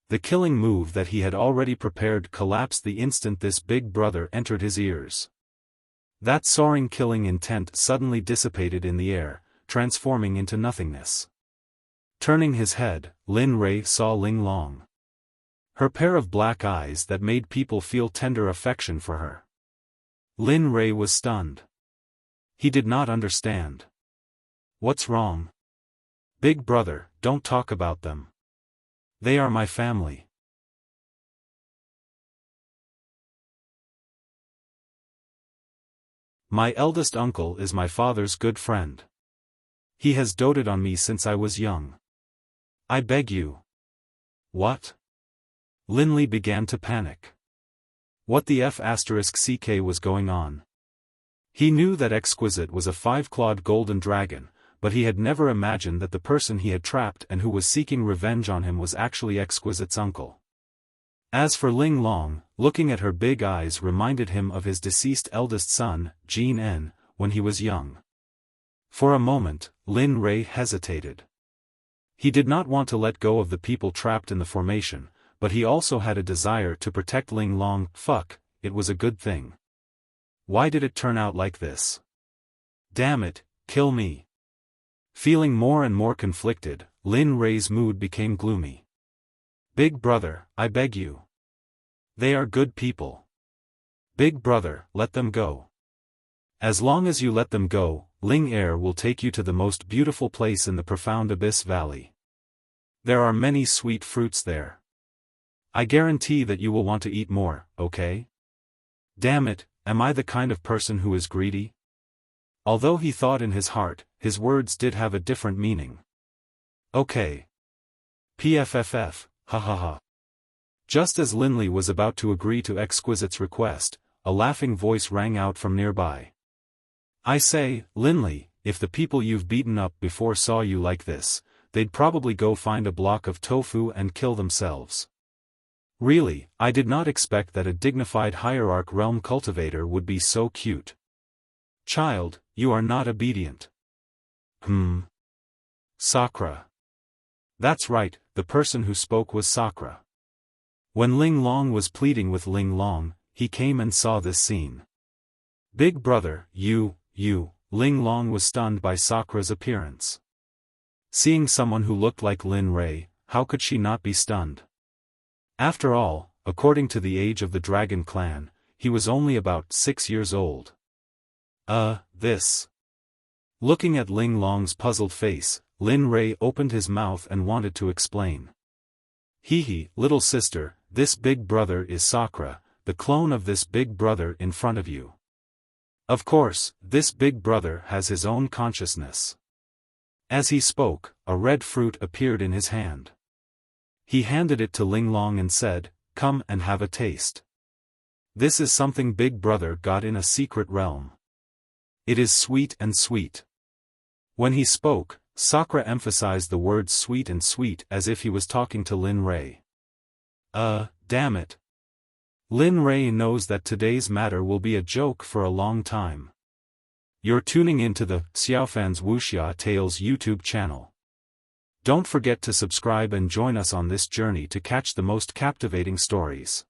Speaker 1: The killing move that he had already prepared collapsed the instant this big brother entered his ears. That soaring killing intent suddenly dissipated in the air, transforming into nothingness. Turning his head, Lin Rei saw Ling Long. Her pair of black eyes that made people feel tender affection for her. Lin Rei was stunned. He did not understand. What's wrong? Big brother, don't talk about them. They are my family. My eldest uncle is my father's good friend. He has doted on me since I was young. I beg you. What? Linley began to panic. What the *CK was going on? He knew that Exquisite was a 5-clawed golden dragon, but he had never imagined that the person he had trapped and who was seeking revenge on him was actually Exquisite's uncle. As for Ling Long, looking at her big eyes reminded him of his deceased eldest son, Jean En, when he was young. For a moment, Lin Rei hesitated. He did not want to let go of the people trapped in the formation, but he also had a desire to protect Ling Long. It was a good thing. Why did it turn out like this? Damn it, kill me. Feeling more and more conflicted, Lin Rei's mood became gloomy. Big brother, I beg you. They are good people. Big brother, let them go. As long as you let them go, Ling Air will take you to the most beautiful place in the profound Abyss Valley. There are many sweet fruits there. I guarantee that you will want to eat more, okay? Damn it, am I the kind of person who is greedy? Although he thought in his heart, his words did have a different meaning. Okay. PFFF, ha ha ha. Just as Linley was about to agree to Exquisite's request, a laughing voice rang out from nearby. I say, Linley, if the people you've beaten up before saw you like this, they'd probably go find a block of tofu and kill themselves. Really, I did not expect that a dignified hierarch realm cultivator would be so cute. Child, you are not obedient. Sakura. That's right, the person who spoke was Sakura. When Ling Long was pleading with Ling Long, he came and saw this scene. Big brother, you, Ling Long was stunned by Sakura's appearance. Seeing someone who looked like Lin Rei, how could she not be stunned? After all, according to the age of the Dragon Clan, he was only about 6 years old. This. Looking at Ling Long's puzzled face, Lin Rei opened his mouth and wanted to explain. Hee, little sister, this big brother is Sakura, the clone of this big brother in front of you. Of course, this big brother has his own consciousness. As he spoke, a red fruit appeared in his hand. He handed it to Ling Long and said, "Come and have a taste. This is something Big Brother got in a secret realm. It is sweet and sweet." When he spoke, Sakura emphasized the words sweet and sweet as if he was talking to Lin Rei. Damn it. Lin Rei knows that today's matter will be a joke for a long time. You're tuning into the Xiaofan's Wuxia Tales YouTube channel. Don't forget to subscribe and join us on this journey to catch the most captivating stories.